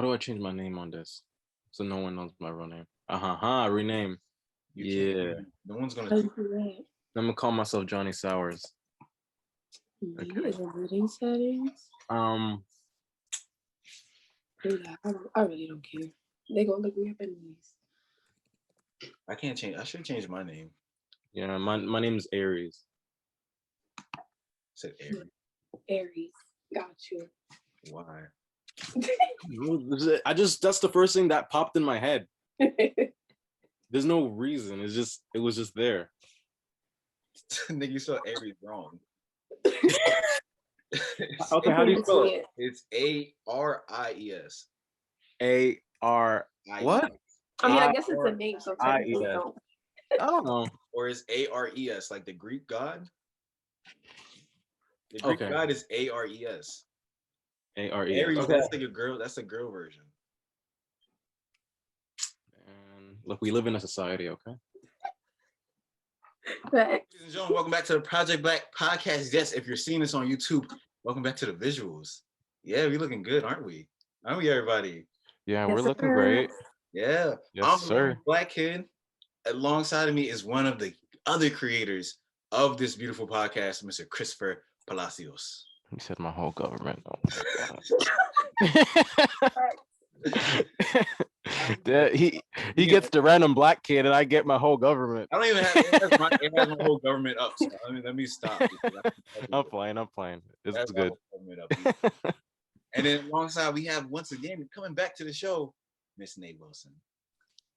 How do I change my name on this so no one knows my real name? Rename. You can't. Yeah. No one's gonna. How do you do that? I'm gonna call myself Johnny Sours. Okay. Is it reading settings? Yeah, I really don't care. They gonna look me up anyways. I can't change. I should change my name. Yeah, my name is Aries. Said Aries. Aries. Got you. Why? That's the first thing that popped in my head. There's no reason. It was just there. Nigga, you spelled Aries wrong. Okay, how do you spell it? It's Aries. What? I mean, I guess it's a name, so technically don't. I don't know. Or is Ares like the Greek god? The Greek god is Ares. Aries. Okay. That's like a girl. That's a girl version. And look, we live in a society, okay? Ladies and gentlemen, welcome back to the Project Black podcast. Yes, if you're seeing this on YouTube, welcome back to the visuals. Yeah, we looking good, aren't we? Aren't we, everybody? Yeah, we're looking great. Yeah. Yes, sir. Black kid. Alongside of me is one of the other creators of this beautiful podcast, Mr. Christopher Palacios. He said my whole government. Oh he gets the random black kid, and I get my whole government. I don't even have it has my whole government up. So let me stop. I'm playing. It's good. And then alongside we have once again coming back to the show, Miss Nate Wilson.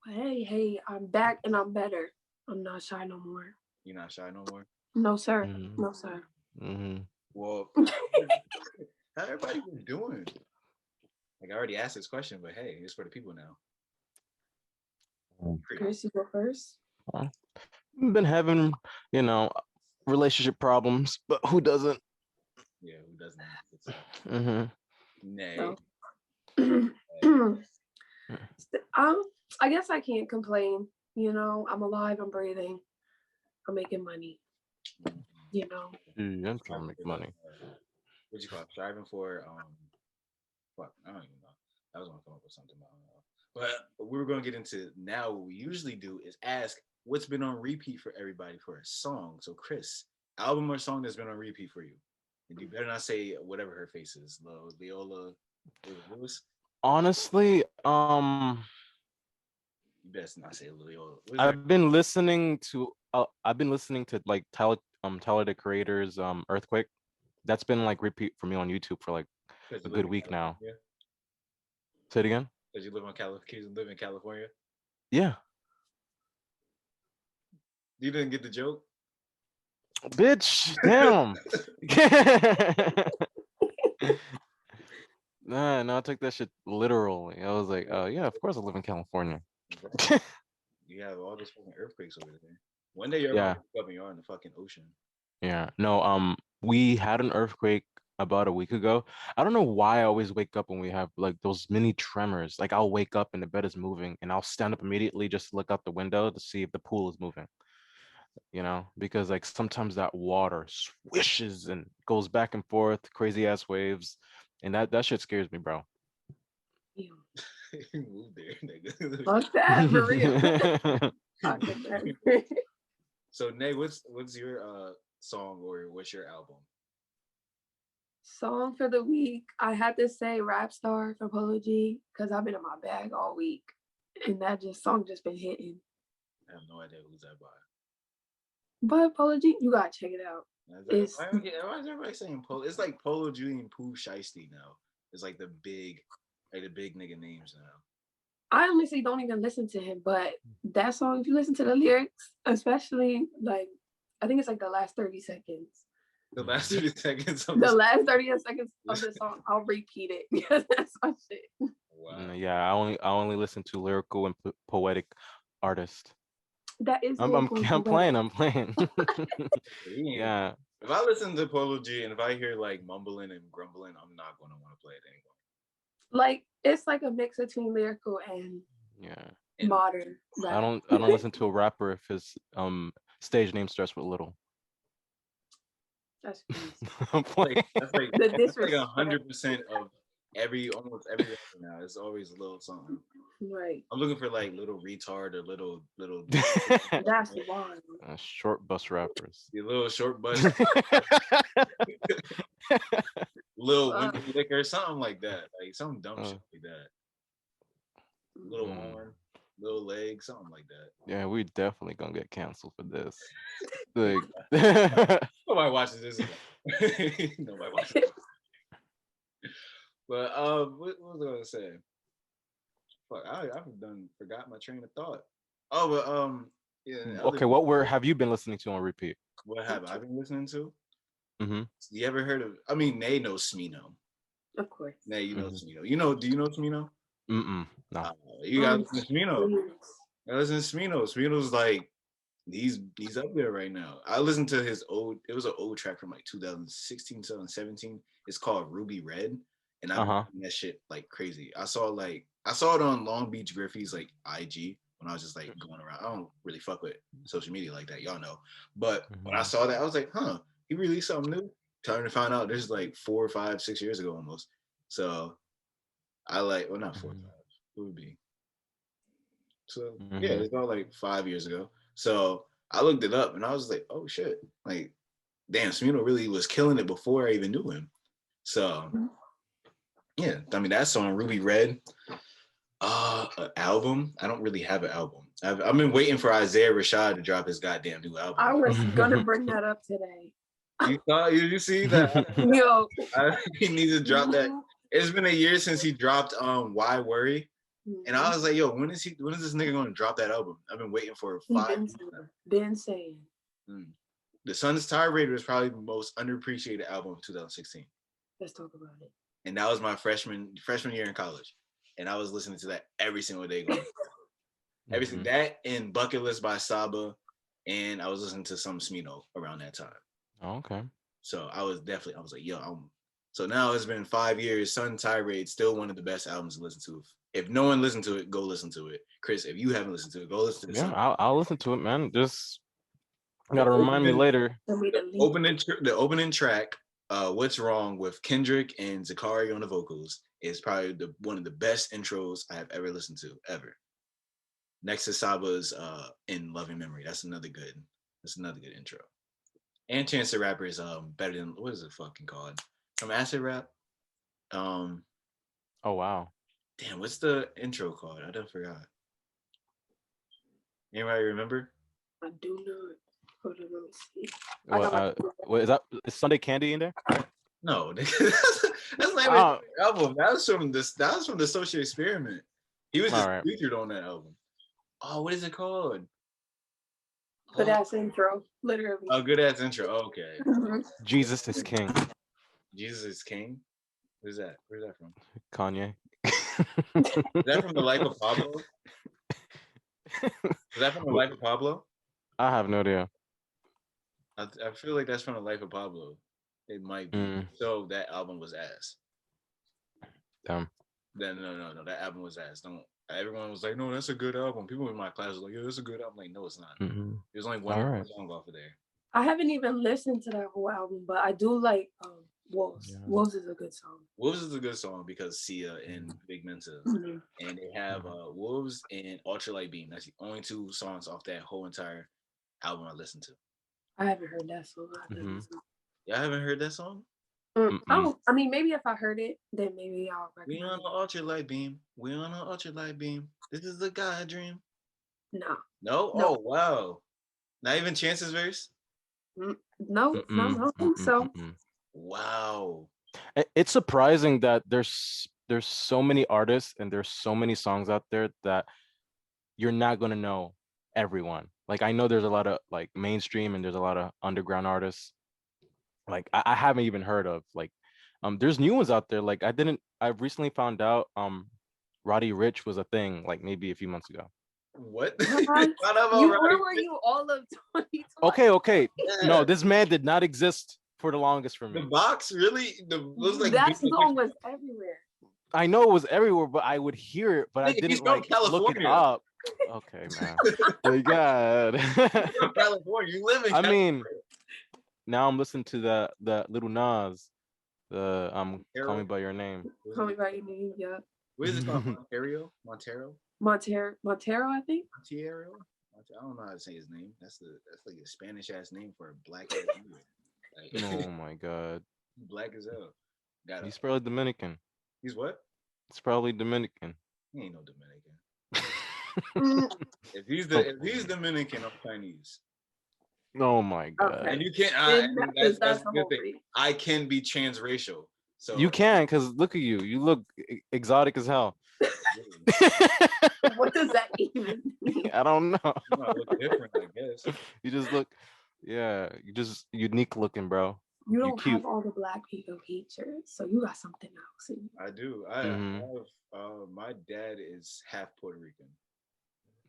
Hey, I'm back and I'm better. I'm not shy no more. You're not shy no more? No, sir. No, sir. Mm-hmm. Well, how everybody been doing? Like I already asked this question, but hey, it's for the people now. Chris, you go first. I've been having, relationship problems, but who doesn't? Yeah, who doesn't? Nay. I guess I can't complain. I'm alive. I'm breathing. I'm making money. I'm trying to make money. What you call it? Striving for fuck, I don't even know. I was gonna come up with something, but I don't know. But we're gonna get into now. What we usually do is ask what's been on repeat for everybody for a song. So Chris, album or song that's been on repeat for you, and you better not say whatever her face is, Leola Lewis. Honestly, you best not say Leola. I've been listening to like Tyler the Creator's Earthquake. That's been like repeat for me on YouTube for like a good week now. Yeah. Say it again. Because you live in California? Yeah. You didn't get the joke? Bitch, damn. No, I took that shit literally. I was like, oh yeah, of course I live in California. You have all those fucking earthquakes over there. One day you're up and you're in the fucking ocean. Yeah. No, we had an earthquake about a week ago. I don't know why I always wake up when we have like those mini tremors. Like I'll wake up and the bed is moving and I'll stand up immediately just to look out the window to see if the pool is moving. Because like sometimes that water swishes and goes back and forth, crazy ass waves, and that shit scares me, bro. You moved there, nigga. Fuck that, for real. So Nay, what's your song or what's your album? Song for the week, I had to say Rap Star for Polo G because I've been in my bag all week, and that song just been hitting. I have no idea who's that by. But Polo G, you gotta check it out. Why is everybody saying Polo? It's like Polo G and Pooh Shiesty now. It's like the big nigga names now. I honestly don't even listen to him, but that song, if you listen to the lyrics, especially like, I think it's like the last 30 seconds. The last 30 seconds of last 30 seconds of the song, I'll repeat it because that's my shit. Wow. Yeah, I only listen to lyrical and poetic artists. That is. I'm playing. Yeah. If I listen to Polo G and if I hear like mumbling and grumbling, I'm not gonna want to play it anymore. Like it's like a mix between lyrical and modern rap. I don't listen to a rapper if his stage name starts with little. That's crazy. That's like 100% of almost every rapper now. It's always a little something. Right. I'm looking for like little retard or little That's wild. Short bus rappers. the little short bus, little Uh, window licker, something like that. Like some dumb Uh, shit like that. Little mm. horn, little leg, something like that. Yeah, we definitely gonna get canceled for this. Yeah. Like, Nobody watches this. Nobody watches. But what was I gonna say? Fuck, I've done forgot my train of thought. Oh, but yeah. okay, what were have you been listening to on repeat? What have I been listening to? Mm-hmm. You ever heard of? I mean, Nay knows Smino. of course. Nay, you know Mm-hmm. Smino. Do you know Smino? Mm-mm. No. You gotta listen to Smino. Please. I listen to Smino. Smino's like he's up there right now. I listened to his it was an old track from like 2016, 2017. It's called Ruby Red. And I've been listening to that shit like crazy. I saw it on Long Beach Griffey's like IG when I was just like going around. I don't really fuck with social media like that, y'all know. But when I saw that, I was like, huh, he released something new. Trying to find out this is like 4 or 5, 6 years ago almost. So I like, well, not 4 or 5. It would be. So yeah, it's all like 5 years ago. So I looked it up and I was like, oh shit, like damn, Smino really was killing it before I even knew him. So yeah, I mean that song Ruby Red, an album. I don't really have an album. I've been waiting for Isaiah Rashad to drop his goddamn new album. I was gonna bring that up today. You see that? Yo, He needs to drop that. It's been a year since he dropped Why Worry. And I was like, yo, when is this nigga gonna drop that album? I've been waiting for 5 years. Been saying. The Sun's Tirade was probably the most underappreciated album of 2016. Let's talk about it. And that was my freshman year in college. And I was listening to that every single day. Everything that and Bucket List by Saba. And I was listening to some Smino around that time. Oh, okay. So I was like, yo, so now it's been 5 years. Sun Tirade, still one of the best albums to listen to. If no one listened to it, go listen to it. Chris, if you haven't listened to it, go listen to it. Yeah, I'll listen to it, man. Just gotta remind me later. The opening track, What's Wrong with Kendrick and Zakari on the vocals is probably one of the best intros I have ever listened to, ever. Next to Saba's In Loving Memory. That's another good intro. And Chance the Rapper is better than, what is it fucking called? From Acid Rap. Oh wow. Damn, what's the intro called? I don't forgot. Anybody remember? I do not. Hold on, let me see. What is that? Is Sunday Candy in there? No, that's not even an album. That was from the Social Experiment. He was just featured on that album. Oh, what is it called? Good ass intro, literally. Oh, good ass intro. Okay. Jesus is King. Jesus is King. Where's that? Where's that from? Kanye. Is that from The Life of Pablo? Is that from The Life of Pablo? I have no idea. I feel like that's from The Life of Pablo. It might be. So that album was ass. Damn. No. That album was ass. Everyone was like, no, that's a good album. People in my class were like, yeah, that's a good album. I'm like, no, it's not. There's only one song off of there. I haven't even listened to that whole album, but I do like Wolves. Yeah. Wolves is a good song. Wolves is a good song because Sia and Big Mensa. And they have Wolves and Ultralight Beam. That's the only 2 songs off that whole entire album I listened to. I haven't heard that song. Y'all haven't heard that song? I mean, maybe if I heard it, then maybe I'll recognize We on an ultralight beam. We on an ultralight beam. This is the God dream. No. No? Oh, wow. Not even Chance's verse? No, I don't think so. Wow. It's surprising that there's so many artists and there's so many songs out there that you're not gonna know everyone. Like I know there's a lot of like mainstream and there's a lot of underground artists. Like I haven't even heard of. Like there's new ones out there. Like I recently found out Roddy Ricch was a thing like maybe a few months ago. What? Where were you all of 2020? Okay. Yeah. No, this man did not exist for the longest for me. The box really? That song was everywhere. I know it was everywhere, but I would hear it, but I didn't like look it up. Okay, man. My God. California, you live in California. I mean, now I'm listening to the Little Nas The Call Me Montero. by Your Name. Call Me by Your Name. Yeah. What is it called? Ontario? Montero? Montero, I think. Ontario? I don't know how to say his name. That's like a Spanish ass name for a black ass dude. Oh Like my God. black as hell. Got He's probably Dominican. He's what? It's probably Dominican. He ain't no Dominican. Mm, If he's Dominican, I'm Chinese. Oh my God. And you can't. then That's that's the the good whole thing. thing. I can be transracial. You So can, because look at you. You look exotic as hell. What does that even mean? I don't know. I look different, I guess. You just look, yeah, you just unique looking, bro. You You don't cute. have all the black people features, so you got something else. In you. I do. I Mhm. have. My dad is half Puerto Rican.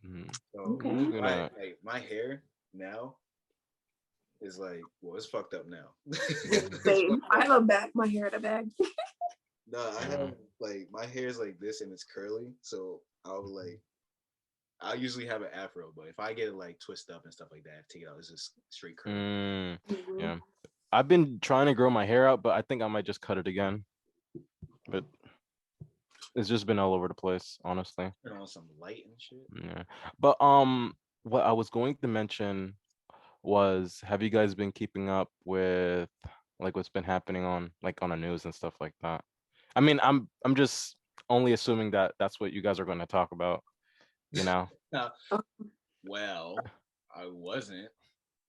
Mhm. So Okay. You're gonna- my hair now is like, well, it's fucked up now. Same. I have my hair in a bag. No, I have like my hair is like this and it's curly, so I'll usually have an afro, but if I get it like twist up and stuff like that, take it out, it's just straight curly. Mhm. Yeah. I've been trying to grow my hair out, but I think I might just cut it again. But it's just been all over the place, honestly. Turn on some light and shit. Yeah. But what I was going to mention was, have you guys been keeping up with like what's been happening on the news and stuff like that? I mean, I'm just only assuming that that's what you guys are going to talk about, you know? Now, well, I wasn't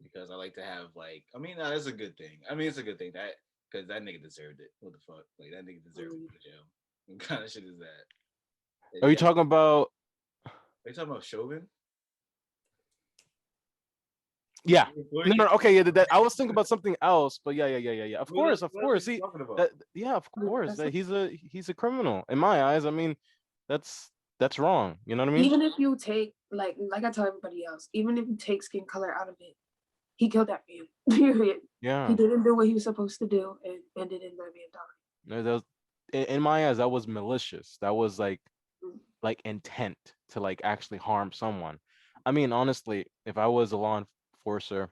because I like to have like. I mean, that's a good thing. I mean, it's a good thing that because that nigga deserved it. What the fuck? Like that nigga deserved to go to jail. What kind of shit is that? Are you talking about? Are you talking about Chauvin? Yeah. No. Okay. Yeah. I was thinking about something else, but yeah. Of course. He. That. Yeah. Of course. That he's a criminal in my eyes. I mean, that's wrong. You know what I mean? Even if you take like I tell everybody else, even if you take skin color out of it, he killed that man. Period. Yeah. He didn't do what he was supposed to do, and ended in that man dying. No, that was, in my eyes, that was malicious. That was like intent to like actually harm someone. I mean, honestly, if I was a law enforcer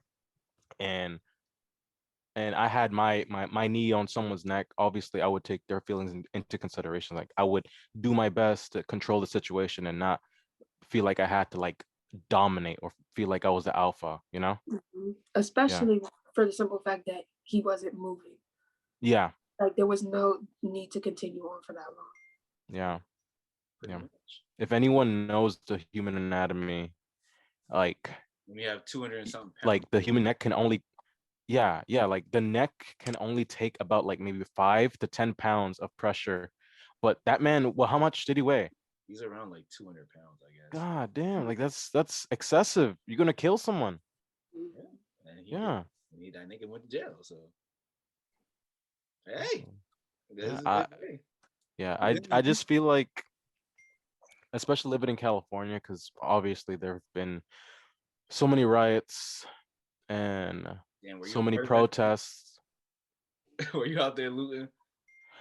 and I had my knee on someone's neck, obviously I would take their feelings into consideration. Like I would do my best to control the situation and not feel like I had to like dominate or feel like I was the alpha, you know? Especially for the simple fact that he wasn't moving. Yeah. Like there was no need to continue on for that long. Yeah. If anyone knows the human anatomy, like when you have 200 and something pounds, like the human neck can only like the neck can only take about like maybe 5 to 10 pounds of pressure, but that man, well, how much did he weigh? He's around like 200 pounds, I guess. God damn, like that's excessive. You're gonna kill someone. Yeah, and that nigga went to jail, so hey, I just feel like, especially living in California, because obviously there have been so many riots and so many protests. Were you out there looting?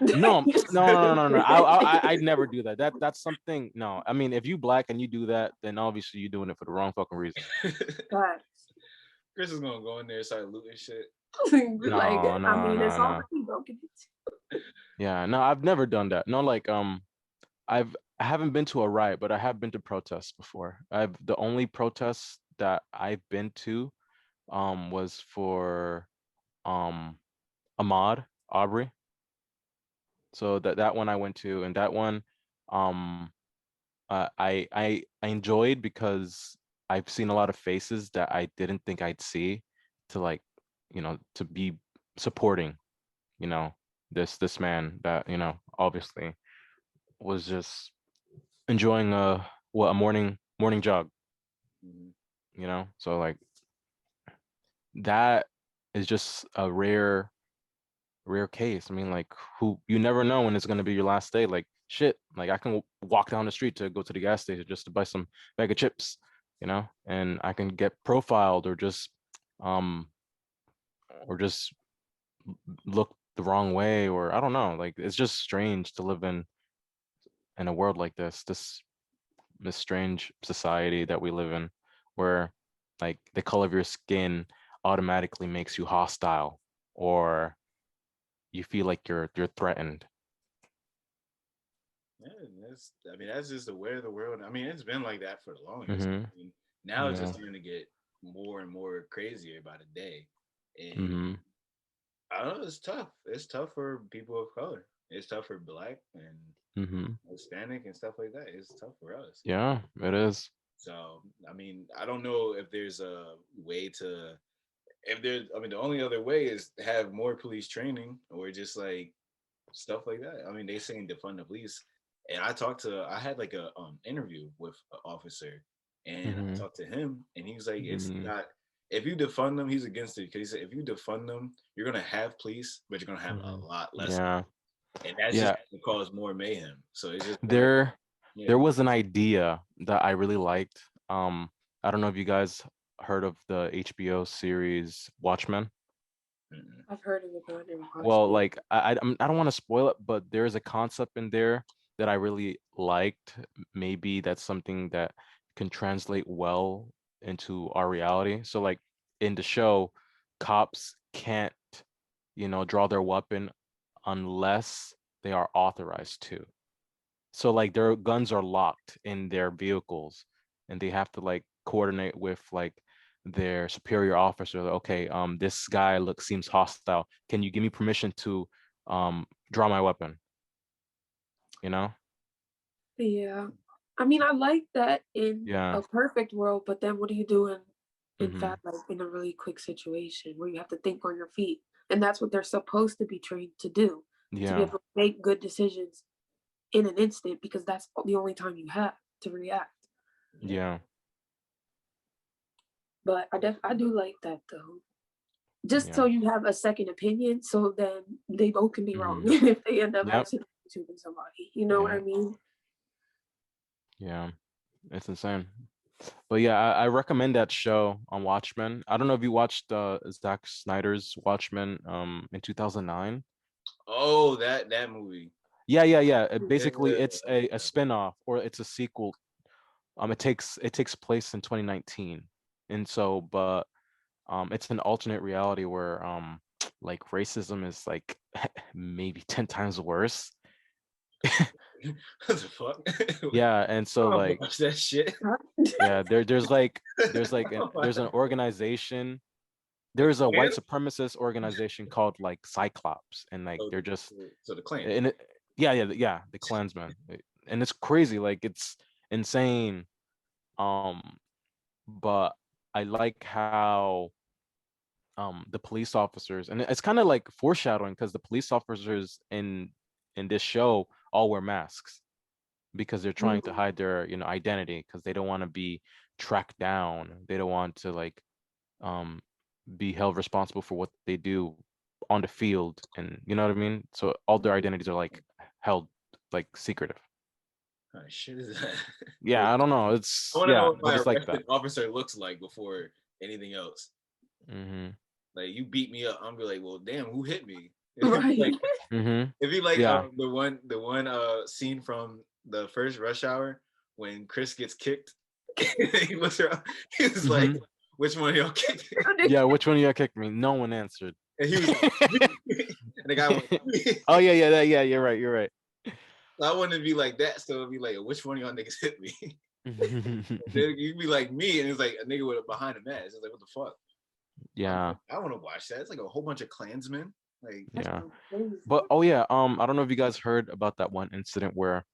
No. I'd never do that. That's something. No, I mean, if you black and you do that, then obviously you're doing it for the wrong fucking reason. Chris is gonna go in there and start looting shit. It's already broken. Yeah, no, I've never done that. No, like I haven't been to a riot, but I have been to protests before. The only protest that I've been to was for Ahmaud Arbery. So that one I went to, and that one I enjoyed because I've seen a lot of faces that I didn't think I'd see, to like, to be supporting, this man that, obviously was just enjoying a morning jog. So like that is just a rare case. I mean, like, who, you never know when it's going to be your last day. Like shit, like I can walk down the street to go to the gas station just to buy some bag of chips, and I can get profiled um or just look the wrong way, or I don't know. Like it's just strange to live in a world like this strange society that we live in, where like the color of your skin automatically makes you hostile, or you feel like you're threatened. Yeah, I mean, that's just the way of the world. I mean, it's been like that for the longest. Mm-hmm. I mean, now it's Yeah. just starting to get more and more crazier by the day. And Mm-hmm. I don't know, it's tough. It's tough for people of color. It's tough for Black and Mm-hmm. Hispanic and stuff like that. It's tough for us. Yeah, it is. So, I mean, I don't know if there's a way to, if there's, I mean, the only other way is to have more police training or just like stuff like that. I mean, they saying defund the police, and I had like a interview with an officer, and I Mm-hmm. talked to him, and he was like, it's Mm-hmm. not. If you defund them, he's against it because he said if you defund them, you're gonna have police, but you're gonna have a Mm-hmm. lot less, Yeah. and that's just Yeah. gonna cause more mayhem. So it's just like, There yeah, there was an idea that I really liked. I don't know if you guys heard of the HBO series Watchmen. mm-mm. I've heard of it, but I never watched Well, it. like I don't want to spoil it, but there's a concept in there that I really liked. Maybe that's something that can translate well into our reality. So like in the show, cops can't, draw their weapon unless they are authorized to. So like their guns are locked in their vehicles and they have to like coordinate with like their superior officer. Like, okay, this guy seems hostile. Can you give me permission to draw my weapon? You know? Yeah. I mean, I like that in Yeah. a perfect world, but then what do you do in Mm-hmm. fact, like in a really quick situation where you have to think on your feet? And that's what they're supposed to be trained to do, to be Yeah. able to make good decisions in an instant because that's the only time you have to react. Yeah. Yeah. But I do like that though. Just Yeah. so you have a second opinion, so then they both can be wrong Mm-hmm. if they end up Yep. actually shooting somebody. You know what Yeah. I mean? Yeah. It's insane. But yeah, I recommend that show on Watchmen. I don't know if you watched Zack Snyder's Watchmen in 2009. Oh, that movie. Yeah. Basically, Yeah. it's a spin-off or it's a sequel. It takes place in 2019, and so it's an alternate reality where like racism is like maybe 10 times worse. What the fuck? Yeah, and so I like watch that shit. Huh? yeah, there's an organization. There's a white Yeah. supremacist organization called like Cyclops, and like So, they're just so the Klan. and yeah, the Klansmen, and it's crazy, like it's insane. Um, but I like how the police officers, and it's kind of like foreshadowing because the police officers in this show all wear masks because they're trying to Mm, hide their identity because they don't want to be tracked down. They don't want to like um be held responsible for what they do on the field, and you know what I mean. So all their identities are like held like secretive. What kind of shit is that? Like, Yeah, I don't know. I It's want to yeah, know what but my it's like that. arrested officer looks like before anything else. Mm-hmm. Like you beat me up, I'm be like, well, damn, who hit me? Like right. Mm-hmm. if you like Yeah. the one scene from the first Rush Hour when Chris gets kicked, he looks around, he was like, Mm-hmm. which one of y'all kicked me? Yeah, which one of you kicked me? No one answered. And he was like, me. And the guy went, me. Oh yeah, you're right, you're right. So I wanted to be like that, so it'd be like, which one of y'all niggas hit me? Then you'd be like me, and it's like a nigga with a behind a mask. It's like, what the fuck? Yeah, I want to watch that. It's like a whole bunch of Klansmen. Like, That yeah. sounds crazy. But oh yeah, I don't know if you guys heard about that one incident where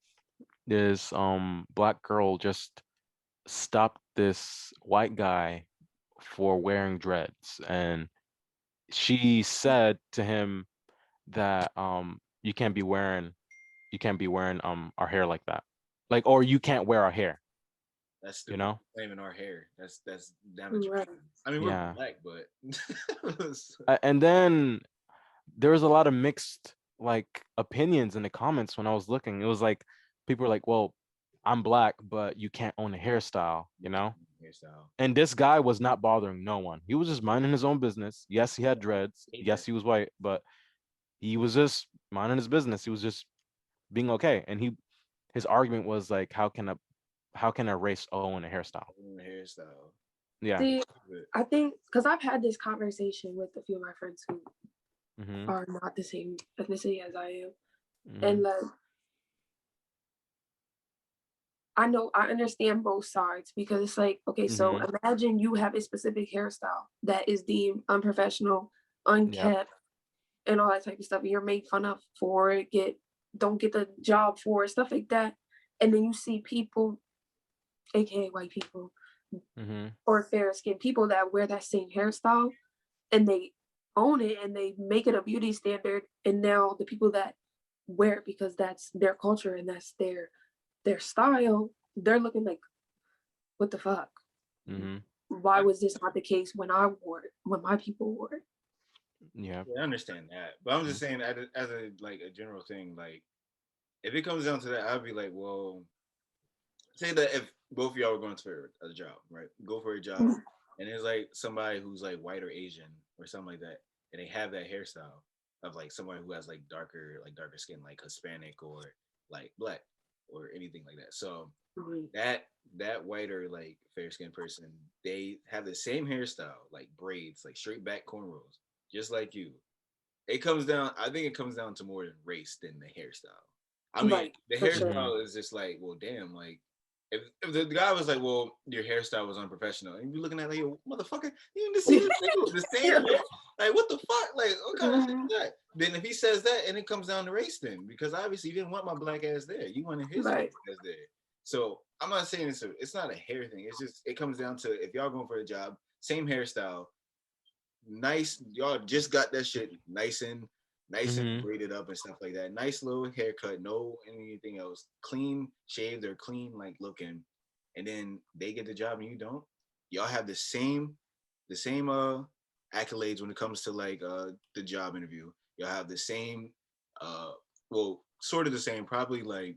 this black girl just stopped this white guy for wearing dreads, and she said to him that you can't be wearing our hair like that. Like, or you can't wear our hair, that's you stupid. know? Claiming our hair. That's damaging. Right. I mean, we're Yeah. black, but And then there was a lot of mixed like opinions in the comments when I was looking. It was like people were like, "Well, I'm black, but you can't own a hairstyle," you know? hairstyle. And this guy was not bothering no one. He was just minding his own business. Yes, he had dreads. Hate Yes, that. he was white, but he was just minding his business. He was just being okay. And his argument was like, how can a race own a hairstyle? Hairstyle. Yeah. See, I think because I've had this conversation with a few of my friends who Mm-hmm. are not the same ethnicity as I am. Mm-hmm. And like I understand both sides because it's like, okay, so Mm-hmm. imagine you have a specific hairstyle that is deemed unprofessional, Yep. unkept, and all that type of stuff, and you're made fun of for it, don't get the job for it, stuff like that. And then you see people, aka white people Mm-hmm. or fair skinned people that wear that same hairstyle and they own it and they make it a beauty standard. And now the people that wear it because that's their culture and that's their style, they're looking like, what the fuck? Mm-hmm. Why was this not the case when I wore it, when my people wore it? Yep. Yeah, I understand that, but I'm just saying, as a like a general thing, like if it comes down to that, I'd be like, well, say that if both of y'all were going for a job, right? Go for a job, and there's like somebody who's like white or Asian or something like that, and they have that hairstyle of like someone who has like darker skin, like Hispanic or like black or anything like that. So that white or like fair skinned person, they have the same hairstyle, like braids, like straight back cornrows, just like you. It comes down. I think it comes down to more than race than the hairstyle. I mean, Right, the for sure. Mm-hmm. hairstyle is just like, well, damn, like if the guy was like, well, your hairstyle was unprofessional, and you're looking at like, yo, motherfucker, you didn't see this nigga with the same hair? Like, what the fuck? Like, what kind of shit is that? Then if he says that, and it comes down to race, then because obviously you didn't want my black ass there, you wanted his black Right. ass there. So I'm not saying it's not a hair thing. It's just it comes down to if y'all going for a job, same hairstyle, nice. Y'all just got that shit nice and Mm-hmm. braided up and stuff like that. Nice little haircut, no anything else. Clean shaved or clean like looking, and then they get the job and you don't. Y'all have the same accolades when it comes to like the job interview. Y'all have the same uh well sort of the same, probably like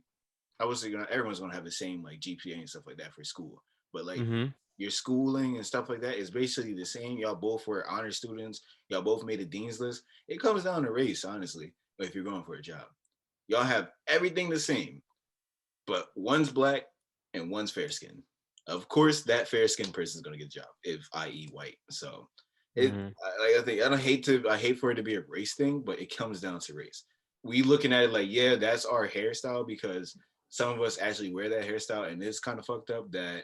I was gonna everyone's gonna have the same like GPA and stuff like that for school. But like Mm-hmm. your schooling and stuff like that is basically the same. Y'all both were honor students. Y'all both made a dean's list. It comes down to race, honestly. If you're going for a job, y'all have everything the same, but one's black and one's fair skinned. Of course, that fair skinned person is gonna get a job, if i.e. white. So Mm-hmm. I think I hate for it to be a race thing, but it comes down to race. We looking at it like, yeah, that's our hairstyle because some of us actually wear that hairstyle, and it's kind of fucked up that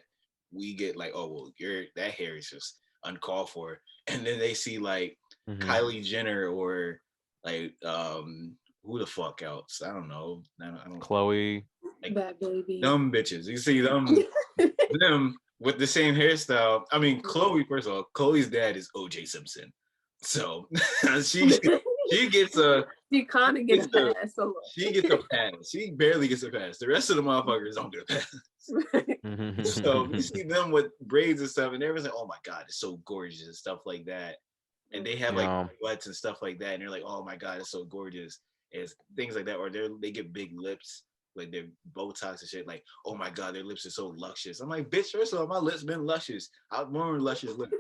we get like, oh well, your that hair is just uncalled for, and then they see like Mm-hmm. Kylie Jenner or like who the fuck else? I don't know. I don't Chloe. like Bad baby. dumb bitches. You see them with the same hairstyle. I mean, Chloe. First of all, Chloe's dad is O.J. Simpson, so she she gets a You kind of get gets a a pass. So she gets a pass. She barely gets a pass. The rest of the motherfuckers don't get a pass. So you see them with braids and stuff, and everyone's like, "Oh my god, it's so gorgeous" and stuff like that. And they have like Yeah. butts and stuff like that, and they're like, "Oh my god, it's so gorgeous," and things like that. Or they get big lips, like they're Botox and shit. Like, "Oh my god, their lips are so luscious." I'm like, "Bitch, first of all, my lips been luscious. I was born with luscious lips."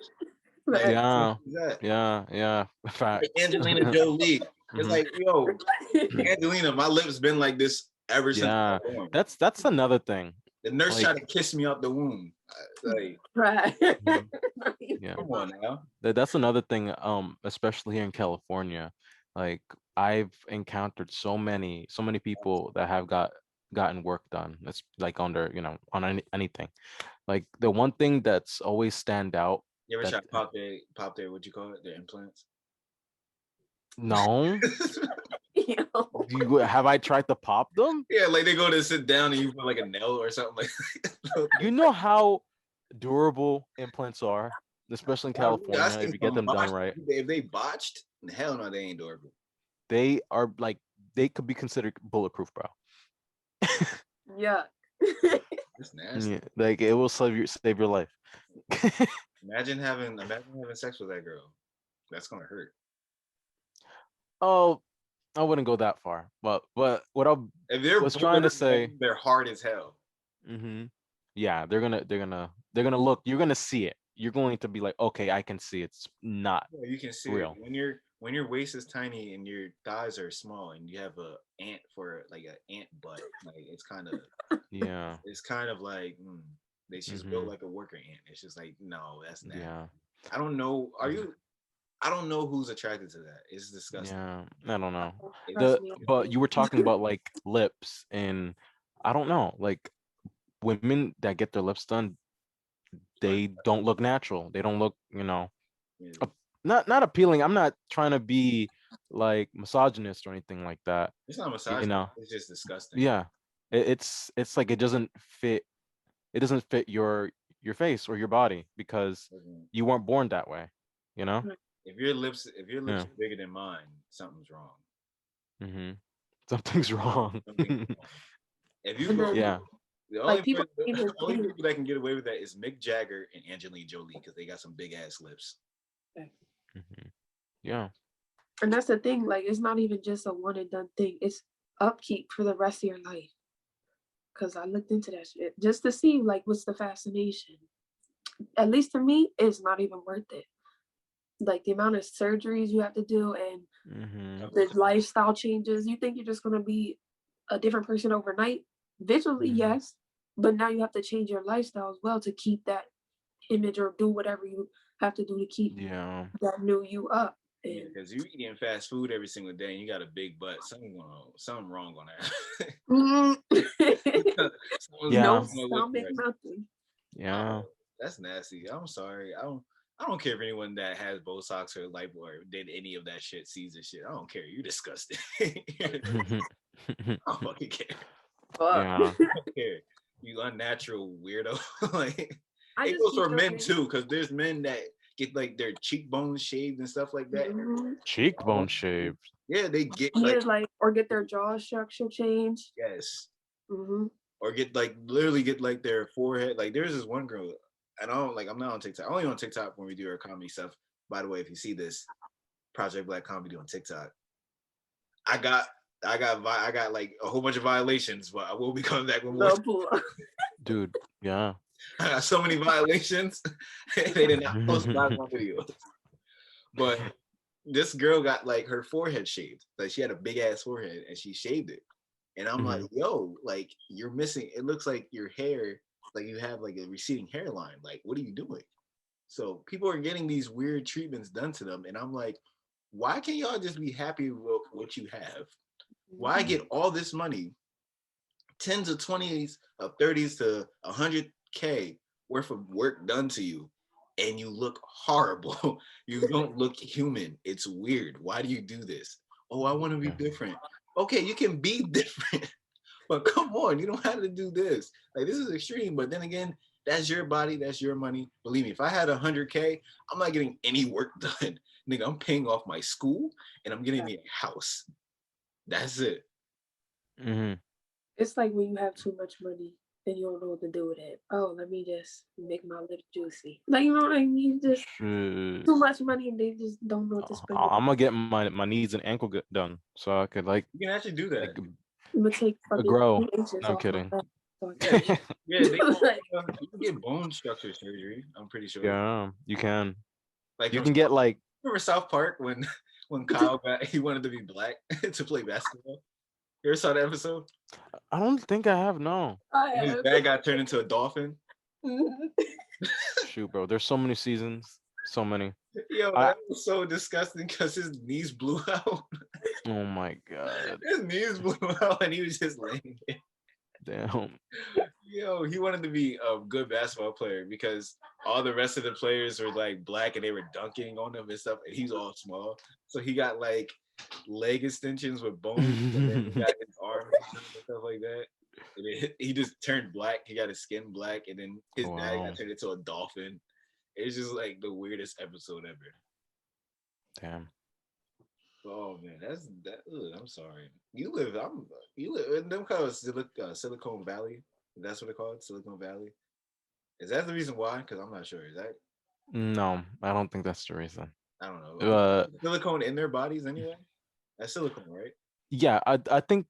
Like, right. what Yeah. is that? Yeah. Yeah. Like Facts. Angelina Jolie. It's Mm-hmm. like, yo, Angelina, my lips been like this ever since I Yeah. was born. That's another thing. The nurse Like, tried to kiss me out the womb. Like, Right. mhm. Yeah. come on now. That's another thing, especially here in California. Like I've encountered so many people that have gotten work done. It's like under, on anything. Like the one thing that's always stand out You ever that try to pop their, what you call it, their implants? no, Yo. have I tried to pop them? Yeah, like they go to sit down and you put like a nail or something like. You know how durable implants are, especially in I California, if seen you get some them done botched. right. If they botched, hell no, they ain't durable. They are like they could be considered bulletproof, bro. Yuck. That's nasty. Yeah, like it will save your life. Imagine having sex with that girl. That's gonna hurt. Oh, I wouldn't go that far, but what I If they're was trying to bulletproof, that say, means they're hard as hell. yeah, they're gonna look. You're gonna see it. You're going to be like, okay, I can see it's not Yeah, you can see it real. when your waist is tiny and your thighs are small and you have a ant for like an ant butt. Like Yeah. it's kind of like they just built Hmm. like a worker ant. It's just like no, that's nasty. Yeah. I don't know. Are Mhm. you? I don't know who's attracted to that. It's disgusting. Yeah, I don't know. Trust me. But you were talking about like lips, and I don't know, like women that get their lips done, they don't look natural. They don't look, Yeah. ap- not appealing. I'm not trying to be like misogynist or anything like that. It's not You misogyny. know, It's just disgusting. yeah. It's like it doesn't fit. It doesn't fit your face or your body because Mhm. you weren't born that way. You know? If your lips Yeah. are bigger than mine, something's wrong. Mm-hmm. Something's wrong. Something's wrong. If you And go, then Yeah. the like only people the don't even only think. people that can get away with that is Mick Jagger and Angelina Jolie because they got some big ass lips. Hmm. Yeah. And that's the thing, like it's not even just a one and done thing. It's upkeep for the rest of your life. Cause I looked into that shit just to see like what's the fascination. At least to me, it's not even worth it. Like the amount of surgeries you have to do and Hmm. the lifestyle changes. You think you're just gonna be a different person overnight? Visually, Hmm. yes. But now you have to change your lifestyle as well to keep that image or do whatever you have to do to keep Yeah. that new you up. Yeah, And because you eating fast food every single day and you got a big butt. Something wrong on that. mm, Something's no Yeah. not gonna look stomach, right. nothing. Yeah. That's nasty. I'm sorry. I don't care if anyone that has Botox or lipo or did any of that shit sees this shit. I don't care. You disgusting. I don't fucking care. Fuck. Yeah. I don't care. You unnatural weirdo. Like I it just goes keep for men thinking. too, because there's men that get like their cheekbones shaved and stuff like that. Mhm. Cheekbone shaved. Yeah, they get Yeah, like like or get their jaw structure changed. yes. Hmm. Or get like literally get like their forehead. Like there's this one girl, and I don't like I'm not on TikTok. I'm only on TikTok when we do our comedy stuff. By the way, if you see this Project Black Comedy on TikTok, I got I got like a whole bunch of violations, but I will be coming back with more. The pool. Dude. Yeah. I got so many violations. They did not post my videos. But this girl got like her forehead shaved. Like she had a big ass forehead and she shaved it. And I'm like, Hmm. yo, like you're missing. It looks like your hair, like you have like a receding hairline. Like, what are you doing? So people are getting these weird treatments done to them, and I'm like, why can't y'all just be happy with what you have? Why get all this money, tens of twenties of thirties to 100K worth of work done to you, and you look horrible. You don't look human. It's weird. Why do you do this? Oh, I want to be Yeah. different. Okay, you can be different. But come on, you don't have to do this. Like this is extreme. But then again, that's your body, that's your money. Believe me, if I had 100K, I'm not getting any work done. Nigga, I'm paying off my school and I'm getting me a house. That's it. Hmm. It's like when you have too much money and you don't know what to do with it. Oh, let me just make my lips juicy. Like you know what I mean? Just Shoot. too much money and they just don't know what to spend it. I'm gonna get my knees and ankle done so I could You can actually do like that. I'm gonna take fucking grow. 3 inches No, I'm off my kidding. back. So Yeah, yeah. like, You can get bone structure surgery. I'm pretty sure. Yeah, you can. Like You from can get like remember South Park when Kyle got he wanted to be black to play basketball. You ever saw that episode? I don't think I have no. I And his have. dad got turned into a dolphin. Shoot, bro. There's so many seasons. So many. Yo, I that was so disgusting because his knees blew out. oh my god. His knees blew out and he was just laying there. Damn. Yo, he wanted to be a good basketball player because all the rest of the players were like black and they were dunking on him and stuff, and he's all small. So he got like leg extensions with bones, and then he got his arms and stuff like that. And then he just turned black. He got his skin black, and then his dad Wow. got turned into a dolphin. It's just like the weirdest episode ever. Damn. Oh man, that's that. Ugh, I'm sorry. You live in them called Silicon Valley. That's what they call it, Silicon Valley. Is that the reason why? Because I'm not sure. Is that No, I don't think that's the reason. I don't know. Uh Silicone in their bodies anyway. That's silicone, right? yeah, I think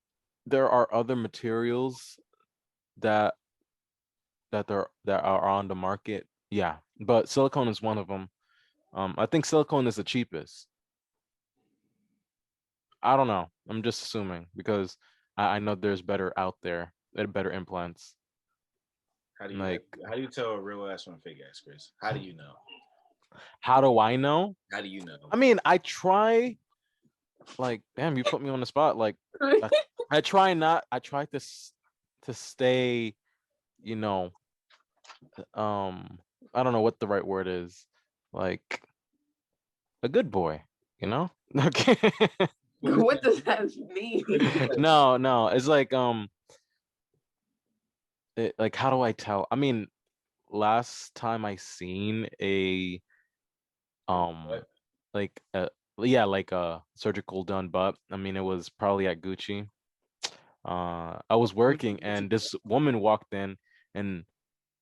there are other materials that that are on the market. Yeah, but silicone is one of them. I think silicone is the cheapest. I don't know. I'm just assuming because I know there's better out there, better implants. How do you Like how do you tell a real ass from a fake ass, Chris? How do you know? How do I know? How do you know? I mean, I try. Like, damn, you put me on the spot. Like, I, I try not. I try to stay. You know, I don't know what the right word is. Like a good boy. You know. Okay. What does What that does mean? that mean? What does that mean? No, no. It's like like how do I tell? I mean, last time I seen a um What? like yeah, like a surgical done butt. I mean, it was probably at Gucci. I was working What's and this woman walked in and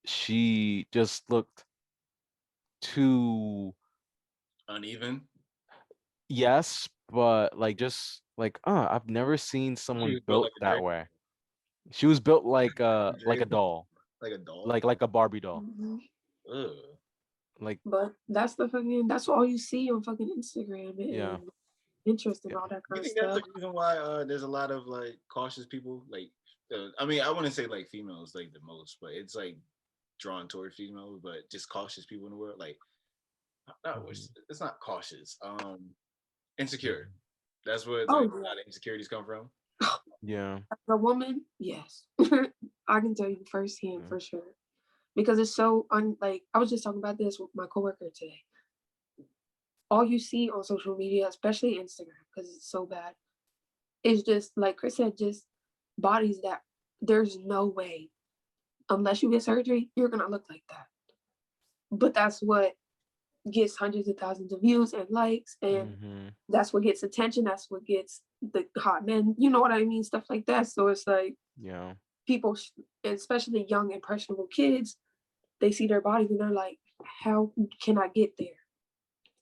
she just looked too, uneven? yes, but like just like I've never seen She someone was built built like a that Drake. way. She was built like a Drake, doll, like a doll. like a Barbie doll. Mhm. Ugh. Like But that's all you see on fucking Instagram yeah, and Pinterest and yeah. all that You kind of think that's the stuff. reason why there's a lot of like cautious people? Like, I mean, I wouldn't say like females like the most, but it's like drawn toward females, but just cautious people in the world. Like, not Mhm. it's not cautious. Insecure. That's where Oh like a yeah, lot of insecurities come from. Yeah. as a woman, yes, I can tell you firsthand Yeah. for sure because it's so like I was just talking about this with my coworker today. All you see on social media, especially Instagram, because it's so bad, is just like Chris said, just bodies that there's no way unless you get surgery, you're gonna look like that. But that's what gets hundreds of thousands of views and likes, and Mm-hmm. that's what gets attention. That's what gets the hot men. You know what I mean? Stuff like that. So it's like Yeah. people, especially young impressionable kids, they see their bodies and they're like, "How can I get there?"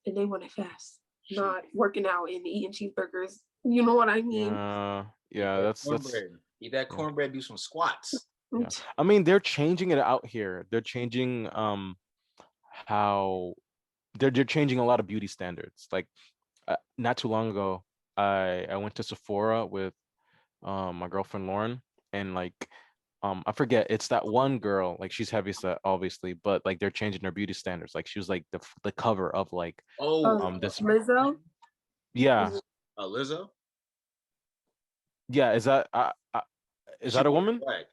And they want it fast, Shoot. not working out and eating cheeseburgers. You know what I mean? Yeah. Eat Yeah. that That's cornbread. Eat that yeah. cornbread. Do some squats. Yeah. I mean, they're changing it out here. They're changing how they're changing a lot of beauty standards. Like not too long ago, I went to Sephora with my girlfriend Lauren, and like I forget, it's that one girl, like she's heavy set obviously, but like they're changing their beauty standards. Like she was like the cover of like Oh, this, Lizzo. yeah, Is Lizzo. yeah, is She that a white or woman? black?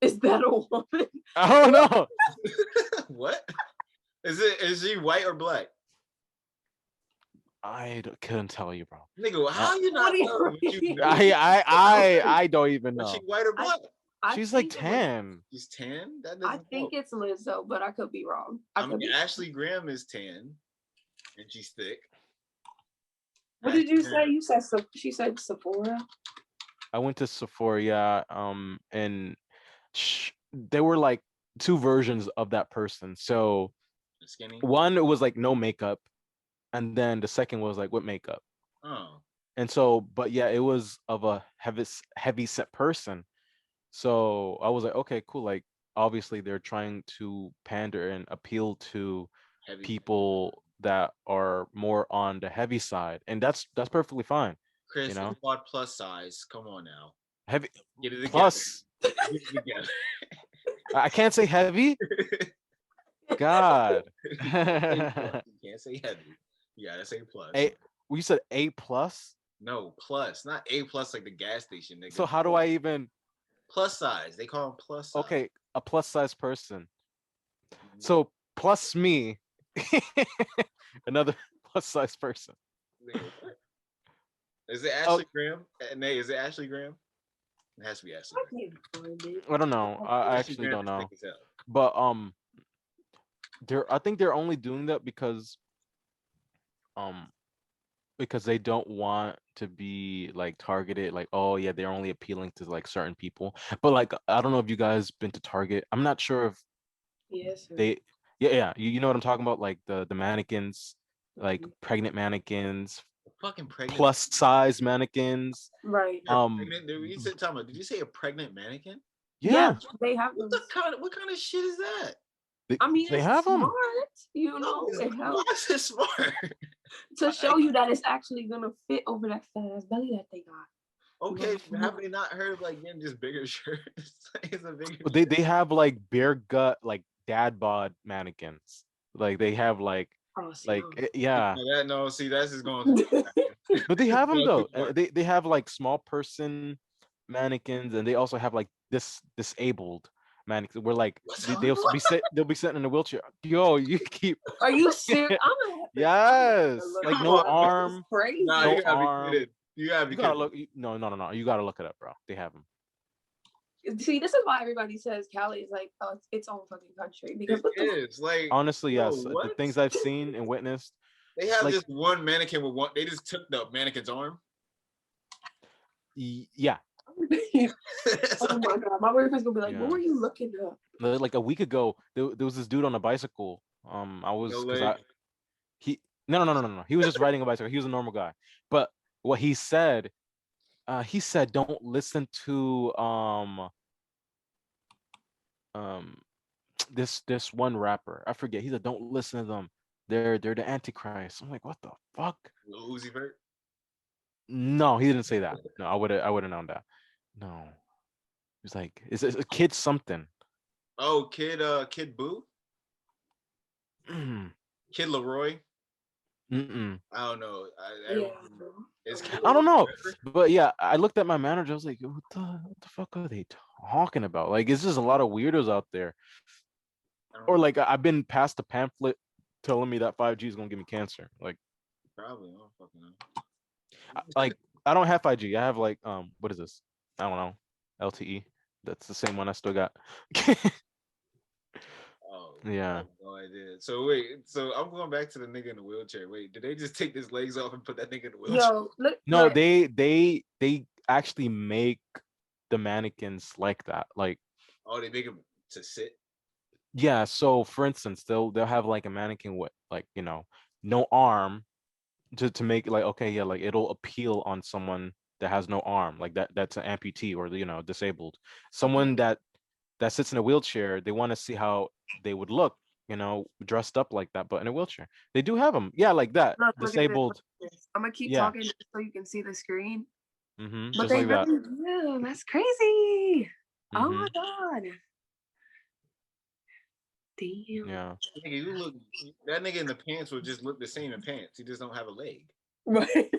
is that a woman? I don't know. What? Is it? Is she white or black? Couldn't tell you, bro. Nigga, Uh, how you What not do know you what you mean? knew? I don't even Was she know. white or I black? I She's like think it was. 10. She's tan. That I doesn't think help. it's Lizzo, but I could be wrong. I mean, Ashley Graham is tan, and she's thick. What Ashley did you say? Graham. You said she said Sephora. I went to Sephora, yeah, and there were like two versions of that person. So Skinny. one was like no makeup, and then the second was like with makeup. Oh, And so, but yeah, it was of a heavy set person. So I was like, okay, cool. Like obviously they're trying to pander and appeal to heavy. people that are more on the heavy side, and that's perfectly fine, you Chris, know. it's about plus size. Come on now, Heavy get it together. plus, Get it together. I can't say heavy. God. You can't say plus. You can't say heavy. You gotta say plus. A, we said A plus. No, plus, not A plus like the gas station, nigga. So how do I even? Plus size. They call them plus size. Okay, a plus size person. Mhm. So plus me, another plus size person. Nigga, what? Is it Oh, Ashley Graham? Nay, is it Ashley Graham? It has to be Ashley I Graham. can't find it. I don't know. I Ashley actually Graham don't is thick know. as hell. But I think they're only doing that um because they don't want to be like targeted, like, oh yeah, they're only appealing to like certain people. But like I don't know if you guys been to Target. I'm not sure if Yes, sir. they, yeah, you know what I'm talking about, like the mannequins, like Mhm. pregnant mannequins, Fucking pregnant. plus size mannequins. Right. You're pregnant. Did you say a pregnant mannequin? Yeah, Yeah, they have What the those. kind of what kind of shit is that? I mean, they it's have smart. them. You No, know, it why helps is it smart? to I, show you that it's actually gonna fit over that fat ass belly that they got. Okay, Mhm. have they not heard of like getting just bigger shirts? It's a bigger they shirt. they have like bare gut, like dad bod mannequins. Like they have like Oh, see, Like yeah, No, see, that's just going. but they have them Going too though. far. They have like small person mannequins, and they also have like this disabled mannequins. Where like What's they, up? they'll be sitting in a wheelchair. Yo, you keep Are you serious? I'm gonna have to yes, look like Come this no on, up. man. This is arm, Nah, crazy. no you gotta be arm. kidding. You gotta be You gotta kidding. look. No. You gotta look it up, bro. They have them. See, this is why everybody says Cali is like its own fucking country because It what the is like, Honestly, yo, yes. The what? things I've seen and witnessed, They have like just one mannequin with one. They just took the mannequin's arm. yeah, It's oh like, my god, my boyfriend's gonna be like, "What yeah. were you looking up?" Like a week ago, there was this dude on a bicycle. I no was because leg. he no. He was just riding a bicycle. He was a normal guy. But what he said, don't listen to um this one rapper. I forget. He said, don't listen to them. They're the Antichrist. I'm like, what the fuck? Lil Uzi Vert. No, he didn't say that. No, I would have known that. No. He was like, it's a kid something. Oh, Kid Boo, Kid Leroy. Mm-mm. I don't know. I Yeah, don't. Is Kid I Leroy don't know, a rapper? but yeah, I looked at my manager. I was like, what the fuck are they talking about? Like, it's just a lot of weirdos out there. I don't Or know. like, I've been past the pamphlet telling me that 5G is gonna give me cancer. Like, Probably. I don't fucking like I don't have 5G. I have like, what is this? I don't know, LTE. That's the same one I still got. Oh, I Yeah. have no idea. So wait, so I'm going back to the nigga in the wheelchair. Wait, did they just take his legs off and put that nigga in the wheelchair? yo, look, No, like, they actually make the mannequins like that. Like, Oh, they make him to sit. yeah. So for instance, they'll have like a mannequin with like no arm to make like okay yeah like it'll appeal on someone that has no arm like that's an amputee or disabled someone that sits in a wheelchair. They want to see how they would look dressed up like that but in a wheelchair. They do have them, yeah, like that look at this. Look disabled. at this. I'm gonna keep Yeah. talking just so you can see the screen. But Just they like that. really do. That's crazy. Oh hmm my god. Damn. yeah. Nigga, you look. That nigga in the pants would just look the same in pants. He just don't have a leg. Right.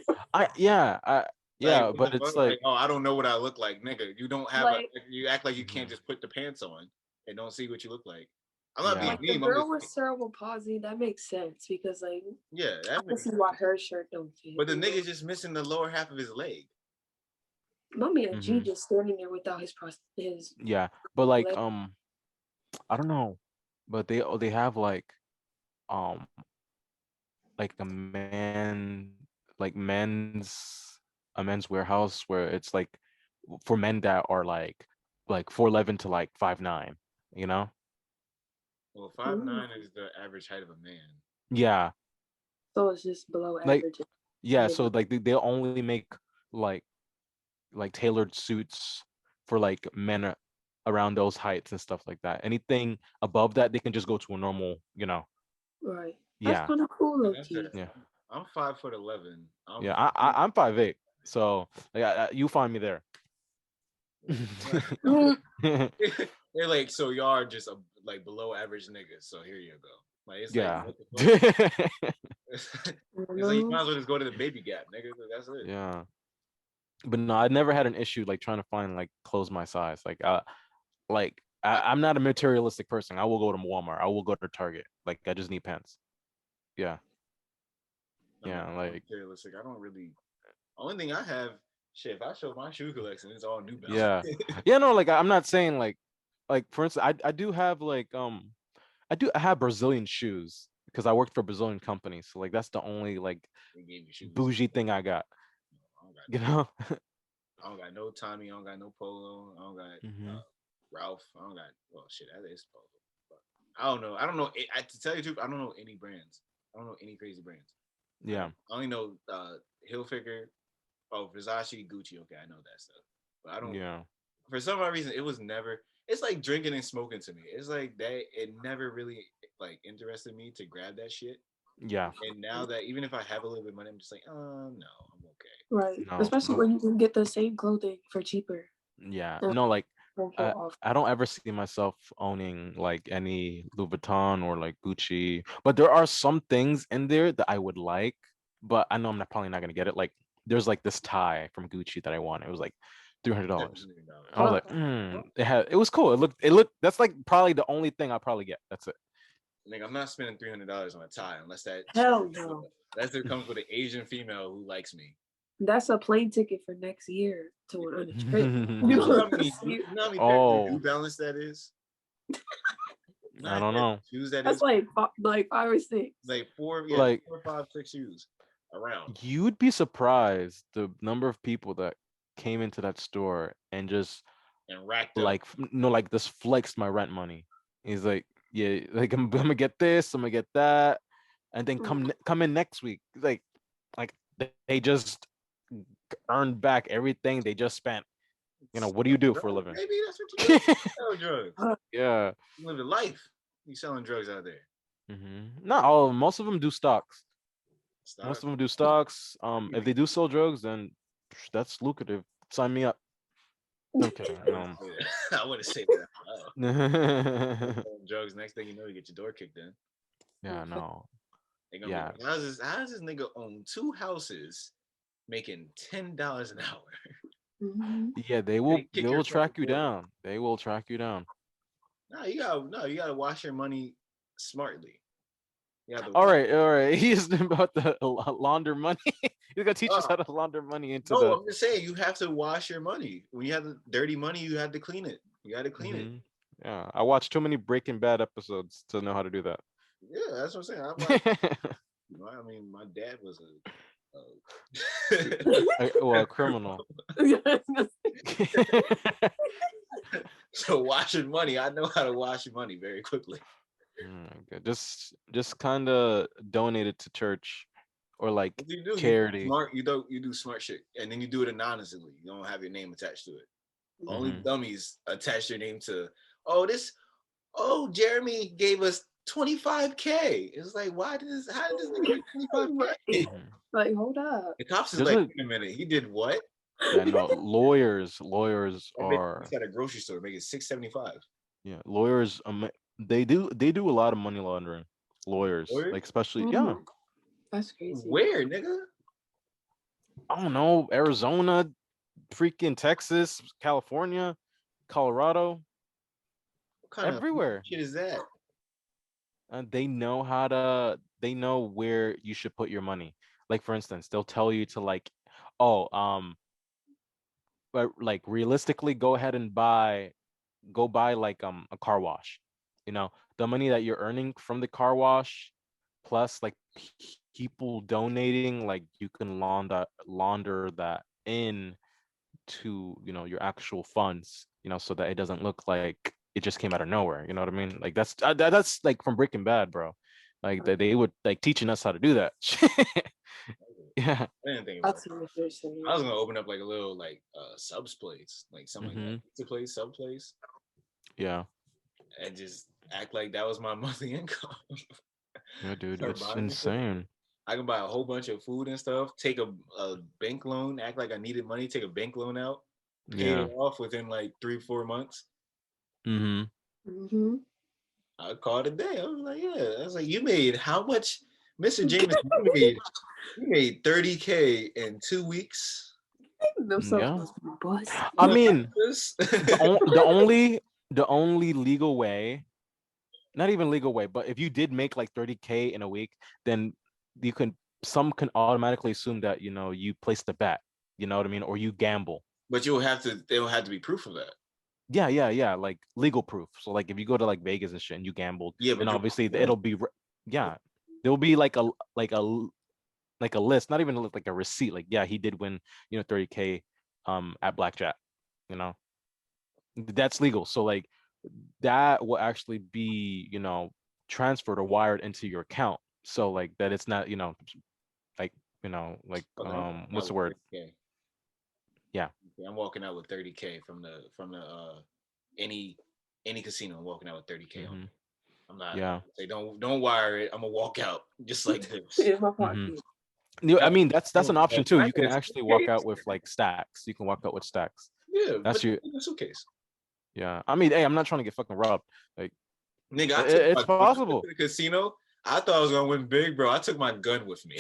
Yeah, What the but it's fuck? like Like, oh, I don't know what I look like, nigga. You don't have Like, You act like you can't mhm, just put the pants on and don't see what you look like. I'm not being yeah. like the mean. I'm girl just with cerebral palsy, that makes sense because like yeah. I That can makes see sense. why her shirt don't But the fit. nigga's just missing the lower half of his leg. My man G hmm just standing there without his yeah, but like leg. I don't know, but they have um like a men's warehouse where it's like for men that are like 4'11" to like 5'9", you know? Well, Mm. 5'9" is the average height of a man. Yeah. So it's just below Like average. yeah, Nigga. so like they'll only make like tailored suits for like men around those heights and stuff like that. Anything above that, they can just go to a normal, Right. That's yeah. kind of cool, Like low I key. said, Yeah. I'm 5'11". Yeah, I'm 5'8", so like you find me there. Mm. They're like, so y'all are just like below average niggas. So here you go. Like it's like Yeah. what the fuck? It's like you No. might as well just go to the baby gap, nigga. That's it. Yeah. But no, I never had an issue like trying to find like clothes my size. I, I'm not a materialistic person. I will go to Walmart. I will go to Target. Like I just need pants. Yeah. I'm not Yeah. Like materialistic. I don't really. Only thing I have, shit. If I show my shoe collection, it's all New Balance. yeah. Yeah, no, like I'm not saying like for instance, I do have I have Brazilian shoes because I worked for a Brazilian company. So like that's the only like They gave me shoes. bougie thing I got, I don't got you no. know? I don't got no Tommy. I don't got no Polo. I don't got hmm Ralph. I don't got. Well, shit, that is Polo. But I don't know. I don't know. To tell you the truth, I don't know any brands. I don't know any crazy brands. Yeah. I only know Hilfiger. Oh, Versace, Gucci. Okay, I know that stuff. But I don't. Yeah. For some odd reason, it was never. It's like drinking and smoking to me. It's like that. It never really like interested me to grab that shit. Yeah. And now that even if I have a little bit of money, I'm just like, no, I'm okay. Right. No. Especially when you can get the same clothing for cheaper. Yeah. Yeah. No, like Don't show I, off. I don't ever see myself owning like any Louis Vuitton or like Gucci, but there are some things in there that I would like, but I know I'm not probably not gonna get it. Like there's like this tie from Gucci that I want. It was like $300. I was Huh. like, it was cool. It looked. That's like probably the only thing I'll probably get. That's it. Like, I'm not spending $300 on a tie unless Hell no. it comes with an Asian female who likes me. That's a plane ticket for next year to on a trip. You know how many pairs of New Balance that is? I don't know. Shoes That's like 5 or 6. Like 4, Like 4, 5, 6 shoes around. you'd be surprised the number of people that came into that store and just And racked up. like like this flexed my rent money. He's like, yeah, like I'm gonna get this, I'm gonna get that, and then come in next week. Like they just earned back everything they just spent. You know, what do you do for a living? Maybe that's what you do. Sell drugs. Yeah, You live a life. You selling drugs out there. not all of them. Most of them do stocks. Stop. Most of them do stocks. If they do sell drugs, then that's lucrative. Sign me up. No, I'm kidding. I wouldn't say that. Drugs. Next thing you know, you get your door kicked in. Yeah, no. They gonna Yeah. be, how does this nigga own 2 houses, making $10 an hour? Yeah, they will track you down. They will track you down. No, you gotta wash your money smartly. All right. He's about to launder money. He's gonna teach us how to launder money into the. I'm just saying you have to wash your money. When you have the dirty money, you have to clean it. You got to clean it. Yeah, I watched too many Breaking Bad episodes to know how to do that. Yeah, that's what I'm saying. I mean, my dad was a criminal. So washing money, I know how to wash money very quickly. Just kind of donate it to church or like charity. You do smart shit, and then you do it anonymously. You don't have your name attached to it. Only dummies attach their name to. Jeremy gave us $25K. It's like, how did this nigga get $25K? Like, hold up. The cops is like, wait a minute, he did what? Yeah, no, lawyers are. He's at a grocery store making $6.75. Yeah, lawyers. They do a lot of money laundering. Lawyers, like especially That's crazy. Where, nigga? I don't know. Arizona, freaking Texas, California, Colorado. What kind everywhere. Of shit is that? They know where you should put your money. Like for instance, they'll tell you to but like realistically, go ahead and go buy like a car wash. You know, the money that you're earning from the car wash, plus like people donating, like you can launder that in to your actual funds. So that it doesn't look like it just came out of nowhere. You know what I mean? Like that's like from Breaking Bad, bro. Like they would like teaching us how to do that. Yeah. I didn't think about it. I was gonna open up like a little like subs place, like something like that. Pizza place, sub place. Yeah. And just act like that was my monthly income. Yeah, dude, it's insane. I can buy a whole bunch of food and stuff, take a bank loan, act like I needed money, take a bank loan out, pay it off within like 3-4 months. I called it a day. I was like, yeah. I was like, you made how much, Mr. James? you made $30K in 2 weeks. Yeah. I mean, the only legal way, not even legal way, but if you did make like 30K in a week, then some can automatically assume that you placed a bet. You know what I mean? Or you gamble. But there will have to be proof of that. Yeah, like legal proof. So like if you go to like Vegas and shit and you gambled, and obviously it'll be there'll be like a list, not even like a receipt. Like he did win 30K at blackjack. That's legal. So like that will actually be transferred or wired into your account. So like that it's not what's the word? Yeah. I'm walking out with 30K from the any casino. I'm walking out with 30K on. I'm not. Yeah. Say don't wire it. I'm gonna walk out just like this. I mean that's an option too. You can actually walk out with like stacks. You can walk out with stacks. Yeah, that's your suitcase. Yeah. I mean, hey, I'm not trying to get fucking robbed. Like, Nigga, I took it's my when I went possible. to the casino. I thought I was gonna win big, bro. I took my gun with me.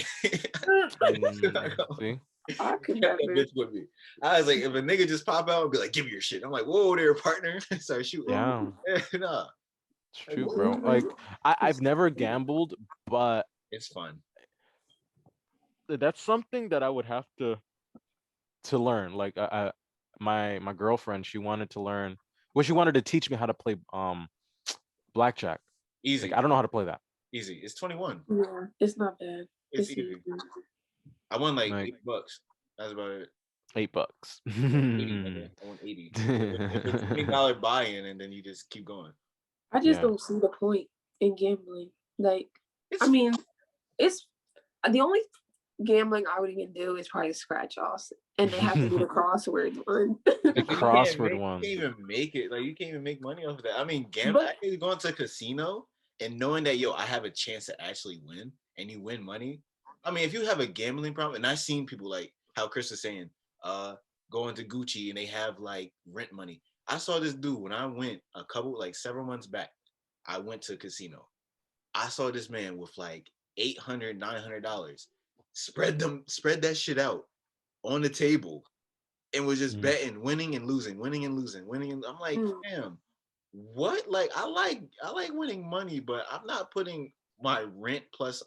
See? I could Kept that never. bitch with me. I was like, if a nigga just pop out and be like, "Give me your shit," I'm like, "Whoa, there, partner!" Start shooting. Yeah, Nah, it's like, true, whoa. bro. Like, I've never gambled, but It's fun. that's something that I would have to learn. Like, my girlfriend, she wanted to learn. Well, she wanted to teach me how to play blackjack. Like, Easy, I don't know how to play that. easy. It's 21. Yeah, it's not bad. It's It's easy. easy. I won like Like, $8. That's about it. $8. I won 80, nigga. I won 80. It's a $20 buy-in, and then you just keep going. I just Yeah. don't see the point in gambling. Like, I It's mean, it's the only gambling I would even do is probably scratch offs, and they have to do the crossword one. The and you can't crossword make you ones. can't even make it. Like you can't even make money off of that. I mean, But actually going to a casino and knowing that yo, I have a chance to actually win and you win money. I mean, if you have a gambling problem, and I've seen people like how Chris was saying, going to Gucci and they have like rent money. I saw this dude when I went several months back. I went to a casino. I saw this man with like $800, $900. Spread that shit out on the table and was just Mm. betting, winning and losing, winning and losing, winning. And I'm like, mm, damn, what? Like, I like winning money, but I'm not putting my rent plus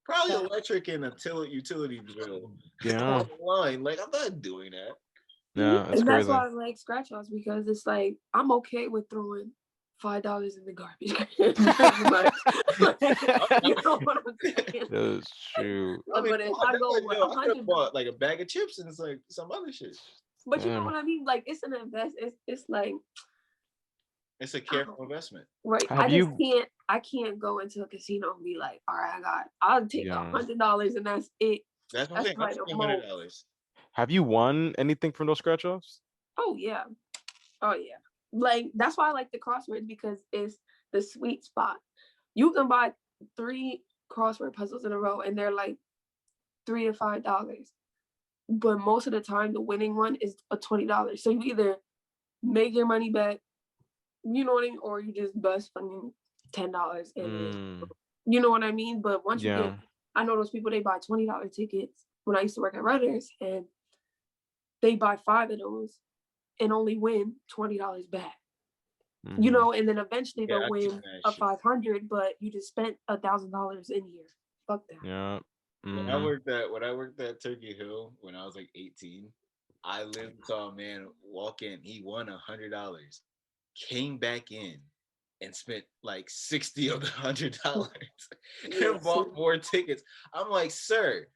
probably that, electric and a utility bill Yeah. on the line. Like, I'm not doing that. mhm. Yeah, it's And that's crazy. why I like scratch offs because it's like I'm okay with throwing $5 in the garbage. You know what I'm saying? That's true. I mean, But if fuck, I that's go like, with yo, I could have $100, bought like a bag of chips and it's like some other shit. but you know Damn. what I mean? Like it's an invest. It's like It's a I don't careful investment. right. Have you I can't go into a casino and be like, all right, I'll take yeah. $100 and that's it. That's what I'm That's saying. I'm probably the saying most. $100. Have you won anything from those scratch offs? Oh yeah. Oh yeah. Like that's why I like the crosswords because it's the sweet spot. You can buy 3 crossword puzzles in a row and they're like $3 to $5. But most of the time the winning one is a $20. So you either make your money back, you know what I mean, or you just bust fucking $10 and Mm, you know what I mean? But once you get yeah. I know those people they buy $20 tickets when I used to work at Rudders and they buy 5 of those and only win $20 back. You Hmm. know, and then eventually Yeah, they'll I keep win that a shit. 500, but you just spent $1,000 in here. Fuck that. Yeah. When I Hmm. worked at Turkey Hill when I was like 18, I lived saw a man walk in. He won $100, came back in, and spent like 60 of the $100 Yeah, and see, bought more tickets. I'm like, sir,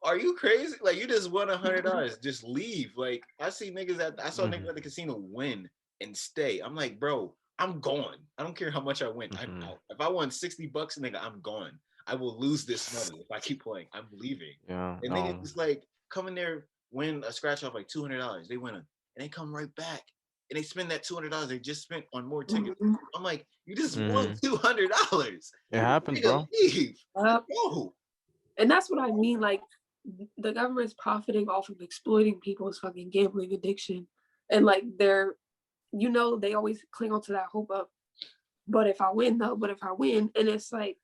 are you crazy? Like you just won $100. Just leave. Like I saw niggas Hmm. at the casino win and stay. I'm like, bro, I'm gone. I don't care how much I win. I'm Hmm. out. If I won $60, nigga, I'm gone. I will lose this money if I keep playing. I'm leaving. Yeah. And niggas No. just like come in there, win a scratch off like $200. They win it, and they come right back and they spend that $200 they just spent on more tickets. mhm. I'm like, you just won Hmm. $200. It happens, Nigga, bro. leave. Yep. Go. And that's what I mean. Like the government's profiting off of exploiting people's fucking gambling addiction. And like you know, they always cling on to that hope of, but if I win though, but if I win, and it's like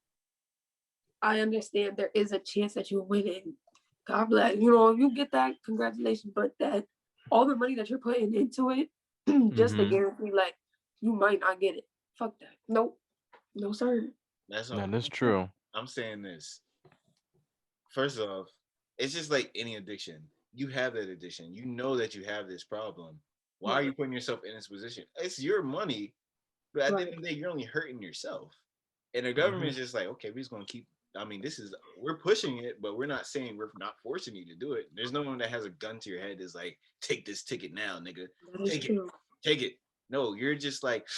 I understand there is a chance that you'll win it. God bless. You know, if you get that, congratulations. But that all the money that you're putting into it, just to Hmm. guarantee like you might not get it. Fuck that. Nope. No sir. That's all. That is true. I'm saying this. First off, it's just like any addiction. You have that addiction. You know that you have this problem. Why are Right. you putting yourself in this position? It's your money, but at the end Right. of the day, you're only hurting yourself. And the government Hmm. is just like, okay, we're just gonna keep. I mean, we're pushing it, but we're not saying we're not forcing you to do it. There's no one that has a gun to your head is like, take this ticket now, nigga. That is Take it, true. take it. No, you're just like,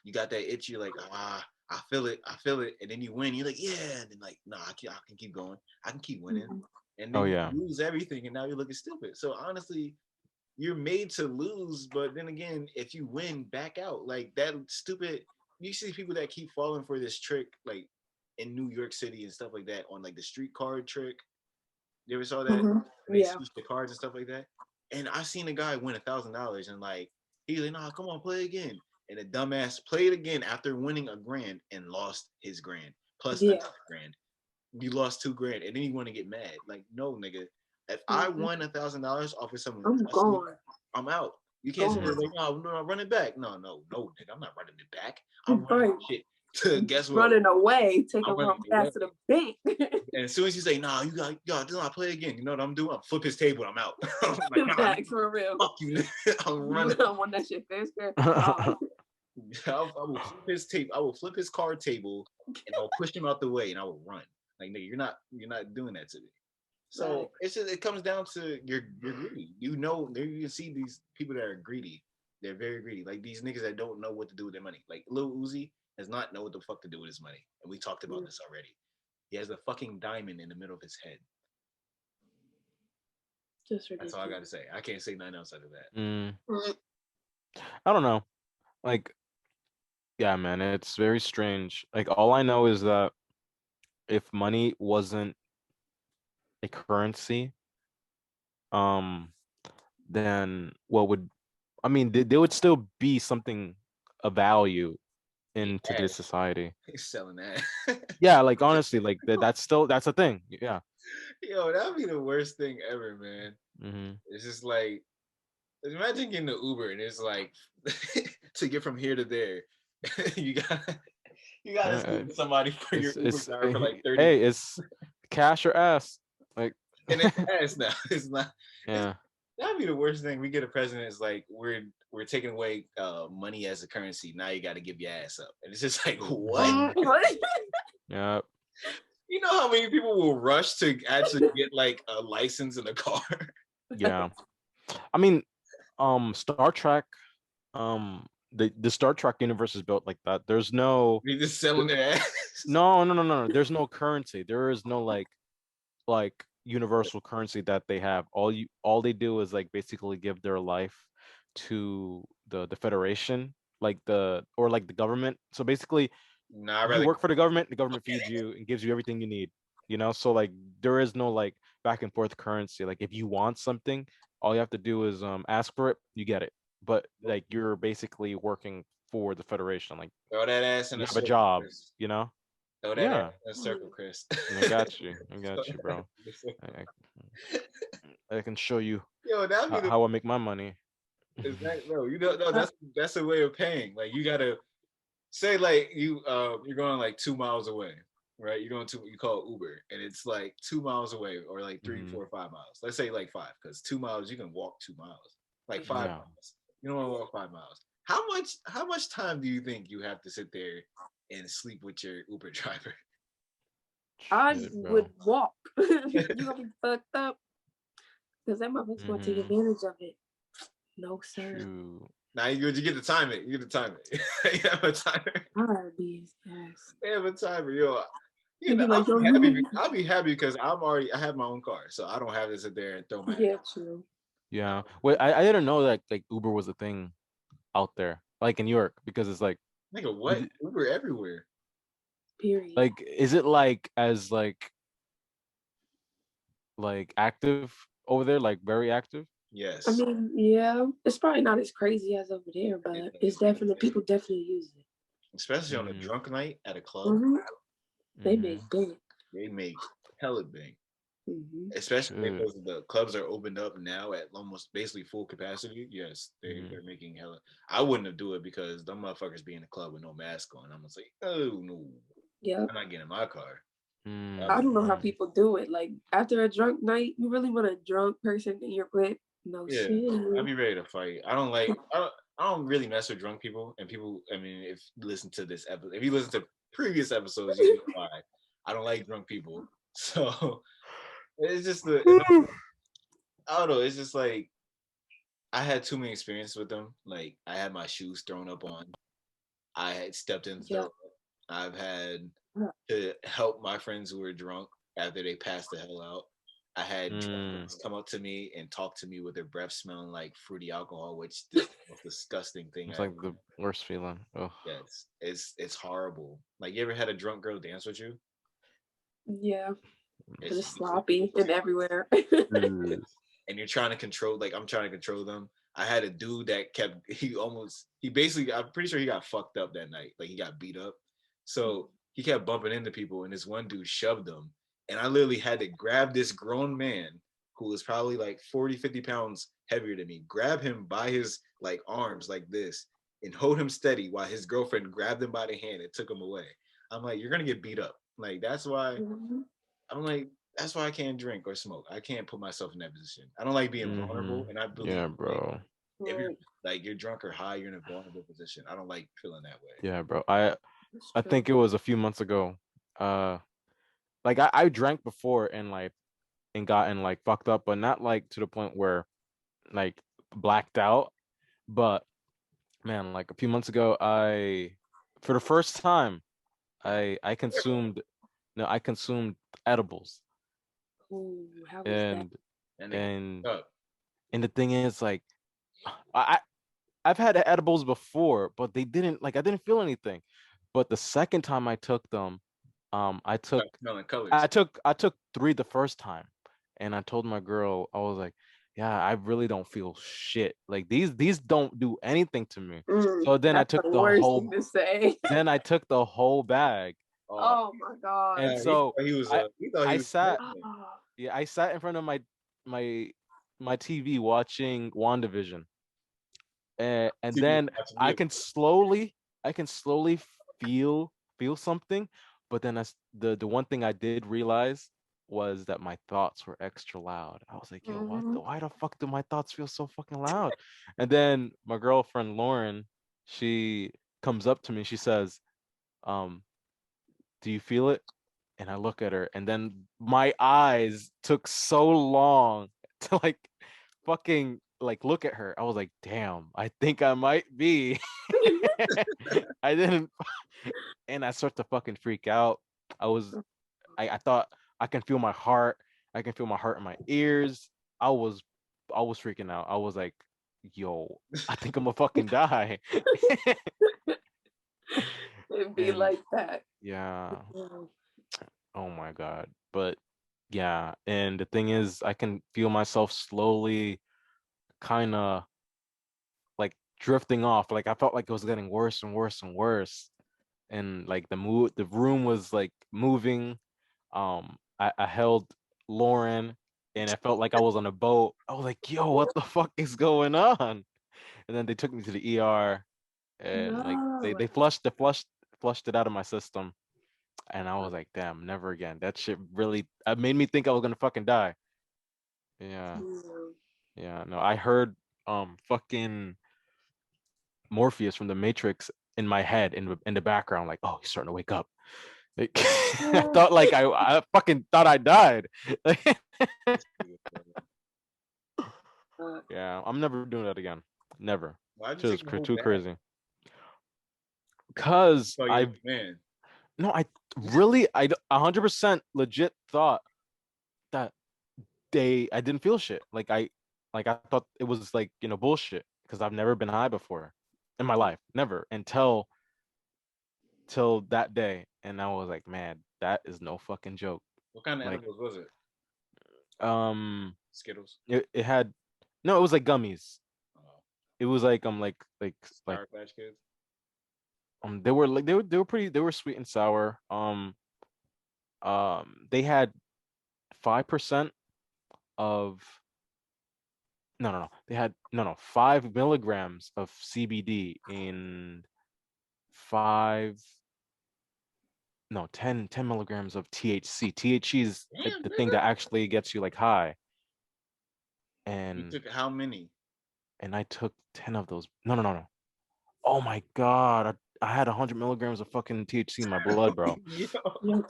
you got that itch. You're like, I feel it, and then you win. You're like, yeah, and then like, no, I can keep going. I can keep winning, Mhm. and Oh then yeah. you lose everything, and now you're looking stupid. So honestly, you're made to lose, but then again, if you win, back out. Like that stupid. You see people that keep falling for this trick, like in New York City and stuff like that, on like the street card trick. You ever saw that? Mhm. And they Yeah. switch the cards and stuff like that. And I seen a guy win $1,000 in like He's like, nah, come on, play again. And the dumbass played again after winning a grand and lost his grand plus Yeah. another grand. You lost 2 grand, and then you want to get mad? Like, no, nigga. If I Mhm. won $1,000 off of someone, I'm gone. I'm out. You can't say Gone. like, no, run it back. No, nigga, I'm not running it back. I'm running Right. shit to guess what? Running away, taking I'm running one away. pass to the bank. And as soon as you say, nah, you got do not play again. You know what I'm doing? I'm flip his table. I'm out. I'm like, nah, Facts for real. fuck you. I'm running. I want that shit fair, fair. Gone. I will flip his tape. I will flip his card table, and I will push him out the way, and I will run. Like, nigga, you're not doing that to me. So Right. it's just, it comes down to you're greedy. You know, there you see these people that are greedy. They're very greedy. Like these niggas that don't know what to do with their money. Like Lil Uzi does not know what the fuck to do with his money, and we talked about this already. He has a fucking diamond in the middle of his head. Just That's all I got to ridiculous. say. I can't say nothing else other than that. Mm, I don't know. Like, yeah, man, it's very strange. Like, all I know is that if money wasn't a currency, um, then what would, I mean, there would still be something of value in today's Ass. society. He's selling that. Yeah, like honestly, like that's a thing. Yeah. Yo, that'd be the worst thing ever, man. Mm-hmm. It's just like, imagine getting the Uber and it's like to get from here to there, you got you got to Yeah, speak to somebody for your Uber it's driver for like 30 hey, minutes. it's cash or ass. Like, And it's ass now. It's not. It's, yeah. that'd be the worst thing. We get a president. It's like we're taking away money as a currency. Now you got to give your ass up, and it's just like what? What? Yeah. You know how many people will rush to actually get like a license in a car? Yeah. I mean, Star Trek, the Star Trek universe is built like that. There's no They just selling their ass. no. There's no currency. There is no like universal currency that they have. All they do is like basically give their life to the Federation, like the government. So basically Nah, I'd you rather. work for the government feeds you and gives you everything you need, so like there is no like back and forth currency. Like if you want something, all you have to do is ask for it, you get it. But like you're basically working for the Federation, like Throw that ass in you a have a circle, job, Chris. you know Throw that ass yeah. in a circle, Chris. I got you, bro. I can show you Yo, that'd be the how I make my money. exact no. You know, no, that's a way of paying. Like you gotta say like you're going like 2 miles away, right? You're going to you call Uber, and it's like 2 miles away, or like three, Mhm. 4, 5 miles. Let's say like 5, because 2 miles you can walk 2 miles. Like five Yeah. miles, you don't want to walk 5 miles. How much time do you think you have to sit there and sleep with your Uber driver? I Shit, would bro. walk. You gonna be fucked up because that motherfucker's gonna take Mhm. advantage of it. No sir. Shoot. Now you get to time it. You get to time it. You have a timer. I'd be his ass. They have a timer, yo. You He'd know, be like, yo, I'll be happy because I have my own car, so I don't have to sit there and throw my. yeah, true. Yeah. Wait, I didn't know that like Uber was a thing out there, like in New York, because it's Nigga, is what? it, Uber everywhere. Period. like is it like as like active over there, like very active? I Yes. mean, yeah, it's probably not as crazy as over there, but it's definitely Insane. people definitely use it. Especially on a Mm, drunk night at a club, hmm They make mm-hmm. big. they make hella big. hmm Especially Shit. because the clubs are opened up now at almost basically full capacity. Yes, Mm-hmm. they're making hella. I wouldn't have do it because them motherfuckers be in the club with no mask on. I'm gonna say, oh no, Yep. I'm not getting in my car. I don't know how Mm-hmm. people do it. Like after a drunk night, you really want a drunk person in your with? No Yeah, shit. I'd be ready to fight. I don't really mess with drunk people and people. I mean, if you listen to this episode, if you listen to previous episodes, you know why I don't like drunk people. So it's just I don't know. It's just like I had too many experiences with them. Like I had my shoes thrown up on. I had stepped in Yeah. throw. I've had to help my friends who were drunk after they passed the hell out. I had drunk Mm. girls come up to me and talk to me with their breath smelling like fruity alcohol, which is the most disgusting thing It's I ever. like the worst feeling. Oh. Yes, it's horrible. Like you ever had a drunk girl dance with you? Yeah. Cause It's it's sloppy and everywhere. Mm. and you're trying to control. Like I'm trying to control them. I had a dude that he basically, I'm pretty sure he got fucked up that night. Like he got beat up. So he kept bumping into people and this one dude shoved him. And I literally had to grab this grown man who was probably like 40, 50 pounds heavier than me, grab him by his like arms like this and hold him steady while his girlfriend grabbed him by the hand and took him away. I'm like, you're gonna get beat up. Like that's why I'm like, that's why I can't drink or smoke. I can't put myself in that position. I don't like being vulnerable, and I believe Yeah, like bro. if you're like you're drunk or high, you're in a vulnerable position. I don't like feeling that way. Yeah, bro. I think it was a few months ago. Like I drank before and like and gotten like fucked up, but not like to the point where like blacked out. But man, like a few months ago, for the first time, I consumed no, I consumed edibles, Ooh, how was that? and And they and up. and the thing is like I I've had edibles before, but they didn't like I didn't feel anything. But the second time I took them, I took Start smelling colors. I took three the first time, and I told my girl I was like, yeah, I really don't feel shit. Like these don't do anything to me. So then I That's the took the worst thing whole to say. then I took the whole bag, Oh, Oh my god. and yeah, he so thought he was I he thought he I was sat pregnant. yeah I sat in front of my my TV watching WandaVision, and TV was then watching I you. can slowly feel something, but then the one thing I did realize was that my thoughts were extra loud. I was like, yo, why the fuck do my thoughts feel so fucking loud? And then my girlfriend Lauren, she comes up to me, she says, um, do you feel it? And I look at her, and then my eyes took so long to like fucking like look at her. I was like, damn, I think I might be. I didn't, and I start to fucking freak out. I was, I thought I can feel my heart. I can feel my heart in my ears. I was, I was freaking out. I was like, yo, I think I'm gonna fucking die. It'd be And like that. yeah, Yeah. oh my God. But yeah, and the thing is, I can feel myself slowly kind of like drifting off. Like I felt like it was getting worse and worse and worse. And like the room was like moving. I held Lauren and I felt like I was on a boat. I was like, yo, what the fuck is going on? And then they took me to the ER and like No. flushed it out of my system. And I was like, damn, never again. That shit really made me think I was gonna fucking die. Yeah. Yeah. No, I heard fucking Morpheus from the Matrix in my head in the background, like, oh, he's starting to wake up. Like, I thought like I fucking thought I died. Yeah, I'm never doing that again. Never. Why'd you take Just the whole too bag? crazy. Cause Oh, you're I the man. no, I really 100% legit thought that I didn't feel shit. Like I thought it was like, bullshit because I've never been high before in my life. Never until till that day. And I was like, man, that is no fucking joke. What kind of Like, edibles was it? Skittles. it had no, it was like gummies. Uh, It was like like Sour Patch Kids. they were like they were sweet and sour. They had 5% of no, they had no 5 milligrams of CBD in five no 10 milligrams of THC. THC is like Damn, the thing that nigga. actually gets you like high. You And took how many? I took 10 of those. No. Oh my God. I had 100 milligrams of fucking THC in my blood, bro. yo, You're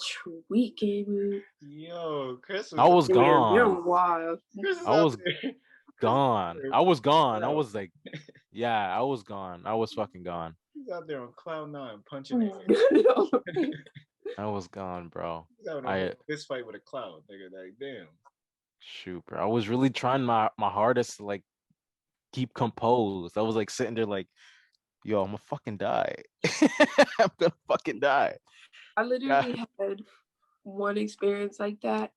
tweaking. yo, Chris I was out was Damn, gone. you're wild. Chris is I out was there. Chris is out gone. there I was on gone. I cloud. was like, yeah, I was gone. I was fucking gone. He's out there on cloud nine punching air. I was gone, bro. He's having a whole I fist fight with a cloud, nigga. Like, damn. shoot, bro. I was really trying my hardest to like keep composed. I was like sitting there like, yo, I'm gonna fucking die. I'm gonna fucking die. I Yeah. literally had one experience like that,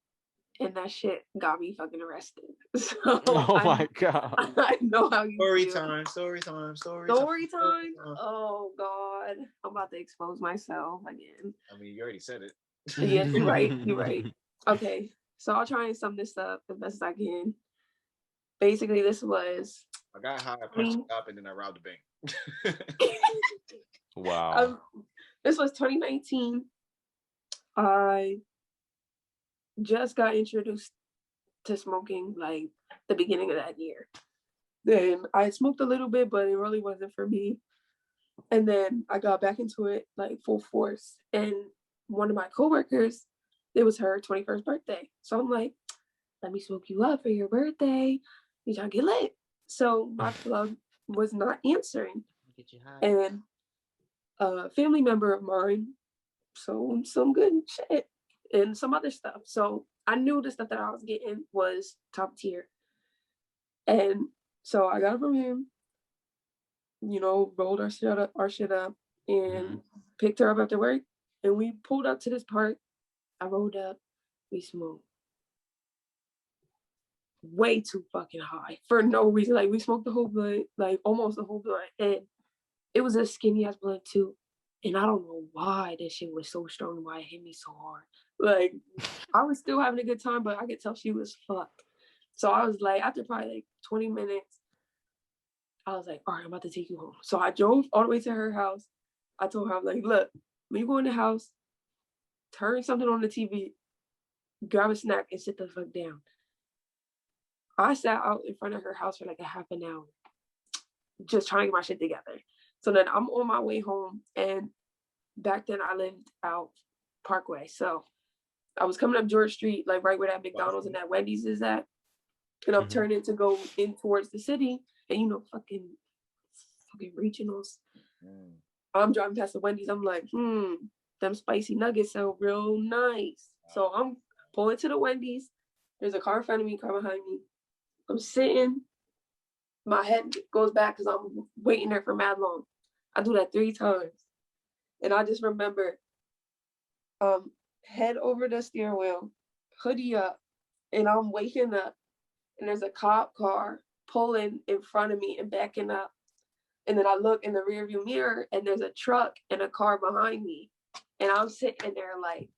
and that shit got me fucking arrested. So Oh my God. I know how you Story feel. time, story time, story Story time. time. Oh God, I'm about to expose myself again. I mean, you already said it. Yeah, you're right. You're right. Okay, so I'll try and sum this up as best as I can. Basically, this was. I got high, I punched the cop, and then I robbed the bank. Wow. This was 2019. I just got introduced to smoking like the beginning of that year. Then I smoked a little bit, but it really wasn't for me. And then I got back into it like full force. And one of my coworkers, it was her 21st birthday. So I'm like, let me smoke you up for your birthday. You trying to get lit. So my plug was not answering. Get you high. And a family member of mine sold some good shit and some other stuff. So I knew the stuff that I was getting was top tier. And so I got it from him, rolled our shit up and picked her up after work. And we pulled up to this park. I rolled up, we smoked. Way too fucking high for no reason. Like we smoked the whole blunt, like almost the whole blunt. And it was a skinny ass blunt too. And I don't know why that shit was so strong, why it hit me so hard. Like I was still having a good time, but I could tell she was fucked. So I was like, after probably like 20 minutes, I was like, all right, I'm about to take you home. So I drove all the way to her house. I told her, I'm like, look, when you go in the house, turn something on the TV, grab a snack, and sit the fuck down. I sat out in front of her house for like a half an hour, just trying to get my shit together. So then I'm on my way home, and back then I lived out Parkway. So I was coming up George Street, like right where that McDonald's and that Wendy's is at. And I'm turning to go in towards the city, and fucking regionals. I'm driving past the Wendy's. I'm like, them spicy nuggets sound real nice. So I'm pulling to the Wendy's. There's a car in front of me, car behind me. I'm sitting. My head goes back because I'm waiting there for mad long. I do that 3 times. And I just remember head over the steering wheel, hoodie up, and I'm waking up. And there's a cop car pulling in front of me and backing up. And then I look in the rearview mirror and there's a truck and a car behind me. And I'm sitting there like,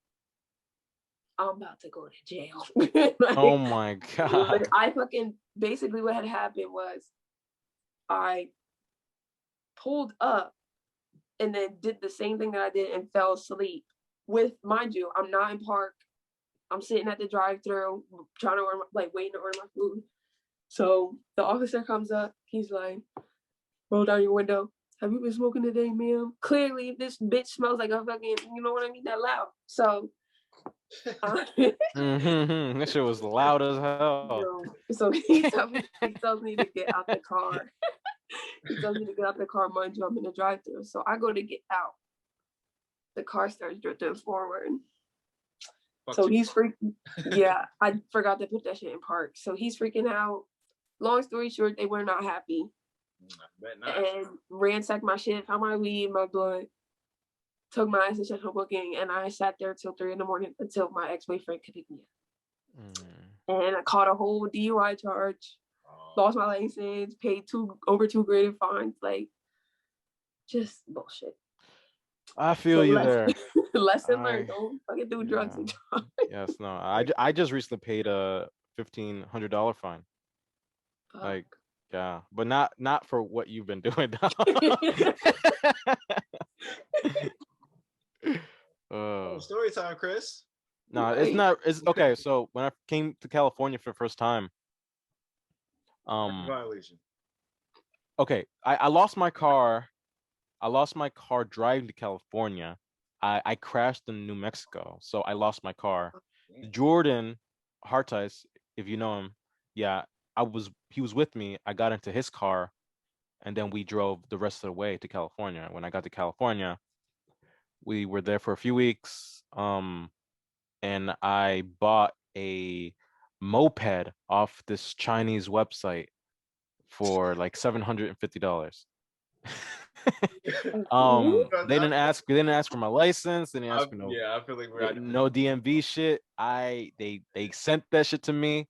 I'm about to go to jail. Like, oh my God. I fucking, basically what had happened was I pulled up and then did the same thing that I did and fell asleep. With, mind you, I'm not in park. I'm sitting at the drive-thru trying to order, waiting to order my food. So the officer comes up. He's like, roll down your window. Have you been smoking today, ma'am? Clearly, this bitch smells like a fucking, you know what I mean, that loud. So That shit was loud as hell. So he tells me to get out the car. He tells me to get out the car, mind you, I'm in the drive-thru. So I go to get out. The car starts drifting forward. So he's freaking. Yeah, I forgot to put that shit in park. So he's freaking out. Long story short, they were not happy. And ransacked my shit, found my weed, my blunt, took my ass to central booking, and I sat there till 3 a.m. until my ex-boyfriend could pick me up. And I caught a whole DUI charge, lost my license, paid over $2,000 in fines, just bullshit. I feel you there. Lesson learned: don't fucking do drugs and drugs. Yes, no. I just recently paid a $1,500 fine. Yeah, but not for what you've been doing now. Story time, Chris. No, it's not. It's okay. So when I came to California for the first time, violation. Okay, I lost my car. I lost my car driving to California. I crashed in New Mexico, so I lost my car. Jordan Hartice, if you know him, yeah, he was with me. I got into his car, and then we drove the rest of the way to California. When I got to California, we were there for a few weeks. And I bought a moped off this Chinese website for like $750. They didn't ask. They didn't ask for my license. They didn't ask for no Yeah, I feel like we're no DMV shit. They sent that shit to me.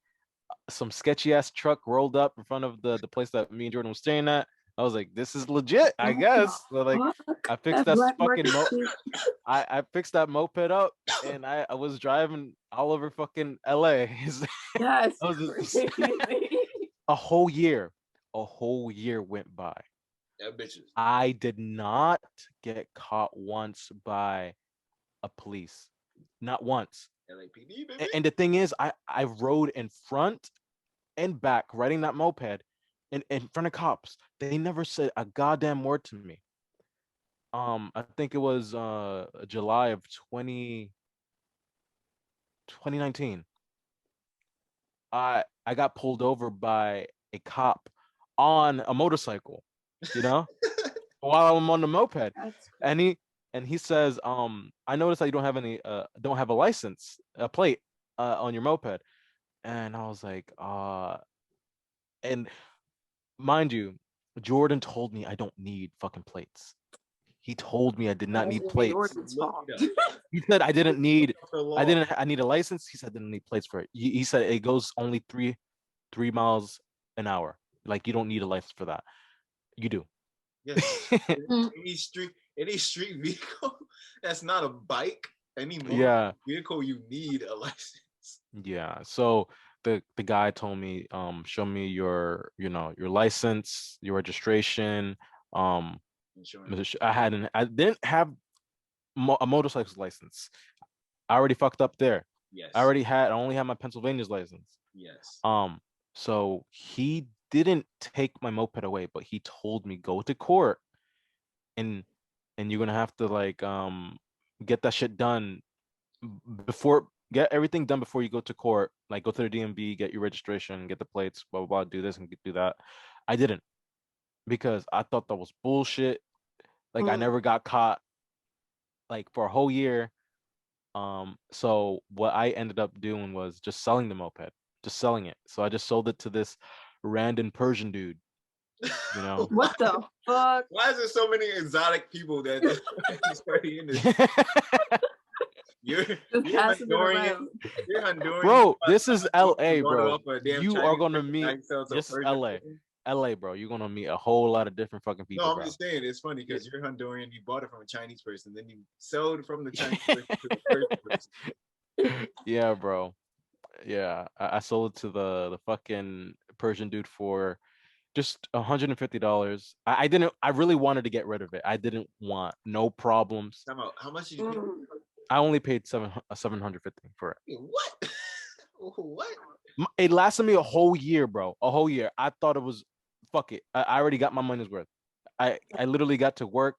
Some sketchy ass truck rolled up in front of the place that me and Jordan was staying at. I was like, this is legit, I What the guess. So, like, fuck? I fixed That that black fucking market shit. I fixed that moped up, and I was driving all over fucking LA. That's I was just crazy. a whole year. A whole year went by. that bitches. I did not get caught once by a police. Not once. LAPD, baby. And the thing is, I rode in front and back, riding that moped in front of cops. They never said a goddamn word to me. I think it was July of 2019. I got pulled over by a cop on a motorcycle, you know, while I'm on the moped. That's And he says, I noticed that you don't have a license, a plate on your moped. And I was like, and mind you, Jordan told me I don't need fucking plates. He told me I did not need plates. Jordan's fault. He said I didn't need law. I need a license. He said I didn't need plates for it. He said it goes only three miles an hour. Like, you don't need a license for that. You do. Yes. any street vehicle that's not a bike, any Yeah. vehicle, you need a license. Yeah. So the guy told me, show me your license, your registration. Insurance. I didn't have a motorcycle's license. I already fucked up there. Yes. I only had my Pennsylvania's license. Yes. So he didn't take my moped away, but he told me go to court and you're gonna have to like get that shit done get everything done before you go to court. Like, go to the DMV, get your registration, get the plates, blah blah blah, do this and do that. I didn't, because I thought that was bullshit. Like, I never got caught, like, for a whole year. So what I ended up doing was just selling the moped, just selling it. So I just sold it to this random Persian dude, you know. What the fuck? Why is there so many exotic people that is already in this? You're Honduran. You're Honduran. Bro, this is LA, bro. You You are gonna meet just LA. LA, bro. You're gonna meet a whole lot of different fucking people. No, I'm just saying it's funny because you're Honduran. You bought it from a Chinese person, then you sold from the Chinese person to the Persian person. Yeah, bro. Yeah, I sold it to the fucking Persian dude for just $150. I really wanted to get rid of it. I didn't want no problems. How much did you pay? I only paid $750 for it. What? What? It lasted me a whole year, bro. A whole year. I thought it was, fuck it. I already got my money's worth. I literally got to work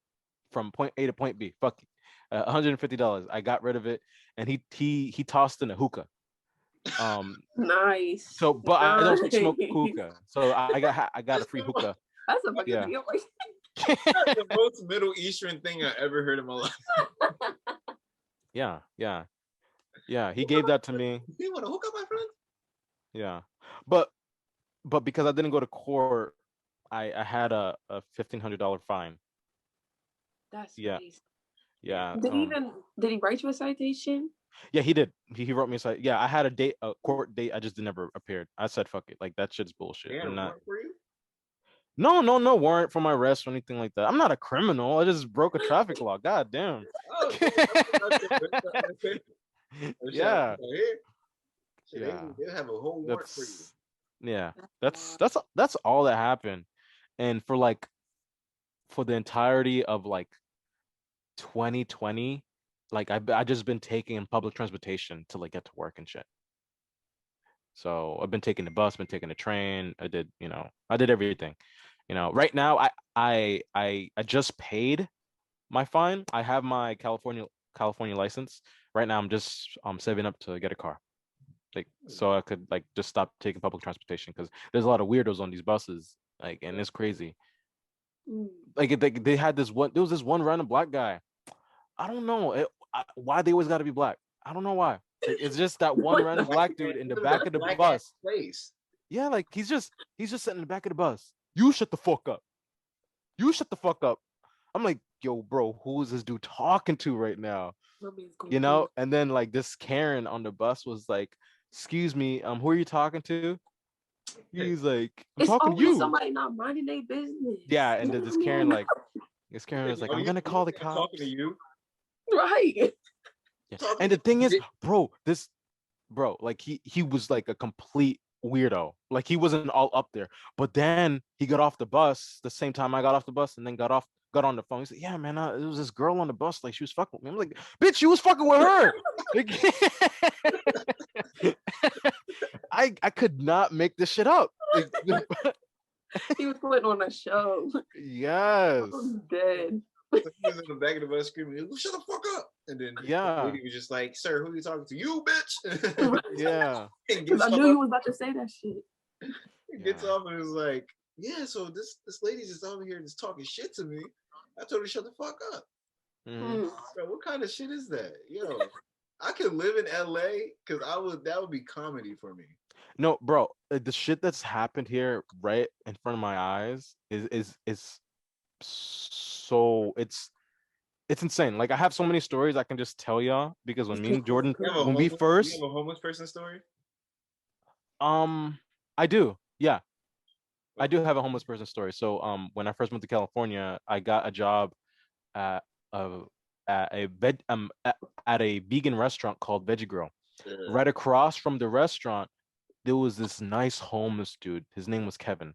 from point A to point B. Fuck it. $150. I got rid of it, and he tossed in a hookah. Nice. So, but I don't smoke hookah, so I got a free hookah. That's a fucking deal. That's the most Middle Eastern thing I ever heard in my life. Yeah. He gave that to me. You want a hookah, my friend? Yeah, but because I didn't go to court, I had a $1,500 fine. That's nice. Yeah. Did he write you a citation? Yeah, he did. He wrote me a citation. Yeah, I had a court date. I just never appeared. I said fuck it. Like, that shit's bullshit. Yeah, warrant for you? No warrant for my arrest or anything like that. I'm not a criminal. I just broke a traffic law. God damn. Oh, yeah. They have a whole warrant for you. Yeah, that's all that happened. And for the entirety of like 2020, like I just been taking public transportation to like get to work and shit. So I've been taking the bus, been taking the train. I did everything. Right now I just paid my fine. I have my California license. Right now I'm saving up to get a car. Like, so I could like just stop taking public transportation, because there's a lot of weirdos on these buses, like, and it's crazy. Like, they had there was this one random black guy. I don't know why they always got to be black. I don't know why. It's just that one random black dude in the back of the bus. Yeah, like he's just sitting in the back of the bus. You shut the fuck up. You shut the fuck up. I'm like, yo, bro, who is this dude talking to right now? That means You goofy. know? And then like this Karen on the bus was like, excuse me, who are you talking to? He's like, I'm It's talking to always you. somebody not minding their business. Yeah, and then this Karen was like, Oh, I'm gonna you call the think I'm talking to cops. you? Right. Yeah. Talking And to the thing is, you? bro, like he was like a complete weirdo. Like he wasn't all up there. But then he got off the bus the same time I got off the bus, and then got on the phone. He said, "Yeah, man, it was this girl on the bus. Like she was fucking with me." I'm like, "Bitch, you was fucking with her." Like, I could not make this shit up. Like, He was putting on a show. yes, I'm dead. So he was in the back of the bus screaming, "Shut the fuck up!" And then the yeah, lady was just like, "Sir, who are you talking to? You, bitch!" yeah, And Because I gets knew you off. was about to say that shit. Gets yeah. off and is like, "Yeah, so this lady's just over here just talking shit to me. I told her to shut the fuck up." Mhm. Hmm. Bro, what kind of shit is that? Yo, I could live in LA because that would be comedy for me. No, bro, the shit that's happened here right in front of my eyes is so it's insane. Like I have so many stories I can just tell y'all because when me and Jordan when we You first have a homeless person story? um I do. Yeah. I Okay. do have a homeless person story. So when I first moved to California, I got a job at a at a vegan restaurant called Veggie Grill. Right across from the restaurant, there was this nice homeless dude. His name was Kevin.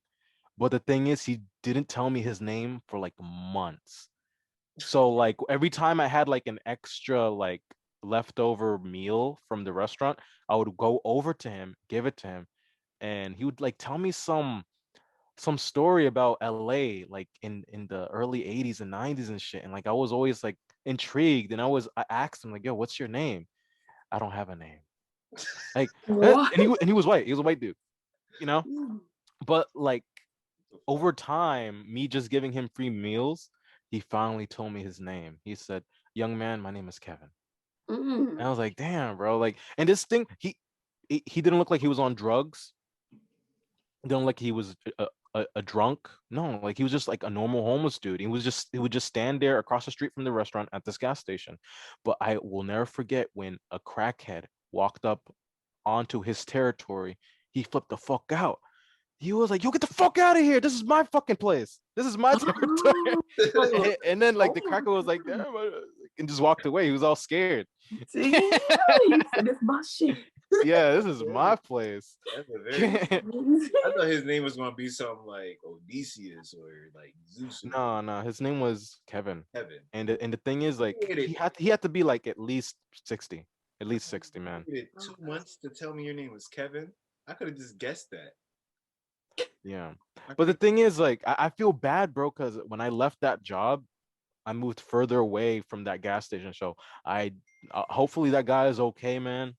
But the thing is, he didn't tell me his name for like months. So like every time I had like an extra like leftover meal from the restaurant, I would go over to him, give it to him, and he would like tell me some story about LA like in the early 80s and 90s and shit. And like I was always like intrigued and I asked him like, "Yo, what's your name?" "I don't have a name." Like What? and he was white. He was a white dude, you know? Mm. But like over time, me just giving him free meals, he finally told me his name. He said, "Young man, my name is Kevin." And I was like, "Damn, bro!" Like, and this thing, he didn't look like he was on drugs. He didn't look like he was a drunk. No, like he was just like a normal homeless dude. He would just stand there across the street from the restaurant at this gas station. But I will never forget when a crackhead walked up onto his territory. He flipped the fuck out. He was like, "Yo, get the fuck out of here! This is my fucking place. This is my territory." Oh, And then like oh the my cracker was like, God. "Damn," and just walked away. He was all scared. See? He said, it's my shit. Yeah, this is my place. That's a very. I thought his name was gonna be something like Odysseus or like Zeus or No, his name was Kevin. Heaven. And the thing is, like, Waited, he had to be like at least 60. At least 60, man. waited 2 months to tell me your name was Kevin. I could have just guessed that. Yeah. I But the could thing is, like, I feel bad, bro, because when I left that job, I moved further away from that gas station. So I hopefully that guy is okay, man.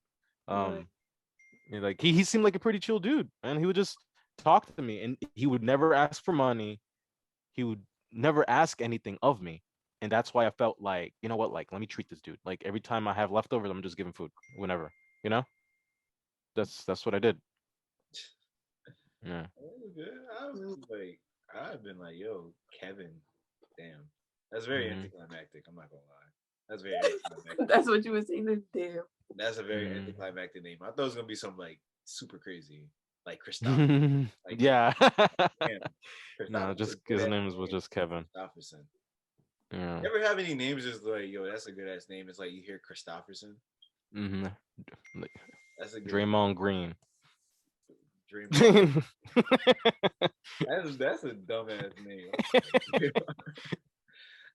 Right. Um, like he seemed like a pretty chill dude, man. He would just talk to me, and he would never ask for money. He would never ask anything of me, and that's why I felt like, you know what, like let me treat this dude. Like every time I have leftovers, I'm just giving food, whenever. You know, that's what I did. Yeah. I was like, I've been like, yo, Kevin. Damn. That's very Hmm. anticlimactic. I'm not gonna lie. That's very anticlimactic. That's what you were saying. Damn. That's a very Hmm. anticlimactic name. I thought it was gonna be something like super crazy, like Christopher. Like, Yeah. damn, No, Christopher is just a good his ass name was name. just Kevin. Christopherson. Yeah. You ever have any names just like, yo, that's a good ass name? It's like you hear Christopherson. Hmm. That's a good Draymond Green. dream. Yeah. That's a dumbass name.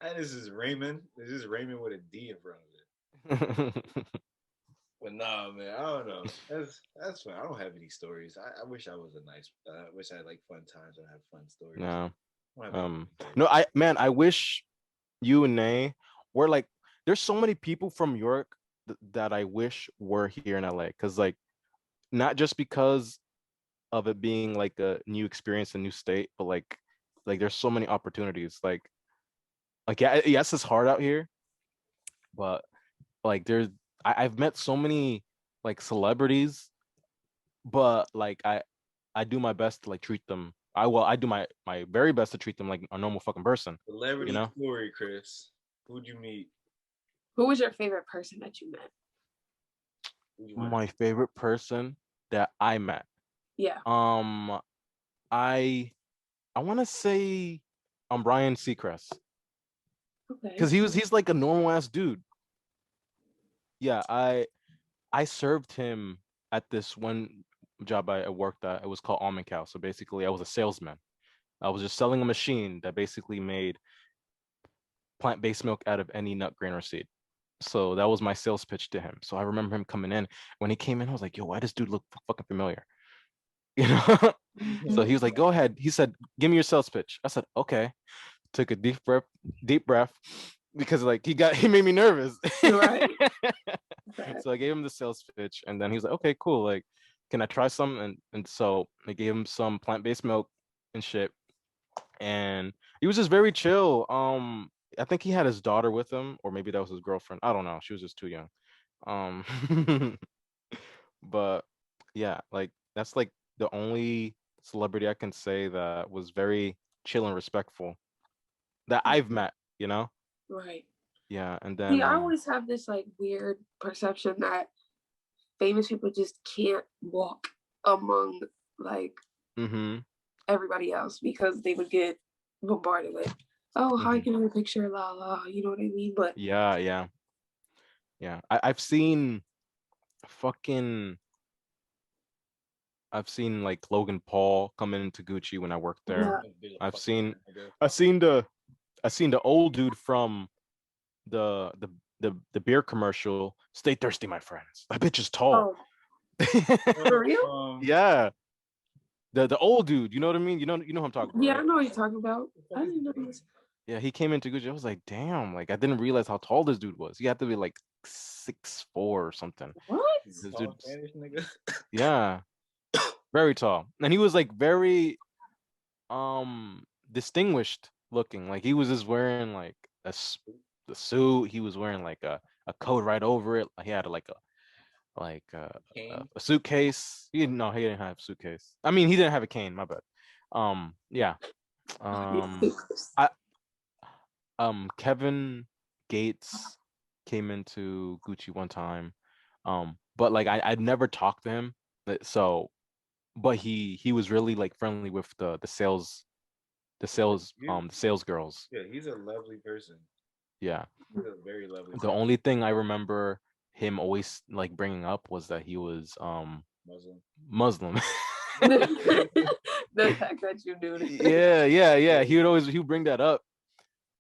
And this is Raymond. This is Raymond with a D in front of it. But nah, man, I don't know. That's fine. I don't have any stories. I wish I was a nice. I wish I had like fun times and have fun stories. No. I don't have any No, stories. I wish you and Nay were like, there's so many people from York that I wish were here in LA. Cause like not just because of it being like a new experience, a new state, but like there's so many opportunities. Like yeah, yes, it's hard out here, but like I've met so many like celebrities, but like I do my best to like treat them I do my very best to treat them like a normal fucking person. You Celebrity know, story, Chris. Who'd you meet? Who was your favorite person that you met? Who'd you want? my favorite person that I met. Yeah. Um, I I want to say Brian Seacrest Okay. because he's like a normal ass dude. Yeah, I served him at this one job I worked at. It was called Almond Cow. So basically, I was a salesman. I was just selling a machine that basically made plant-based milk out of any nut, grain, or seed. So that was my sales pitch to him. So I remember him coming in. When he came in, I was like, "Yo, why does dude look fucking familiar?" You know. So he was like, "Go ahead." He said, "Give me your sales pitch." I said, "Okay." Took a deep breath, because like he made me nervous. Right. Okay. So I gave him the sales pitch, and then he was like, "Okay, cool. Like, can I try some?" And so I gave him some plant-based milk and shit, and he was just very chill. I think he had his daughter with him, or maybe that was his girlfriend. I don't know. She was just too young. Um, but yeah, like that's like the only celebrity I can say that was very chill and respectful that I've met, you know? Right. Yeah, and See, then I always have this like weird perception that famous people just can't walk among like mhm, everybody else because they would get bombarded with, oh, how mhm. can I get a picture, la la, you know what I mean? But Yeah, yeah, yeah. I've seen fucking I've seen like Logan Paul coming into Gucci when I worked there. yeah, I've seen I've seen the I've seen the old dude from the the the beer commercial. Stay thirsty, my friends. That bitch is tall. oh, for real? Yeah, the old dude. You know what I mean? You know who I'm talking about, Yeah, I right? know what you're talking about. I didn't know this. Yeah, he came into Gucci. I was like, damn, like I didn't realize how tall this dude was. He had to be like 6'4" or something. What? This Tall dude's Spanish nigga. yeah, very tall. And he was like very distinguished looking. Like he was just wearing like the suit. He was wearing like a coat right over it. He had like Kane. a suitcase. He didn't know he didn't have a suitcase. I mean, he didn't have a cane, my bad. Yeah. I Kevin Gates came into Gucci one time. But like I'd never talked to him. So but he was really like friendly with the sales girls. Yeah, he's a lovely person. Yeah. He's a very lovely The person. only thing I remember him always like bringing up was that he was Muslim. Muslim. The fact that you knew that. Yeah. He would bring that up.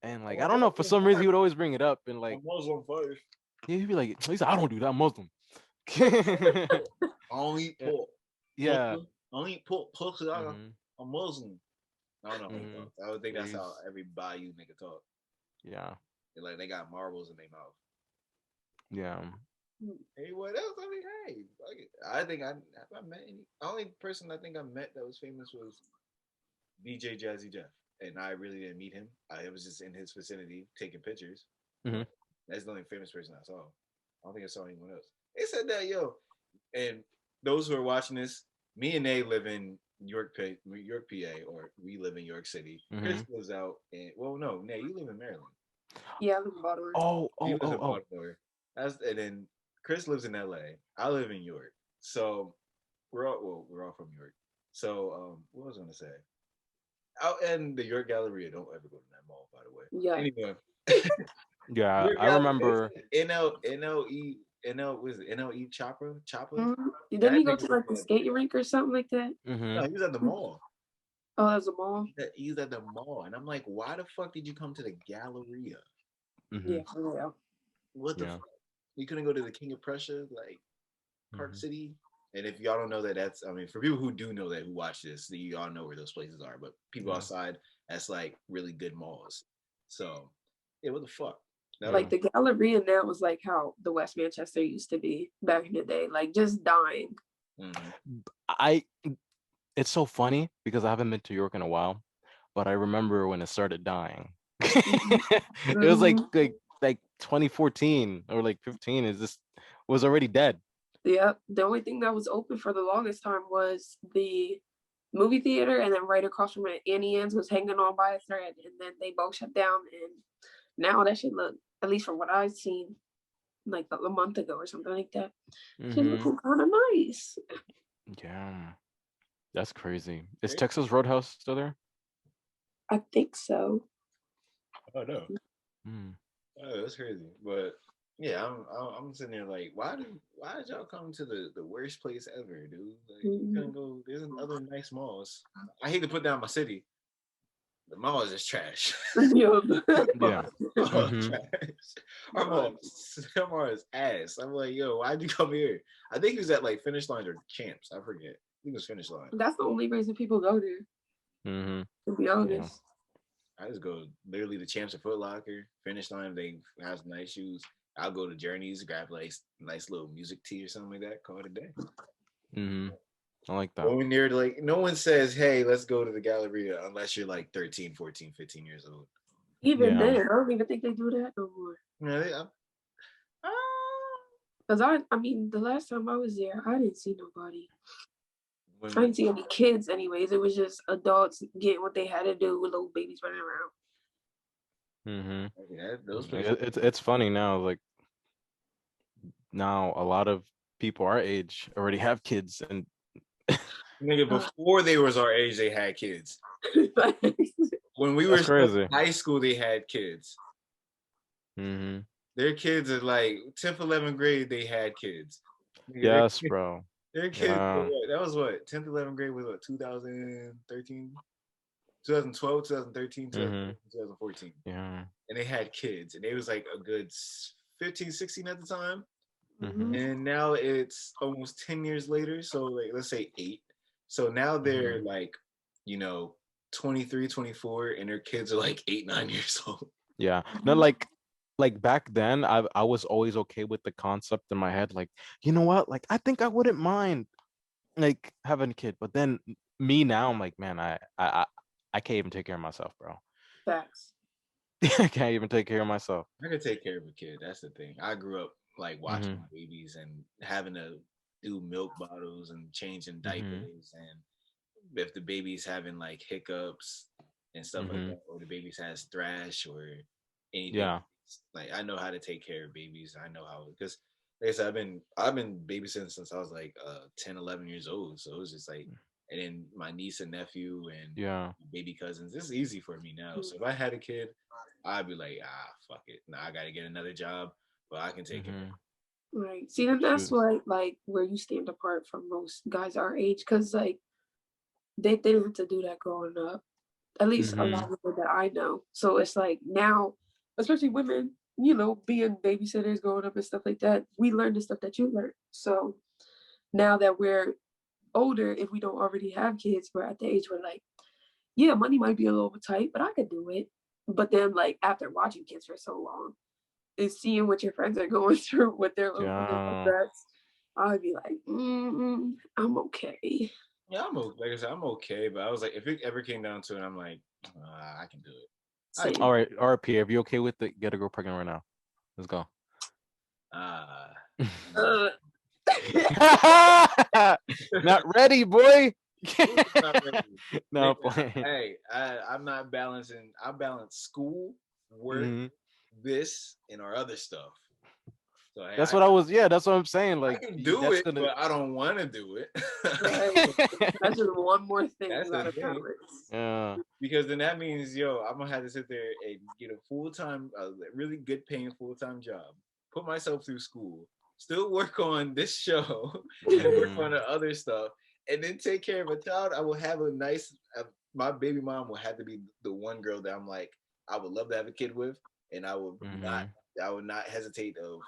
And like I don't know, for some reason he would always bring it up and like I'm Muslim first. he'd be like, he's like, I don't do that, I'm Muslim. I don't eat pork. Yeah. I don't eat pork. Mhm. I'm Muslim. I don't know how he Mhm. talks. I would think Yeah, that's how every Bayou nigga talk. yeah. Like they got marbles in their mouth. Yeah. Hey, what else? I mean, hey, fuck it. I think I met any. The only person I think I met that was famous was BJ Jazzy Jeff, and I really didn't meet him. I was just in his vicinity taking pictures. Mhm. That's the only famous person I saw. I don't think I saw anyone else. They said that, yo, and those who are watching this, me and they live in York, PA, or we live in York City. Chris Mhm. lives out in, well, no, Nay, you live in Maryland. Yeah, I live in Baltimore. Oh, He oh, lives oh, in oh. Baltimore. And then Chris lives in LA. I live in York. So we're all from York. So what was I gonna say? Out in the York Galleria, don't ever go to that mall, by the way. Yeah. Anyway, Yeah, York I Galleria, remember. What is it? NLE Chopper? Didn't That he go nigga to was like the skating rink or something like that? no, Mhm. he was at the mall. Oh, that was a mall. He's at the mall, and I'm like, why the fuck did you come to the Galleria? Yeah, Mhm. for real. What the Yeah. fuck? You couldn't go to the King of Prussia, like Park Mhm. City. And if y'all don't know that, that's I mean, for people who do know that who watch this, you all know where those places are. But people Yeah. outside, that's like really good malls. So yeah, what the fuck? That was Like Yeah. the Galleria now was like how the West Manchester used to be back in the day, like just dying. mhm. I it's so funny because I haven't been to York in a while, but I remember when it started dying. Mhm. It was Mhm. like 2014 or like 15 is this was already dead. Yeah, the only thing that was open for the longest time was the movie theater, and then right across from it, Annie Ann's was hanging on by a thread, and then they both shut down. And now that shit look, at least from what I've seen, like a month ago or something like that, shit Mm-hmm. looking kind of nice. Yeah, that's crazy. Is Great. Texas Roadhouse still there? I think so. Oh no. Mm. Oh, that's crazy. But yeah, I'm sitting there like, why did y'all come to the worst place ever, dude? Like, you Mhm. can go. There's other nice malls. I hate to put down my city. The mall is just trash. Yeah. Yeah. Oh, Mm-hmm. trash. Our mall is ass. I'm like, yo, why'd you come here? I think he was at like Finish Line or Champs. I forget. I think it was Finish Line. That's the only reason people go there, Mm-hmm. to be Yeah. honest. I just go literally the Champs or Foot Locker, Finish Line. They have nice shoes. I'll go to Journeys, grab like nice little music tee or something like that. Call it a day. Mm-hmm. I like that. Going near like no one says, hey, let's go to the Galleria unless you're like 13, 14, 15 years old. Even Yeah. then, I don't even think they do that no more. Yeah, Cause I mean, the last time I was there, I didn't see nobody. I when, didn't see any kids, anyways. It was just adults getting what they had to do with little babies running around. Mm-hmm. yeah, those places. It's funny now. Like now, a lot of people our age already have kids, and Nigga, before they was our age, they had kids. When we were that's still in crazy. high school, they had kids. Mm-hmm. Their kids are like 10th, 11th grade, they had kids. Nigga, Yes, bro. their kids, Yeah. that was what? 10th, 11th grade was what? 2013? 2012, 2013, Mm-hmm. 2014. Yeah. And they had kids. And they was like a good 15, 16 at the time. Mm-hmm. And now it's almost 10 years later. So like, let's say 8. So now they're Mm-hmm. like, 23, 24, and their kids are like 8, 9 years old. Yeah. No, like back then, I was always okay with the concept in my head. Like, you know what? Like, I think I wouldn't mind like having a kid. But then me now, I'm like, man, I can't even take care of myself, bro. Facts. I can't even take care of myself. I could take care of a kid. That's the thing. I grew up like watching Mm-hmm. babies and having to do milk bottles and changing Mm-hmm. diapers. And if the baby's having like hiccups and stuff like Mm-hmm. that, or the baby's has thrash or anything, Yeah. like I know how to take care of babies. I know how, because like I said, I've been babysitting since I was like 10, 11 years old. So it was just like, and then my niece and nephew and Yeah. baby cousins. This is easy for me now. So if I had a kid, I'd be like, fuck it. Now I got to get another job, but I can take care of Mm-hmm. it. Right. See, then that's Shoot. why, like, where you stand apart from most guys our age, because, like, they didn't have to do that growing up. At least a Mm-hmm. lot of women that I know. So it's like now, especially women, being babysitters growing up and stuff like that, we learn the stuff that you learned. So now that we're older, if we don't already have kids, we're at the age where, like, yeah, money might be a little bit tight, but I could do it. But then, like, after watching kids for so long and seeing what your friends are going through with their little Yeah. regrets, I'd be like, I'm okay. Yeah, like I said, I'm okay. But I was like, if it ever came down to it, I'm like, I can do it. Same. All right, RP, are you okay with it? Get a girl pregnant right now. Let's go. Uh, Not ready, boy. Not ready. No, Nigga, playing. hey, I'm not balancing. I balance school, work, Mhm. this, and our other stuff. So hey, That's what I was. Yeah, that's what I'm saying. I Like can do that's it, gonna. but I don't want to do it. right. That's just one more thing That's you the gotta thing. balance. Yeah. Because then that means, I'm gonna have to sit there and get a full-time, really good paying full-time job, put myself through school, still work on this show, and work on the other stuff, and then take care of a child. I will have a nice. My baby mom will have to be the one girl that I'm like, I would love to have a kid with, and I would not. I would not hesitate of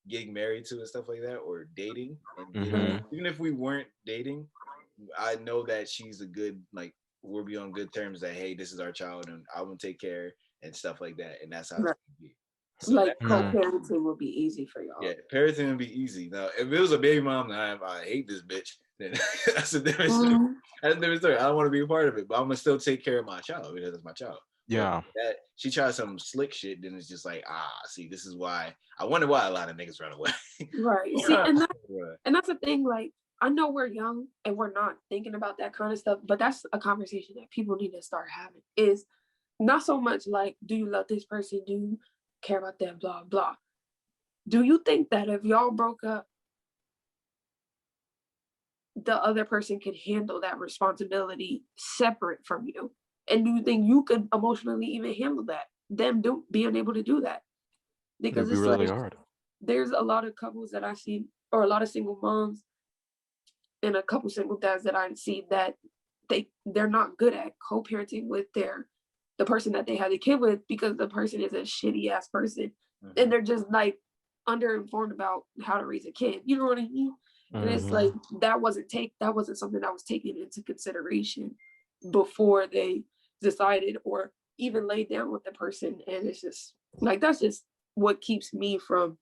getting married to and stuff like that, or dating. And even if we weren't dating, I know that she's a good, like, we'll be on good terms, that hey, this is our child and I will take care and stuff like that, and that's how it's Right. gonna be. So Like that, co-parenting will be easy for y'all. yeah, parenting would be easy. Now, if it was a baby mom and I hate this bitch, then that's a different story. That's a different story. I don't want to be a part of it, but I'm gonna still take care of my child because it's my child. Yeah. But that she tries some slick shit, then it's just like, see, this is why. I wonder why a lot of niggas run away. Right. See, and that's the thing. Like, I know we're young and we're not thinking about that kind of stuff, but that's a conversation that people need to start having. Is not so much like, do you love this person? Do you care about them? Blah, blah. Do you think that if y'all broke up, the other person could handle that responsibility separate from you? And do you think you could emotionally even handle that? Them being able to do that? Because It'd be it's really like, hard. there's a lot of couples that I see, or a lot of single moms and a couple single dads that I see that they're not good at co-parenting with the person that they had a kid with, because the person is a shitty ass person, and they're just like underinformed about how to raise a kid. You know what I mean? And it's like that wasn't something that was taken into consideration before they decided or even laid down with the person. And it's just like, that's just what keeps me from,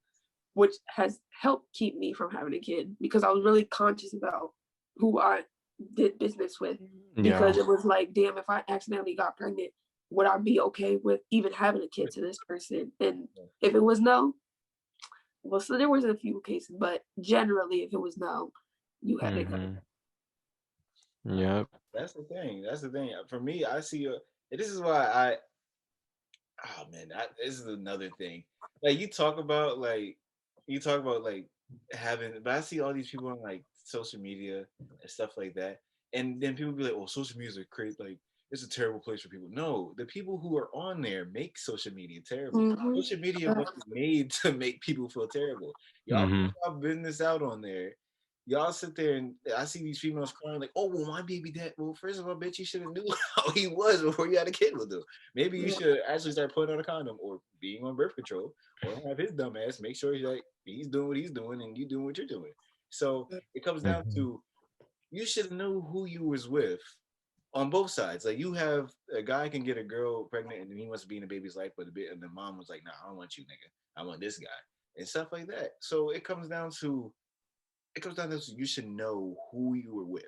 which has helped keep me from having a kid, because I was really conscious about who I did business with, because it was like, damn, if I accidentally got pregnant, would I be okay with even having a kid to this person? And if it was no, well, so there was a few cases, but generally, if it was no, you had to cut it. Yep. That's the thing. That's the thing. For me, I see this is why I. Oh man, this is another thing. Like you talk about like having, but I see all these people on like social media and stuff like that, and then people be like, "Oh, social media is crazy. Like it's a terrible place for people." No, the people who are on there make social media terrible. Social media wasn't made to make people feel terrible. Y'all put y'all business out on there. Y'all sit there and I see these females crying like, "Oh, well, my baby dad." Well, first of all, bitch, you should have knew how he was before you had a kid with him. Maybe you should actually start putting on a condom or being on birth control, or have his dumb ass make sure he's doing what he's doing and you doing what you're doing. So it comes down to, you should know who you was with on both sides. Like, you have a guy can get a girl pregnant and he wants to be in the baby's life, but and the mom was like, "Nah, I don't want you, nigga. I want this guy," and stuff like that. So it comes down to you should know who you were with.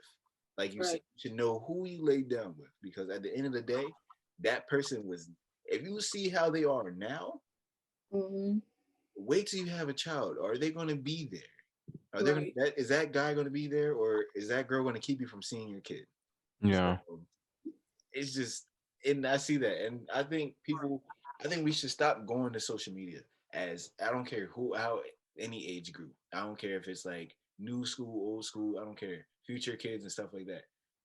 Like you said, you should know who you laid down with, because at the end of the day, that person was. If you see how they are now, wait till you have a child. Are they going to be there? Are they is that guy going to be there, or is that girl going to keep you from seeing your kid? Yeah. So it's just, and I see that, and I think we should stop going to social media as, I don't care how any age group. I don't care if it's like new school, old school. I don't care. Future kids and stuff like that.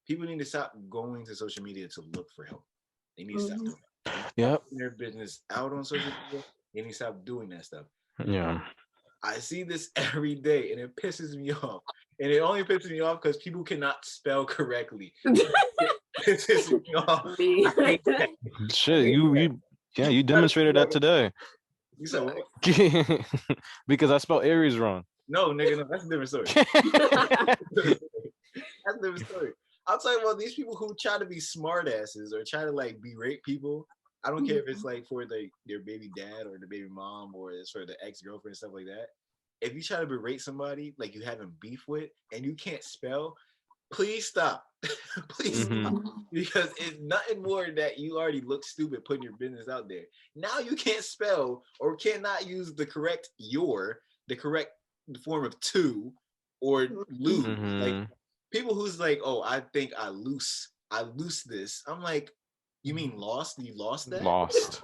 People need to stop going to social media to look for help. They need to stop doing that. They need to stop putting their business out on social media. They need to stop doing that stuff. Yeah. I see this every day and it pisses me off. And it only pisses me off because people cannot spell correctly. It pisses me off. I hate that. Shit, you demonstrated that today. You said what? Because I spelled Aries wrong. No, nigga, no, that's a different story. That's a different story. I'm talking about these people who try to be smartasses or try to like berate people. I don't care if it's like for their baby dad or the baby mom, or it's for the ex-girlfriend and stuff like that. If you try to berate somebody like you having beef with and you can't spell, please stop. Please stop. Because it's nothing more that you already look stupid putting your business out there. Now you can't spell or cannot use the correct form of to or lose. Like people who's like, "Oh, I think I loose this." I'm like, you mean lost? You lost that? Lost.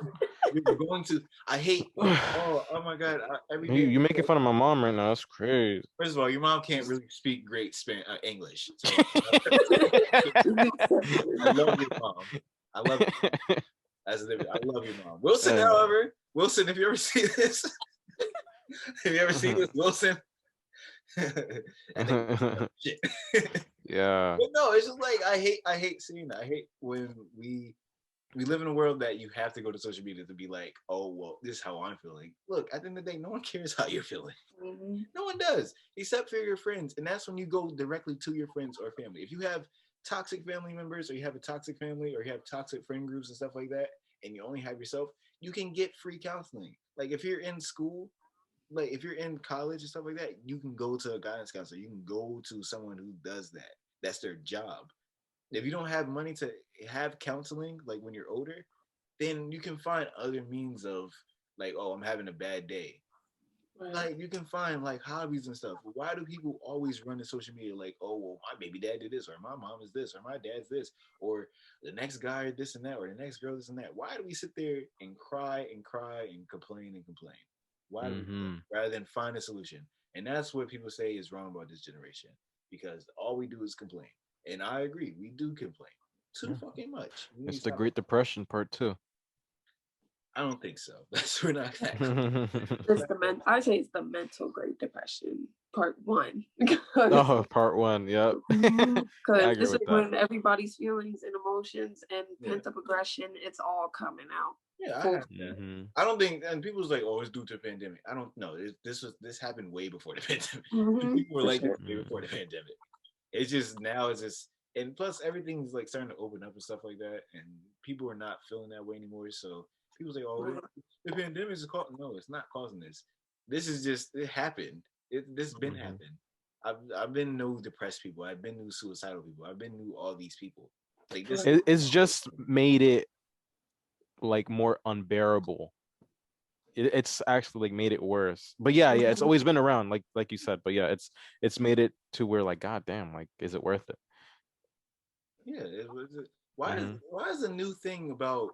You're going to. I hate. Oh my god! Every day. You making fun of my mom right now. That's crazy. First of all, your mom can't really speak great English, so I love your mom. I love your mom. That's different. I love your mom. Wilson, however, if you ever see this, Wilson? Shit. Yeah. But no, it's just like I hate seeing that. I hate when we live in a world that you have to go to social media to be like, "Oh, well, this is how I'm feeling." Look, at the end of the day, no one cares how you're feeling. No one does, except for your friends. And that's when you go directly to your friends or family. If you have toxic family members, or you have a toxic family, or you have toxic friend groups and stuff like that, and you only have yourself, you can get free counseling. Like if you're in school, like if you're in college and stuff like that, you can go to a guidance counselor. You can go to someone who does that. That's their job. If you don't have money to have counseling, like when you're older, then you can find other means of like, "Oh, I'm having a bad day." Right. Like you can find like hobbies and stuff. Why do people always run to social media like, oh well, my baby dad did this, or my mom is this, or my dad's this, or the next guy this and that, or the next girl this and that? Why do we sit there and cry and cry and complain and complain? Why do we do Mm-hmm. that? Rather than find a solution? And that's what people say is wrong about this generation because all we do is complain. And I agree, we do complain too Yeah. fucking much. We need to It's the stop. Great Depression part two. I don't think so. That's we're not that. It's the I say it's the mental Great Depression part one because Oh, part one. Yep. I agree this is with that. when everybody's feelings and emotions and Yeah. pent up aggression, it's all coming out. Yeah, I Full. have that. Mm-hmm. I don't think, and people's like, oh, it's due to the pandemic. I don't know. This happened way before the pandemic. People were For like this sure. way before the pandemic. It's just now it's just, and plus everything's like starting to open up and stuff like that, and people are not feeling that way anymore. So people's like, oh, Right. the pandemic is causing. No, it's not causing this. This is just it happened. This been Mm-hmm. happened. I've been new depressed people. I've been new suicidal people. I've been new all these people. Like this. It's just made it like more unbearable. It's actually like made it worse. But yeah, yeah, it's Mhm. always been around, like you said. But yeah, it's made it to where like, god damn, like, is it worth it? Yeah, Mm-hmm. why is a new thing about?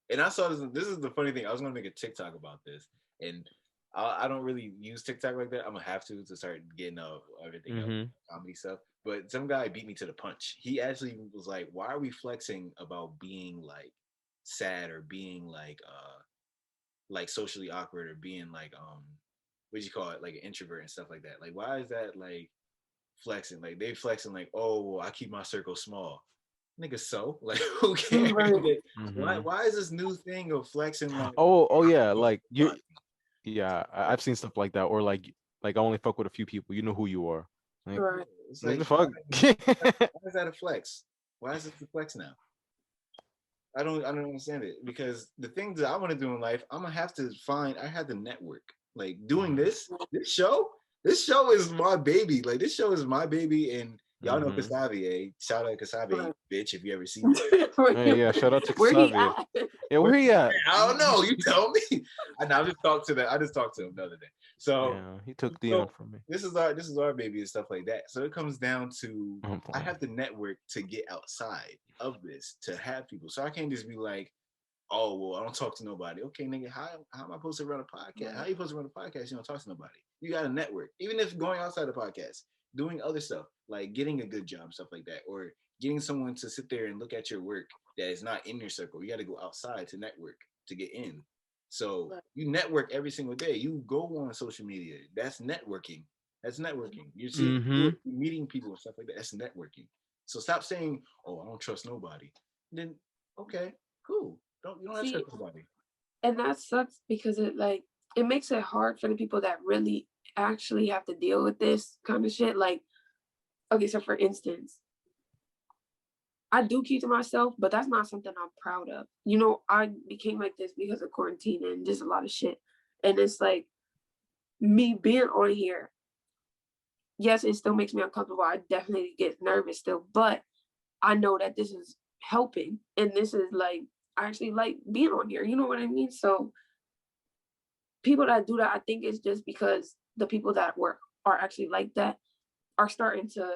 And I saw this. This is the funny thing. I was gonna make a TikTok about this, and I don't really use TikTok like that. I'm gonna have to start getting everything else, Mm-hmm. comedy stuff. But some guy beat me to the punch. He actually was like, "Why are we flexing about being like sad or being like socially awkward or being like what do you call it, like an introvert and stuff like that? Like, why is that like flexing? Like they flexing like, oh, well, I keep my circle small. Nigga, so like who cares? Right. Like, Mm-hmm. why is this new thing of flexing like Oh yeah, like you. body? Yeah, Like, I've seen stuff like that, or like I only fuck with a few people. You know who you are. Like, Right. it's like like the fuck. why is that a flex? Why is it a flex now? I don't understand it because the things that I want to do in life, I'm gonna have to find. I have to network. Like doing this show is my baby. Like this show is my baby, and y'all know Mm-hmm. Kasabi. Shout out Kasabi, Right. bitch, if you ever see this. Hey, yeah, shout out to Where he Xavier. at? Yeah, where he at? I don't know. You tell me. I just talked to that. I just talked to him the other day. So, Yeah, he took so Dion from me. this is our baby and stuff like that. So it comes down to I'm I playing. have to network to get outside of this to have people. So I can't just be like, oh well, I don't talk to nobody. Okay, nigga, how am I supposed to run a podcast? How you supposed to run a podcast? You don't talk to nobody. You got to network, even if going outside the podcast, doing other stuff like getting a good job, stuff like that, or getting someone to sit there and look at your work that is not in your circle. You got to go outside to network to get in. So Right. you network every single day. You go on social media. That's networking. That's networking. You're seeing Mm-hmm. you're meeting people and stuff like that. That's networking. So stop saying, "Oh, I don't trust nobody." Then okay, cool. You don't have to See, trust nobody. and that sucks because it makes it hard for the people that really actually have to deal with this kind of shit. Like, okay, so for instance, I do keep to myself, but that's not something I'm proud of. I became like this because of quarantine and just a lot of shit. And it's like me being on here, yes, it still makes me uncomfortable. I definitely get nervous still, but I know that this is helping. And this is like, I actually like being on here. You know what I mean? So people that do that, I think it's just because the people that are actually like that are starting to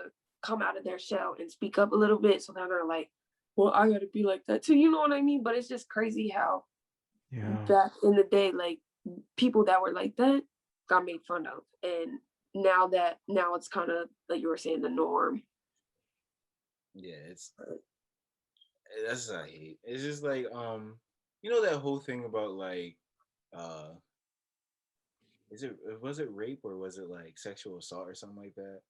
come out of their shell and speak up a little bit. So now they're like, well, I gotta be like that too. You know what I mean? But it's just crazy how Yeah. back in the day, like people that were like that got made fun of. And now it's kind of like you were saying, the norm. Yeah, that's what I hate. It's just like you know that whole thing about like uh was it rape or was it like sexual assault or something like that?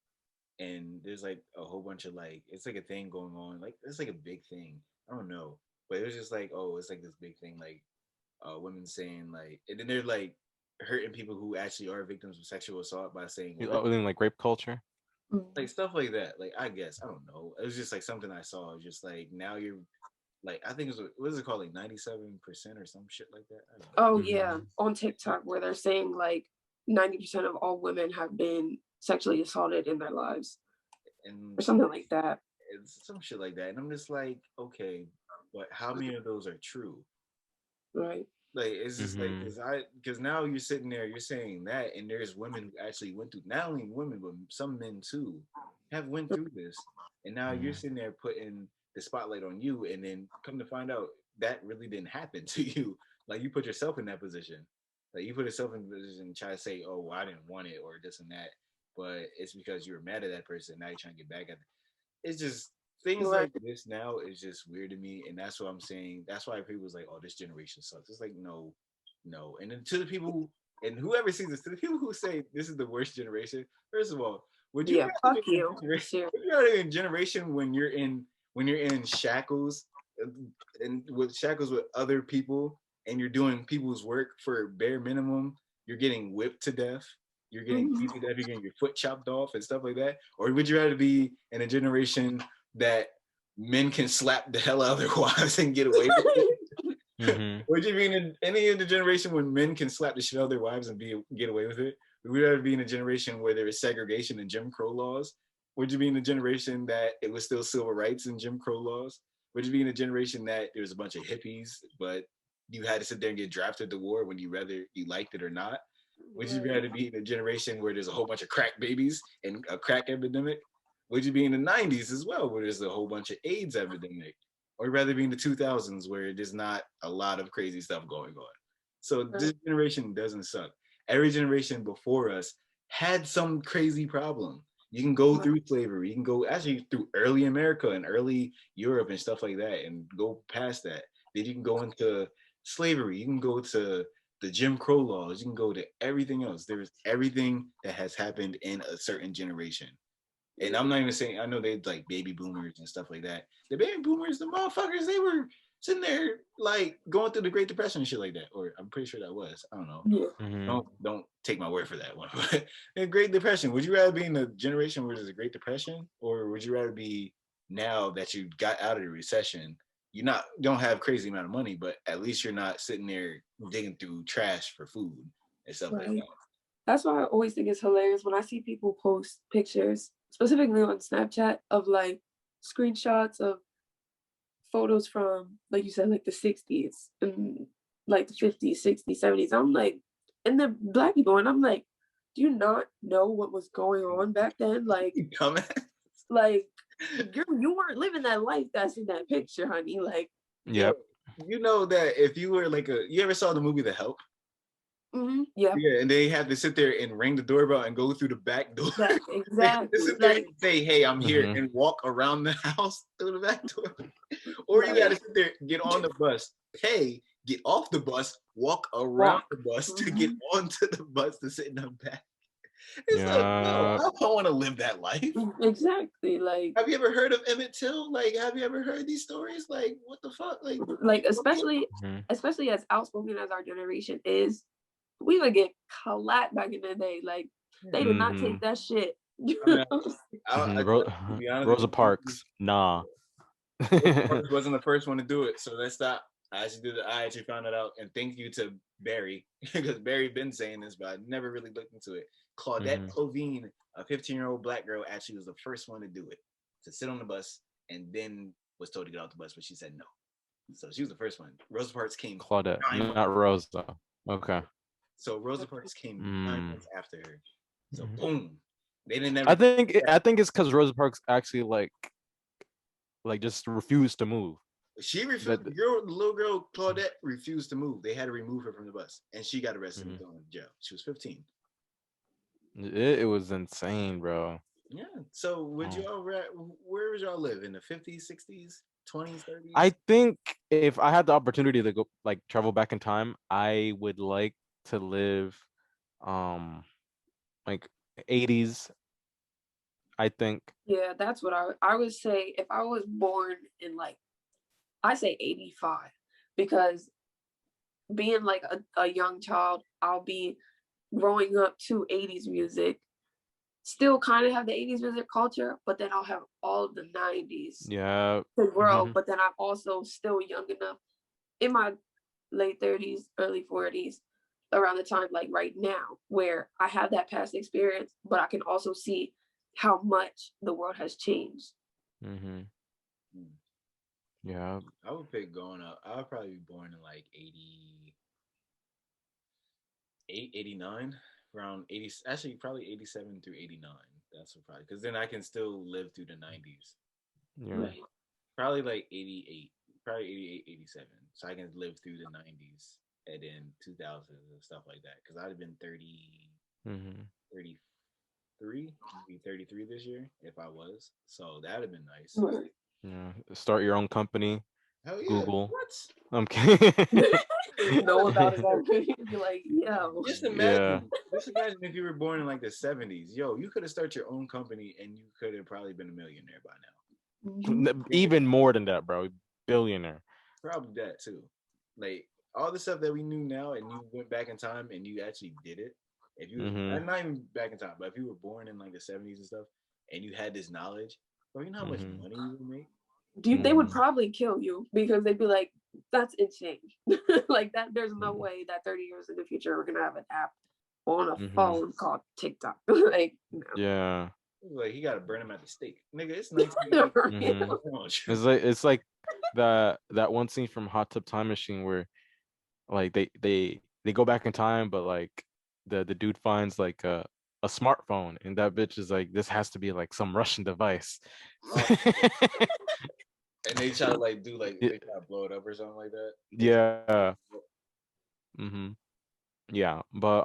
And there's like a whole bunch of like it's like a thing going on. Like it's like a big thing. I don't know. But it was just like, oh, it's like this big thing, like women saying like and then they're like hurting people who actually are victims of sexual assault by saying, well, Other than like rape culture. like Mhm. stuff like that. Like I guess I don't know. It was just like something I saw. It was just like now you're like I think it was what is it called like 97% or some shit like that. I don't know. Oh yeah, Mm-hmm. on TikTok where they're saying like 90% of all women have been sexually assaulted in their lives And or something like that. it's some shit like that. And I'm just like, okay, but how many of those are true? Right. Like it's just like Mm-hmm. because now you're sitting there, you're saying that, and there's women who actually went through, not only women but some men too, have went through this, and now you're sitting there putting the spotlight on you, and then come to find out that really didn't happen to you. Like you put yourself in that position, like you put yourself in a position and try to say, oh, well, I didn't want it or this and that, but it's because you were mad at that person. Now you're trying to get back at them. It's just things Right. like this now is just weird to me, and that's what I'm saying. That's why people was like, "Oh, this generation sucks." It's like, no, no. And then to the people who, and whoever sees this, to the people who say this is the worst generation. First of all, would you Yeah, rather fuck be in a you. generation? Seriously. Would you rather be in a generation when you're in shackles and with shackles with other people, and you're doing people's work for bare minimum? You're getting whipped to death. You're getting Mhm. beat to death. You're getting your foot chopped off and stuff like that. Or would you rather be in a generation that men can slap the hell out of their wives and get away with it? Mm-hmm. Would you be in any of the generation when men can slap the shit out of their wives and get away with it? Would you rather be in a generation where there is segregation and Jim Crow laws? Would you be in a generation that it was still civil rights and Jim Crow laws? Would you be in a generation that there was a bunch of hippies, but you had to sit there and get drafted to war when you liked it or not? Would you Right. rather be in a generation where there's a whole bunch of crack babies and a crack epidemic? Would you be in the 90s as well, where there's a whole bunch of AIDS epidemic? Or rather be in the 2000s where there's not a lot of crazy stuff going on? So Right. this generation doesn't suck. Every generation before us had some crazy problem. You can go Right. through slavery. You can go actually through early America and early Europe and stuff like that and go past that. Then you can go into slavery. You can go to the Jim Crow laws. You can go to everything else. There's everything that has happened in a certain generation. And I'm Mhm. not even saying I know they like baby boomers and stuff like that. The baby boomers, the motherfuckers, they were sitting there like going through the Great Depression and shit like that. Or I'm pretty sure that was. I don't know. Yeah. Mm-hmm. Don't take my word for that one. But the Great Depression, would you rather be in a generation where there's a Great Depression, or would you rather be now that you got out of the recession? You don't have crazy amount of money, but at least you're not sitting there digging through trash for food and stuff like Right. that. That's why I always think it's hilarious when I see people post pictures, specifically on Snapchat, of like screenshots of photos from, like you said, like the 60s and like the 50s, 60s, 70s. I'm like, and the black people, and I'm like, do you not know what was going on back then? Dumbass. Like you weren't living that life that's in that picture, honey. Like, Yo, Yep. you know that if you were like you ever saw the movie The Help? yeah, Yeah, and they have to sit there and ring the doorbell and go through the back door. that They have to exactly. sit there Like, and say, "Hey, I'm here," Mm-hmm. and walk around the house through the back door. Or you got to like sit there, get on the bus, pay, get off the bus, walk around walk. the bus to get Mhm. onto the bus to sit in the back. It's like, no, Yeah. I don't want to live that life. Exactly. Have you ever heard of Emmett Till? Like, have you ever heard these stories? Like, what the fuck? Like, Like okay. Mm-hmm. especially as outspoken as our generation is, we would get clapped back in the day. Like, they did not Mm-hmm. take that shit. I mean, Mm-hmm. to be honest with Rosa you, Parks. Nah. Rosa Parks wasn't the first one to do it, so let's stop. I actually found it out, and thank you to Barry because Barry been saying this, but I never really looked into it. Claudette Mm-hmm. Clovine, a 15-year-old black girl, actually was the first one to do it, to sit on the bus, and then was told to get off the bus, but she said no. So she was the first one. Rosa Parks came Claudette, 9 months. not Rosa. Okay. So Rosa Parks came 9 months Mm. after her. So Mhm. boom, they didn't ever. I think it's because Rosa Parks actually like just refused to move. She refused. That. The little girl Claudette refused to move. They had to remove her from the bus, and she got arrested and Mhm. thrown in jail. She was 15. It was insane, bro. Yeah. So would Oh. y'all where would y'all live in the 50s, 60s, 20s, I 30s? think if I had the opportunity to go like travel back in time, I would like to live um like 80s, I think. Yeah, that's what I would say if I was born in like, I say 85, because being like a young child, I'll be growing up to 80s music, still kind of have the 80s music culture, but then I'll have all of the 90s Yeah. to grow. Hmm. But then I'm also still young enough in my late 30s, early 40s, around the time like right now, where I have that past experience, but I can also see how much the world has changed. Hmm. Hmm. Yeah. I would pick going up. I would probably be born in like 80. 89, around 80, actually probably 87 through 89. That's what probably, because then I can still live through the 90s. Yeah. Right. Probably like 88, probably 88, 87. So I can live through the 90s and then 2000s and stuff like that. Because I'd have been 30, Mm-hmm. 33, maybe 33 this year if I was. So that'd have been nice. Right. Yeah. Start your own company. Hell yeah. Google. What? I'm kidding. Know about it already. Be like, yo. Just Yeah. imagine. Just imagine if you were born in like the 70s. Yo, you could have started your own company and you could have probably been a millionaire by now. Mhm. Even more than that, bro. Billionaire. Probably that too. Like all the stuff that we knew now, and you went back in time and you actually did it. If you, Mm-hmm. not even back in time, but if you were born in like the 70s and stuff, and you had this knowledge, bro, you know how much Mm-hmm. money you would make? They would Mm-hmm. probably kill you because they'd be like, that's insane. Like that, there's no Mm-hmm. way that 30 years in the future we're gonna have an app on a Mm-hmm. phone called TikTok. Like, no. Yeah. Like he got to burn him at the stake, nigga. It's 1980. For Mm-hmm. real. Come on, It's like that one scene from Hot Tub Time Machine where like they go back in time, but like the dude finds like a smartphone, and that bitch is like, this has to be like some Russian device. And they try to like do like Y- they try to blow it up or something like that. They try yeah. Mm-hmm. Yeah, but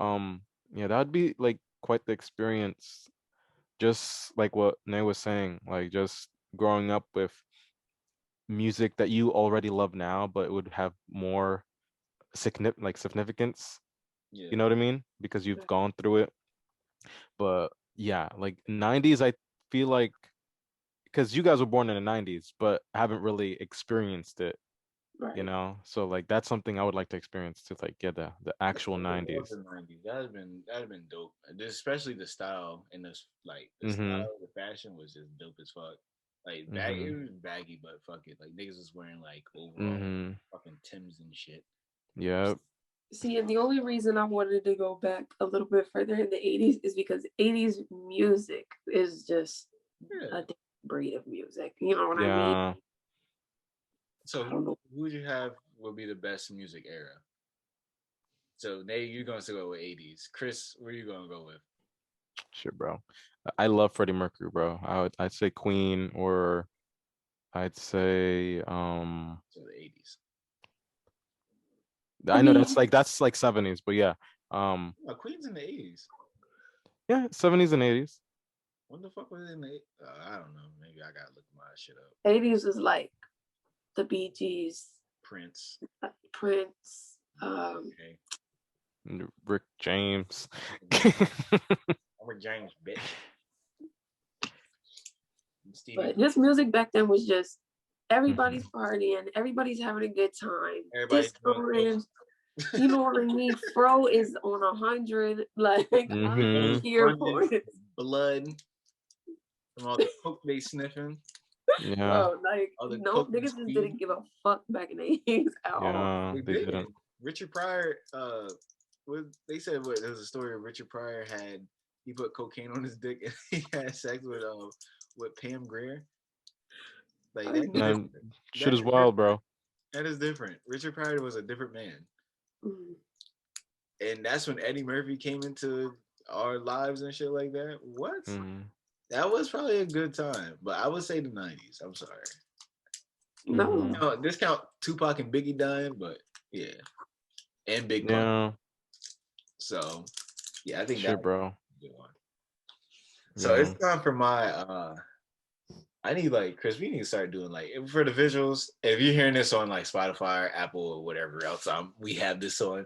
yeah, that'd be like quite the experience. Just like what Nay was saying, like just growing up with music that you already love now, but it would have more significance. yeah. You know what I mean? Because you've gone through it. But yeah, like 90s, I feel like, because you guys were born in the 90s, but haven't really experienced it, Right. So like that's something I would like to experience, to like get the I actual would love the 90s. 90s. That'd have been dope. And especially the style and this like the Mm-hmm. style, the fashion was just dope as fuck. Like Mm-hmm. it was baggy, but fuck it. Like niggas was wearing like overall Mm-hmm. fucking Tims and shit. Yep. See, and the only reason I wanted to go back a little bit further in the 80s is because 80s music is just a Yeah. different breed of music. You know what I mean? Yeah. So I don't know. who would you have would be the best music era? So Nate, you're gonna go with 80s. Chris, where you gonna go with? Shit, bro. I love Freddie Mercury, bro. I'd say Queen, or I'd say So the 80s. I I know mean, that's like 70s, but yeah. Oh, Queen's in the 80s. Yeah, 70s and 80s. What the fuck was it in the? I don't know. Maybe I gotta look my shit up. 80s is like the Bee Gees, Prince. Prince, Okay. Rick James. Robert James, bitch. Stevie. but his music back then was just everybody's Mhm. partying, everybody's having a good time. Everybody's Disco doing range, you know what I mean? Fro is on 100. Like, I'm Mhm. here for running it. blood from all the coke they sniffing, Yeah. Bro, like, all the no, coke and niggas just speed. didn't give a fuck back in the 80s at all. Yeah, They they did. didn't. Richard Pryor. What they said? What there was a story of Richard Pryor had he put cocaine on his dick and he had sex with Pam Grier. Like I that's know. Man, different. shit That is is wild, different. bro. That is different. Richard Pryor was a different man, Mm. and that's when Eddie Murphy came into our lives and shit like that. What? Mhm. That was probably a good time, but I would say the 90s. I'm sorry. Mhm. No. Discount Tupac and Biggie dying, but yeah, and Big Pun. Yeah. So yeah, I think that Shit, was bro. a good one. So it's Yeah. time for my I need like Chris, we need to start doing like for the visuals. If you're hearing this on like Spotify, Apple, or whatever else, we have this on.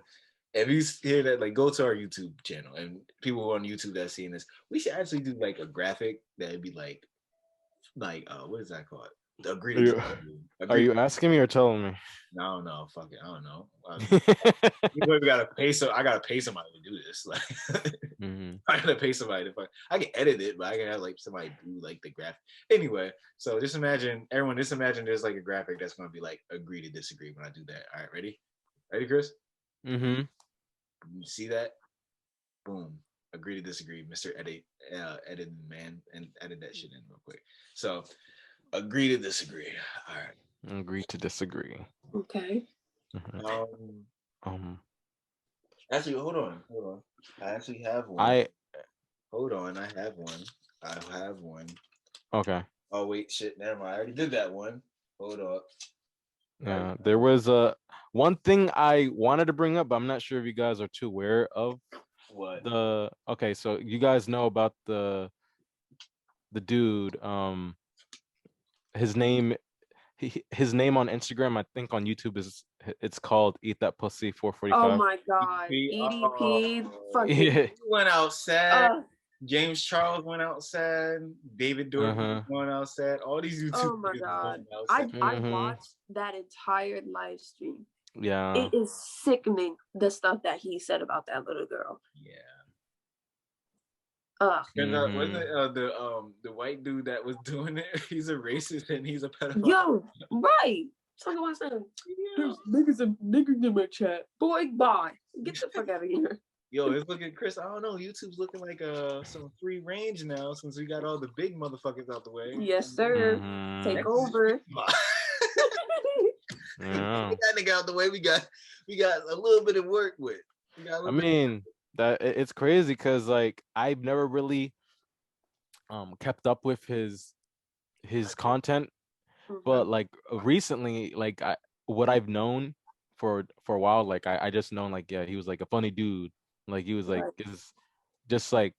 If you hear that, like go to our YouTube channel and people who are on YouTube that's seeing this, we should actually do like a graphic that would be like what is that called? Agree Are to you disagree. are Agree. you asking me or telling me? No, no, fuck it. I don't know. We gotta pay so I gotta pay somebody to do this. Like Mhm. I gotta pay somebody to fuck. I can edit it, but I can have like somebody do like the graphic. Anyway, so just imagine everyone. Just imagine there's like a graphic that's gonna be like agree to disagree when I do that. All right, ready? Ready, Chris? Mhm. You see that? Boom. Agree to disagree, Mister Edit man, and edit that shit in real quick. So agree to disagree. All right. Agree to disagree. Okay. Mhm. Um, Um. Actually, hold on. I actually have one. I Hold on, I have one. I have one. okay. Oh wait, shit, never mind. I already did that one. Hold up. I already Yeah, there was a one thing I wanted to bring up, but I'm not sure if you guys are too aware of what? the. Okay, so you guys know about the dude. His name his name on Instagram, I think on YouTube is it's called Eat That Pussy Oh 445. my God. EDP. EDP fucking Yeah. He went out sad. uh James Charles went out sad. David Dobrik Uh-huh. going out sad. All these YouTube oh my niggas is God. going out sad. I Mm-hmm. watched that entire live stream. Yeah. It is sickening the stuff that he said about that little girl. Yeah. Ugh. Because wasn't Mm-hmm. it the white dude that was doing it? He's a racist and he's a pedophile. Yo, right. Something was saying, Yeah. there's niggas in my chat. Boy, bye. Get the fuck out of here. Yo, it's looking, Chris. I don't know. YouTube's looking like some free range now since we got all the big motherfuckers out the way. Yes, sir. Mm-hmm. Take over. Yeah. Get that nigga out the way. We got a little bit of work with. We got a I little bit. mean, it's crazy because like I've never really kept up with his content, but Mhm. like recently, like what I've known for a while, like I just known like yeah, he was like a funny dude. Like he was like Right. is just like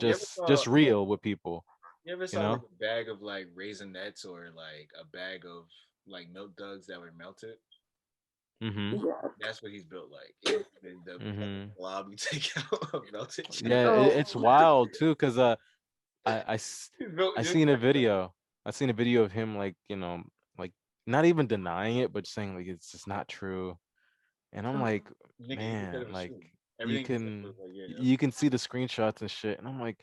You ever just saw? real with people, You ever you saw like know? a bag of like raisinets or like a bag of like milk duds that were melted? Mm-hmm. Yeah. That's what he's built like. The Mm-hmm. blob you take out of melted cheese. Yeah, Oh. it's wild too, cause I I s- He's built I just seen a like that. video. I seen a video of him like, like not even denying it, but saying like it's just not true. And I'm like, Nigga, he said it man, was like true. Everything he said was like, yeah, that's you can see the screenshots and shit. And I'm like,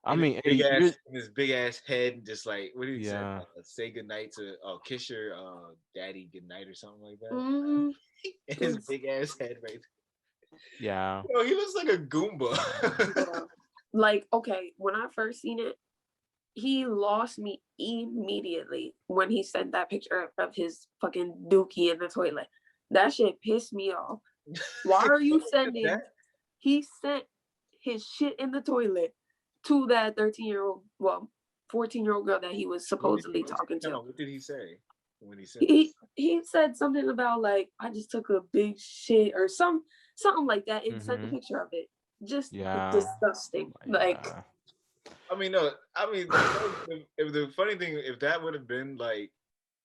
I and his mean, big hey, you're ass and his big ass head, just like what did he say? yeah, Say goodnight to kiss your daddy goodnight or something like that. Mhm. And his big ass head right yeah. there. Yo, he looks like a Yeah. Goomba. Yeah. Like, okay, when I first seen it, he lost me immediately when he sent that picture of his fucking dookie in the toilet. That shit pissed me off. Why are you sending? That? He sent his shit in the toilet to that 13-year-old, well, 14-year-old girl that he was supposedly talking to. What did he say when he sent He this? he said something about like I just took a big shit or something like that and sent the Mm-hmm. picture of it. Just Yeah. disgusting. Like Yeah. I mean, no, I mean, if the funny thing, if that would have been like,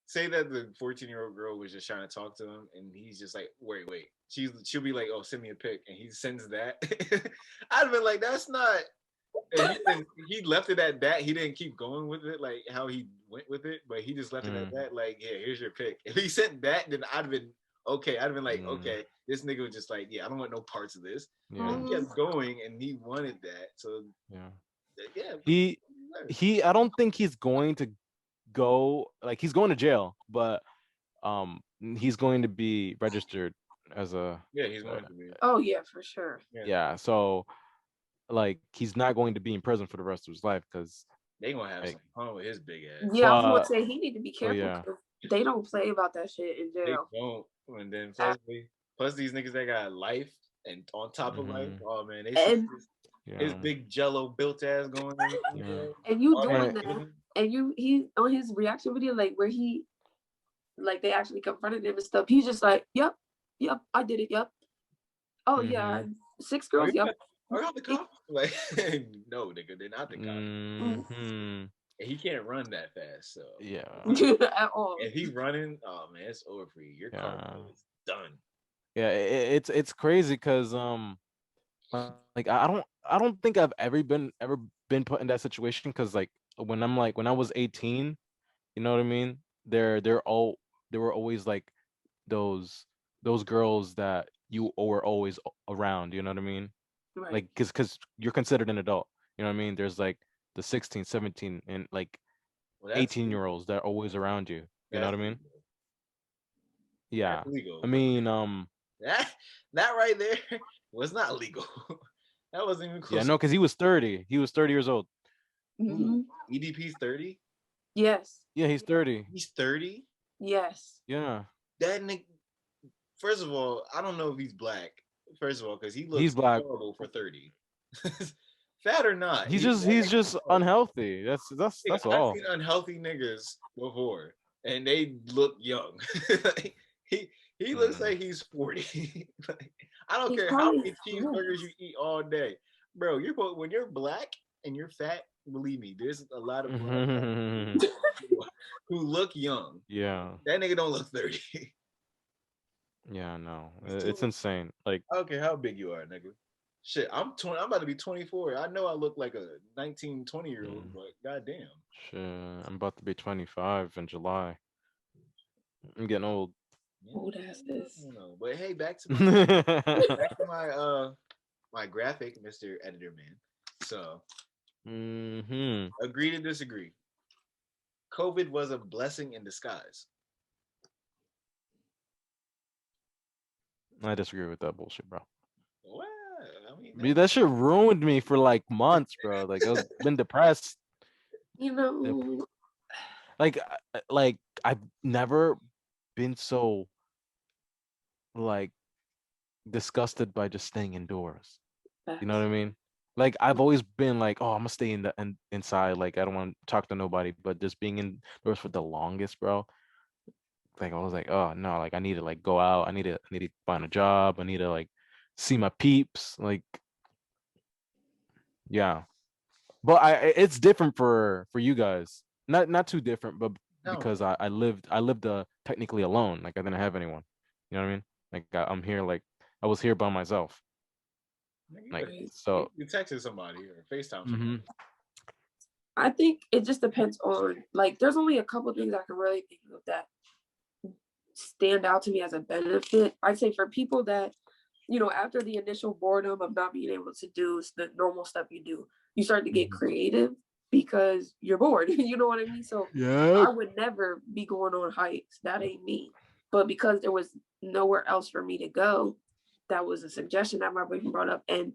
say that the 14-year-old girl was just trying to talk to him, and he's just like, wait, she'll be like, oh, send me a pic, and he sends that. I'd have been like, that's not. And he left it at that. He didn't keep going with it like how he went with it, but he just left it at Mm, that. Like, yeah, here's your pic. If he sent that, then I'd have been okay. I'd have been like, mm, okay, this nigga was just like, yeah, I don't want no parts of this. But yeah. he kept going, and he wanted that. So Yeah. yeah, He I don't think he's going to go like he's going to jail, but he's going to be registered as a yeah, he's uh, going to be. oh yeah, for sure. Yeah, yeah, so like he's not going to be in prison for the rest of his life because they gonna have like some fun with his big ass. Yeah, I was gonna but say he need to be but careful yeah. because they don't play about that shit in They jail. don't. And then Uh, plus these niggas that got life and on top of life. Mm-hmm. Oh man, they see and his Yeah. big Jello built ass going in. Yeah. and you All that doing And that, shit. and he on his reaction video like where he like they actually confronted him and stuff. He's just like, yep, I did it, yep. Oh yeah, mm-hmm. 6 Are girls, you yep. the cops? Like, no, nigga, they're not the cops. Mm-hmm. And he can't run that fast. So Yeah. At all. if he's running, oh man, it's over for you. Your car Yeah. is done. Yeah, it's crazy because like I don't think I've ever been put in that situation because like when I was 18, you know what I mean? There were always like those those girls that you were always around, you know what I mean? Right. Like cuz you're considered an adult, you know what I mean? There's like the 16, 17 and like Well, that's 18-year-olds that are always around you, you know that's what I mean? legal. That's Yeah. I legal. But mean, that right there was not legal. That wasn't even yeah, close. no, cuz he was 30. He was 30 years old. Mm-hmm. EDP's 30. Yes. Yeah, he's 30. He's 30. Yes. Yeah. That nigga, First of all, I don't know if he's black. First of all, because he He's looks black. horrible for 30. Fat or not, He's just unhealthy. That's I've all. seen unhealthy niggas before, and they look young. he he looks Mm. like he's 40. Like, I don't He's care how probably many cheeseburgers you eat all day, bro. When you're black and you're fat, believe me, there's a lot of black who look young. Yeah. That nigga don't look 30. Yeah, no. It's It's too. insane. Like, I don't care how big you are, nigga. Shit, I'm 20. I'm about to be 24. I know I look like a 19, 20-year-old, mm, but goddamn. shit, I'm about to be 25 in July. I'm getting old. Yeah, old asses. But hey, back to my my graphic, Mr. Editor Man. So hmm agree to disagree. COVID was a blessing in disguise. I disagree with that bullshit, bro. Well, I mean Dude, that shit ruined me for like months, bro. Like I was been depressed. You Dep- know, like I've never been so like disgusted by just staying indoors. You know what facts. I mean? Like I've always been like, oh, I'm gonna stay inside. Like I don't want to talk to nobody. But just being indoors for the longest, bro. Like I was like, oh no, like I need to like go out. I need to find a job. I need to like see my peeps. Like yeah, but it's different for you guys. Not too different, but no, because I lived technically alone. Like I didn't have anyone. You know what I mean? Like I'm here. Like I was here by myself. nigga, Like Right. so. you texted somebody or FaceTime somebody. hmm I think it just depends on like. There's only a couple things I can really think of that stand out to me as a benefit. I'd say for people that, after the initial boredom of not being able to do the normal stuff you do, you start to get hmm creative because you're bored. You know what I mean? So Yep. I would never be going on hikes. That ain't me. But because there was nowhere else for me to go, that was a suggestion that my boyfriend brought up. And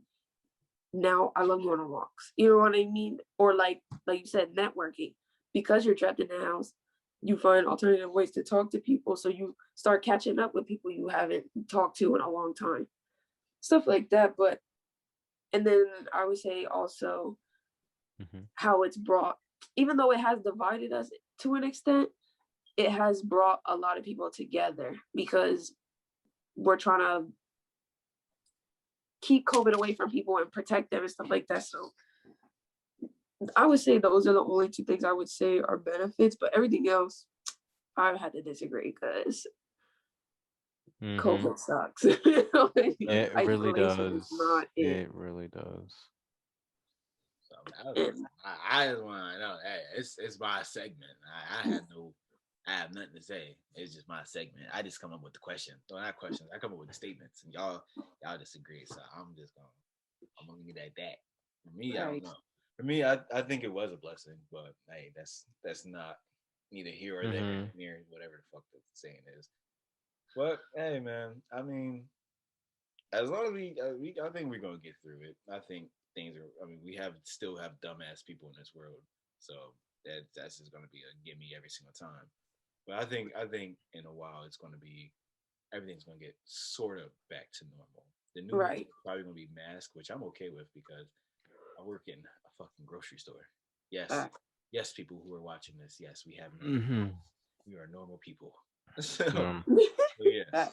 now I love going on walks. You know what I mean? Or like you said, networking. Because you're trapped in the house, you find alternative ways to talk to people. So you start catching up with people you haven't talked to in a long time. Stuff like that. But and then I would say also hmm how it's brought, even though it has divided us to an extent, it has brought a lot of people together because we're trying to keep COVID away from people and protect them and stuff like that. So I would say those are the only two things I would say are benefits, but everything else, I had to disagree because hmm COVID sucks. It really Isolation is does. not it. It really does. So And I just want to know. Hey, it's my segment. I have nothing to say. It's just my segment. I just come up with the question. Well, not questions. I come up with the statements, and y'all disagree. So I'm gonna leave it at that. For me, I don't right, know. For me, I think it was a blessing, but hey, that's not neither here or there, hmm near whatever the fuck the saying is. But hey, man, I mean, as long as I think we're gonna get through it. I think things are. I mean, we still have dumbass people in this world, so that's just gonna be a gimme every single time. But I think in a while it's gonna be everything's gonna get sort of back to normal. The new normal right. is probably gonna be mask, which I'm okay with because I work in a fucking grocery store. Yes, Uh, yes, people who are watching this, yes, we have normal. hmm We are normal people. So Um, uh, yes.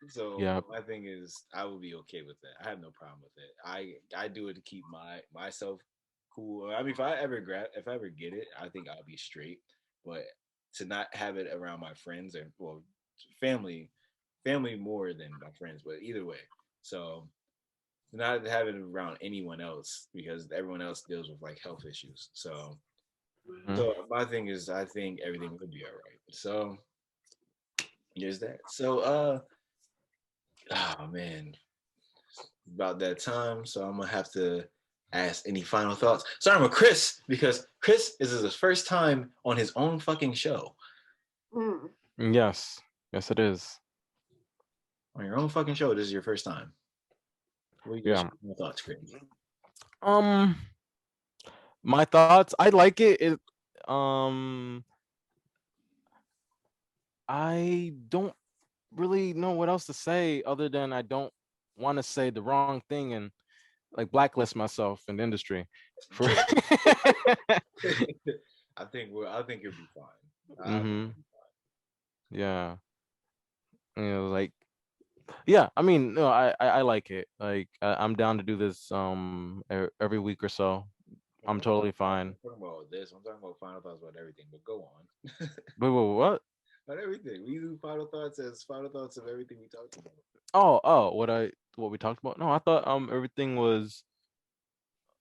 So yeah. my thing is, I would be okay with that. I have no problem with it. I do it to keep myself cool. I mean, if I ever get it, I think I'll be straight. But to not have it around my friends and well, family, family more than my friends, but either way. So to not have it around anyone else because everyone else deals with like health issues. So Mhm. so my thing is, I think everything will be all right. So there's that. So oh man, about that time. So I'm gonna have to ask any final thoughts. Starting with Chris, because Chris is his first time on his own fucking show. mm. Yes. Yes, it is. On your own fucking show, this is your first time. What's Yeah. your final thoughts, Chris? Um, my thoughts. I like it. Um, I don't really know what else to say other than I don't want to say the wrong thing and like blacklist myself in the industry. For I think you'll be fine. I think hmm you'll be Yeah. Like yeah, I mean, no, I like it. Like I'm down to do this every week or so. fine. I'm totally fine. I'm talking about this. I'm talking about final thoughts about everything. But go on. But what? About everything. We do final thoughts as final thoughts of everything we talked about. Oh, what we talked about? No, I thought everything was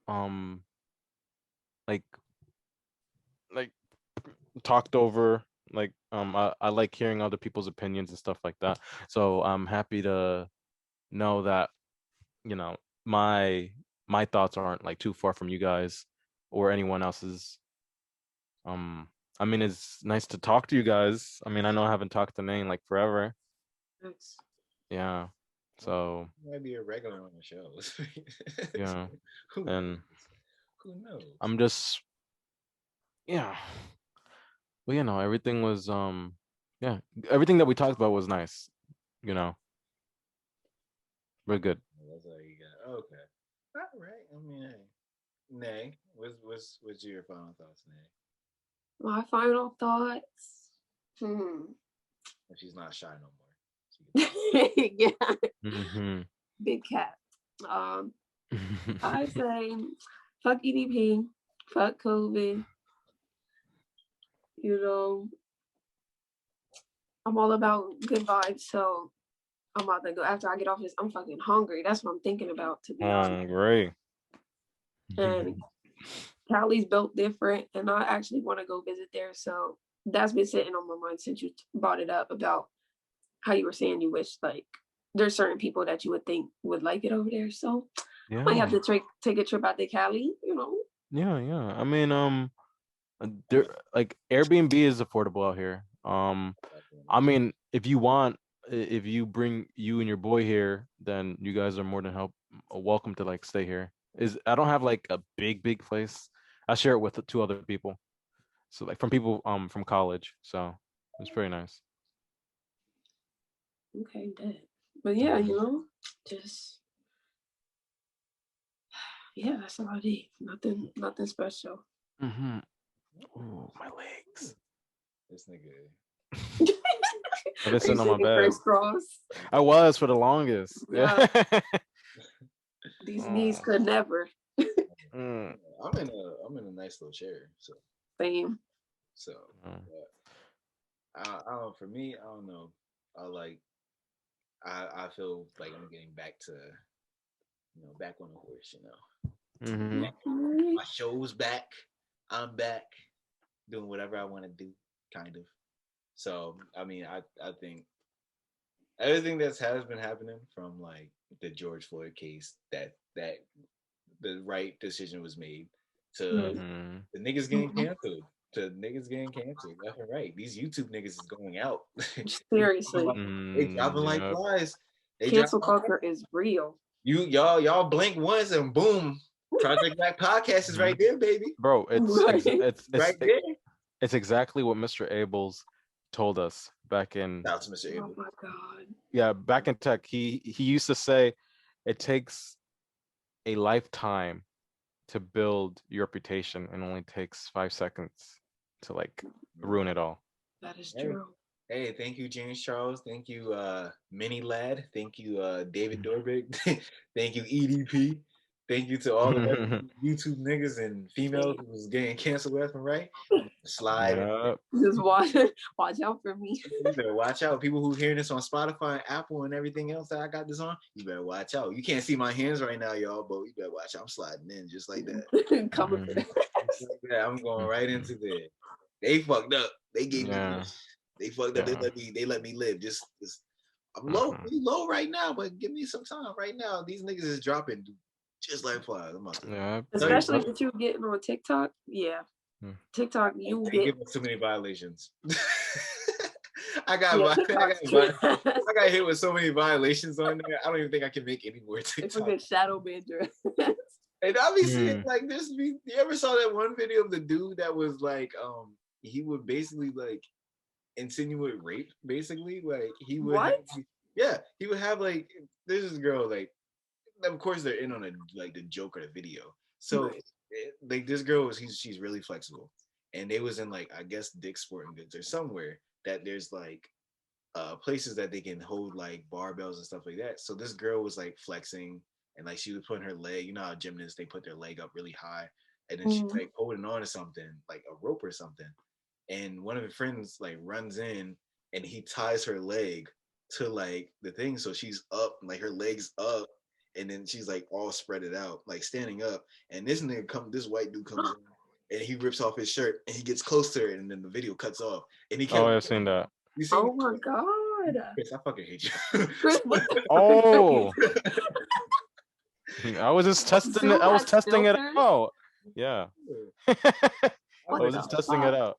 um like like talked over. Like I like hearing other people's opinions and stuff like that. So I'm happy to know that, you know, my my thoughts aren't like too far from you guys or anyone else's. Um, I mean, it's nice to talk to you guys. I mean, I know I haven't talked to Nate like forever. That's Yeah. Well, So you might be a regular on the shows. yeah, Who knows? and Who knows? I'm just yeah. But you know, everything was yeah, everything that we talked about was nice. You know, we're good. That's all you got. Okay. All right. I mean, hey. Nay, what's your final thoughts, Nay? my final thoughts. If she's not shy no more. She can talk. Yeah, Mm-hmm. big cat. Um, I say fuck EDP, fuck COVID. You know, I'm all about good vibes, so I'm about to go after I get off this. I'm fucking hungry. That's what I'm thinking about, to be honest. Great. And Cali's built different, and I actually want to go visit there. So that's been sitting on my mind since you brought it up about how you were saying you wish like there's certain people that you would think would like it over there. So I might have Yeah. to take a trip out to Cali. You know. Yeah. I mean, there like Airbnb is affordable out here. I mean, if you want, if you bring you and your boy here, then you guys are more than welcome to like stay here. Is I don't have like a big place. I share it with two other people. So like from people from college. So it's pretty nice. Okay, dead. But yeah, Mhm. you know, just yeah, that's all I need. Nothing special. Mm-hmm. Ooh, my legs. This nigga. I've been Are you sitting on my sitting bed. crisscross? I was for the longest. Yeah, these knees Oh. could never. Mm. I'm in a nice little chair. So Same. so Mm. I don't for me, I don't know. I like I feel like I'm getting back to back on the horse, Mhm. My show's back. I'm back doing whatever I want to do, kind of. So I mean, I think everything that's has been happening from like the George Floyd case that the right decision was made to Mhm. Mhm. the niggas getting canceled. To niggas getting canceled left and right. These YouTube niggas is going out. Seriously, They dropping like Yep. flies. They dropping cancel like flies. culture is real. Y'all blink once and boom, Project Black Podcast is right Mhm. there, baby. Bro, Right. Right there. it's exactly what Mr. Abels told us back in Shout out to Mr. Oh Abel. my god. yeah, back in tech. He used to say it takes a lifetime to build your reputation and only takes 5 seconds to like ruin it all. That is Hey, true. hey, thank you, James Charles. Thank you, Mini Lad. Thank you, David Dorbick. Thank you, EDP. Thank you to all the rest of you YouTube niggas and females who was getting canceled left and right. Slide and Yeah. Just watch out for me. you better watch out. People who hearing this on Spotify and Apple and everything else that I got this on, you better watch out. You can't see my hands right now, y'all, but you better watch out. I'm sliding in just like that. Coming for Mhm. that. Yeah, I'm going right Mhm. into there. They fucked up. They gave me. Yeah. They fucked up. Yeah. They let me live. Just I'm low, Mhm. pretty low right now, but give me some time. Right now, these niggas is dropping just like flies. I'm about to Yeah. tell you, Especially with you getting on TikTok. Yeah. Mm. TikTok, you they get give us too many violations. yeah, TikTok's trash. I got hit with so many violations on there. I don't even think I can make any more They TikTok. forget shadow bender. And I be seeing Mm. like this. You ever saw that one video of the dude that was like, he would basically like insinuate rape, basically. Like he would, What? yeah, he would have like there's this girl like, of course they're in on a like the joke or the video. So Right. like this girl was she's really flexible, and they was in like I guess Dick's Sporting Goods or somewhere that there's like places that they can hold like barbells and stuff like that. So this girl was like flexing and like she was putting her leg, you know how gymnasts they put their leg up really high and then she's Mm. like holding on to something like a rope or something. And one of her friends like runs in and he ties her leg to like the thing. So she's up, like her legs up, and then she's like all spread it out, like standing up. And this white dude comes in and he rips off his shirt and he gets close to her and then the video cuts off. And he Oh, kept I've seen that. you see Oh my god. Chris, I fucking hate you. Chris, what the Oh, fuck? I was just testing it. Zoom I was has testing it filters? out. Yeah. I What was the just testing it fuck? out.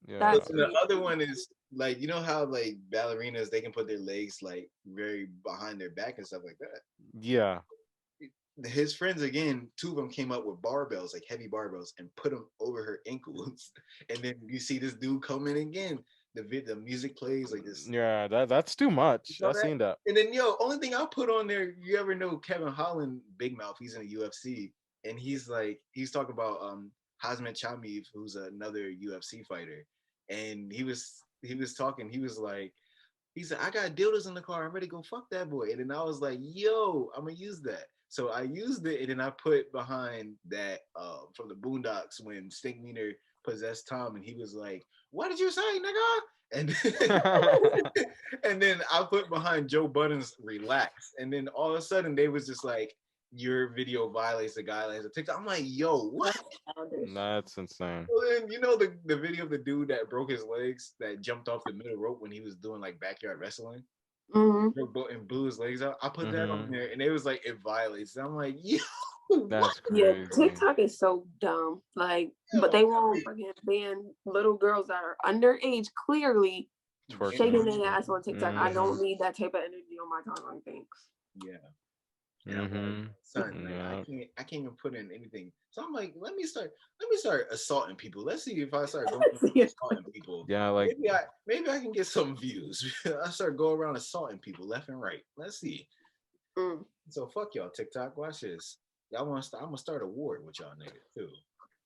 Yeah. That's And the crazy. other one is like you know how like ballerinas they can put their legs like very behind their back and stuff like that. Yeah. His friends again, two of them came up with barbells, like heavy barbells, and put them over her ankles. And then you see this dude come in again. The music plays like this. Yeah, that's too much. All I've that. seen that. And then only thing I'll put on there, you ever know Kevin Holland, Big Mouth, he's in the UFC, and he's talking about Hazmat Chamiv, who's another UFC fighter, and he was talking, he said, I got dildos in the car, I'm ready to go fuck that boy. And then I was like, yo, I'm gonna use that. So I used it and then I put behind that from the Boondocks when Stink Meaner possessed Tom and he was like, what did you say, nigga? And and then I put behind Joe Budden's relax. And then all of a sudden they was just like, your video violates the guidelines of TikTok. I'm like, yo, what? That's insane. Well, then you know the video of the dude that broke his legs that jumped off the middle rope when he was doing like backyard wrestling and blew his legs out. I put that on there and it was like it violates. And I'm like, yo, That's Yeah, crazy. TikTok is so dumb. Like, but they won't fucking ban little girls that are underage, clearly Twerking. shaking their ass on TikTok. I don't Mhm. need that type of energy on my timeline. Thanks. Yeah. And I'm like, son, like, Yeah. I can't even put in anything. So I'm like, let me start assaulting people. Let's see if I start going assaulting people. Yeah, like maybe I can get some views. I start going around assaulting people left and right. Let's see. So fuck y'all, TikTok. Watch this. Y'all want to? I'm gonna start a war with y'all niggas too.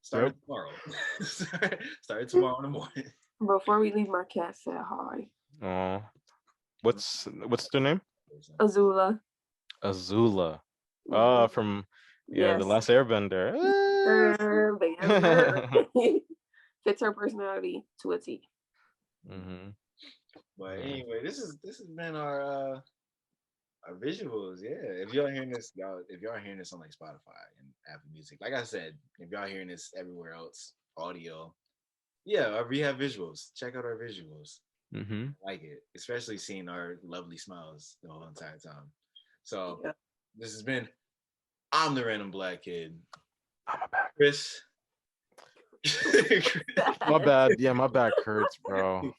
Start tomorrow. Start tomorrow in the morning. Before we leave, my cat said hi. oh. What's their name? Azula. Azula. From The Yes. Last Airbender. Fits her personality to a T. But anyway, this has been our visuals. Yeah, if y'all hearing this, if y'all hearing this on like Spotify and Apple Music, like I said, if y'all hearing this everywhere else, audio, yeah, we have visuals. Check out our visuals. I like it, especially seeing our lovely smiles the whole entire time. So this has been. I'm the random black kid. I'm a back. Chris. My bad. Yeah, my back hurts, bro.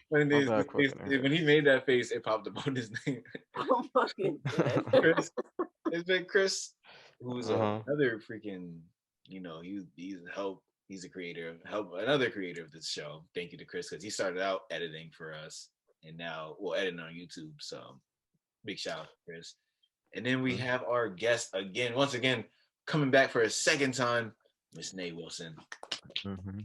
When he made that face, it popped up on his name. I'm fucking dead. Chris. It's been Chris, who's another freaking, he's a creator, another creator of this show. Thank you to Chris, because he started out editing for us and now editing on YouTube. So big shout out to Chris. And then we have our guest once again, coming back for a second time, Miss Nay Wilson.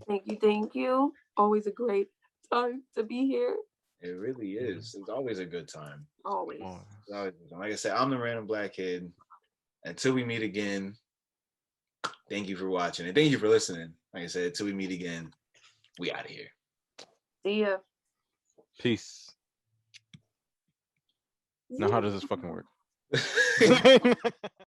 Thank you. Always a great time to be here. It really is. It's always a good time. Always. Like I said, I'm the random black kid. Until we meet again, thank you for watching and thank you for listening. Like I said, until we meet again, we out of here. See ya. Peace. Now, how does this fucking work?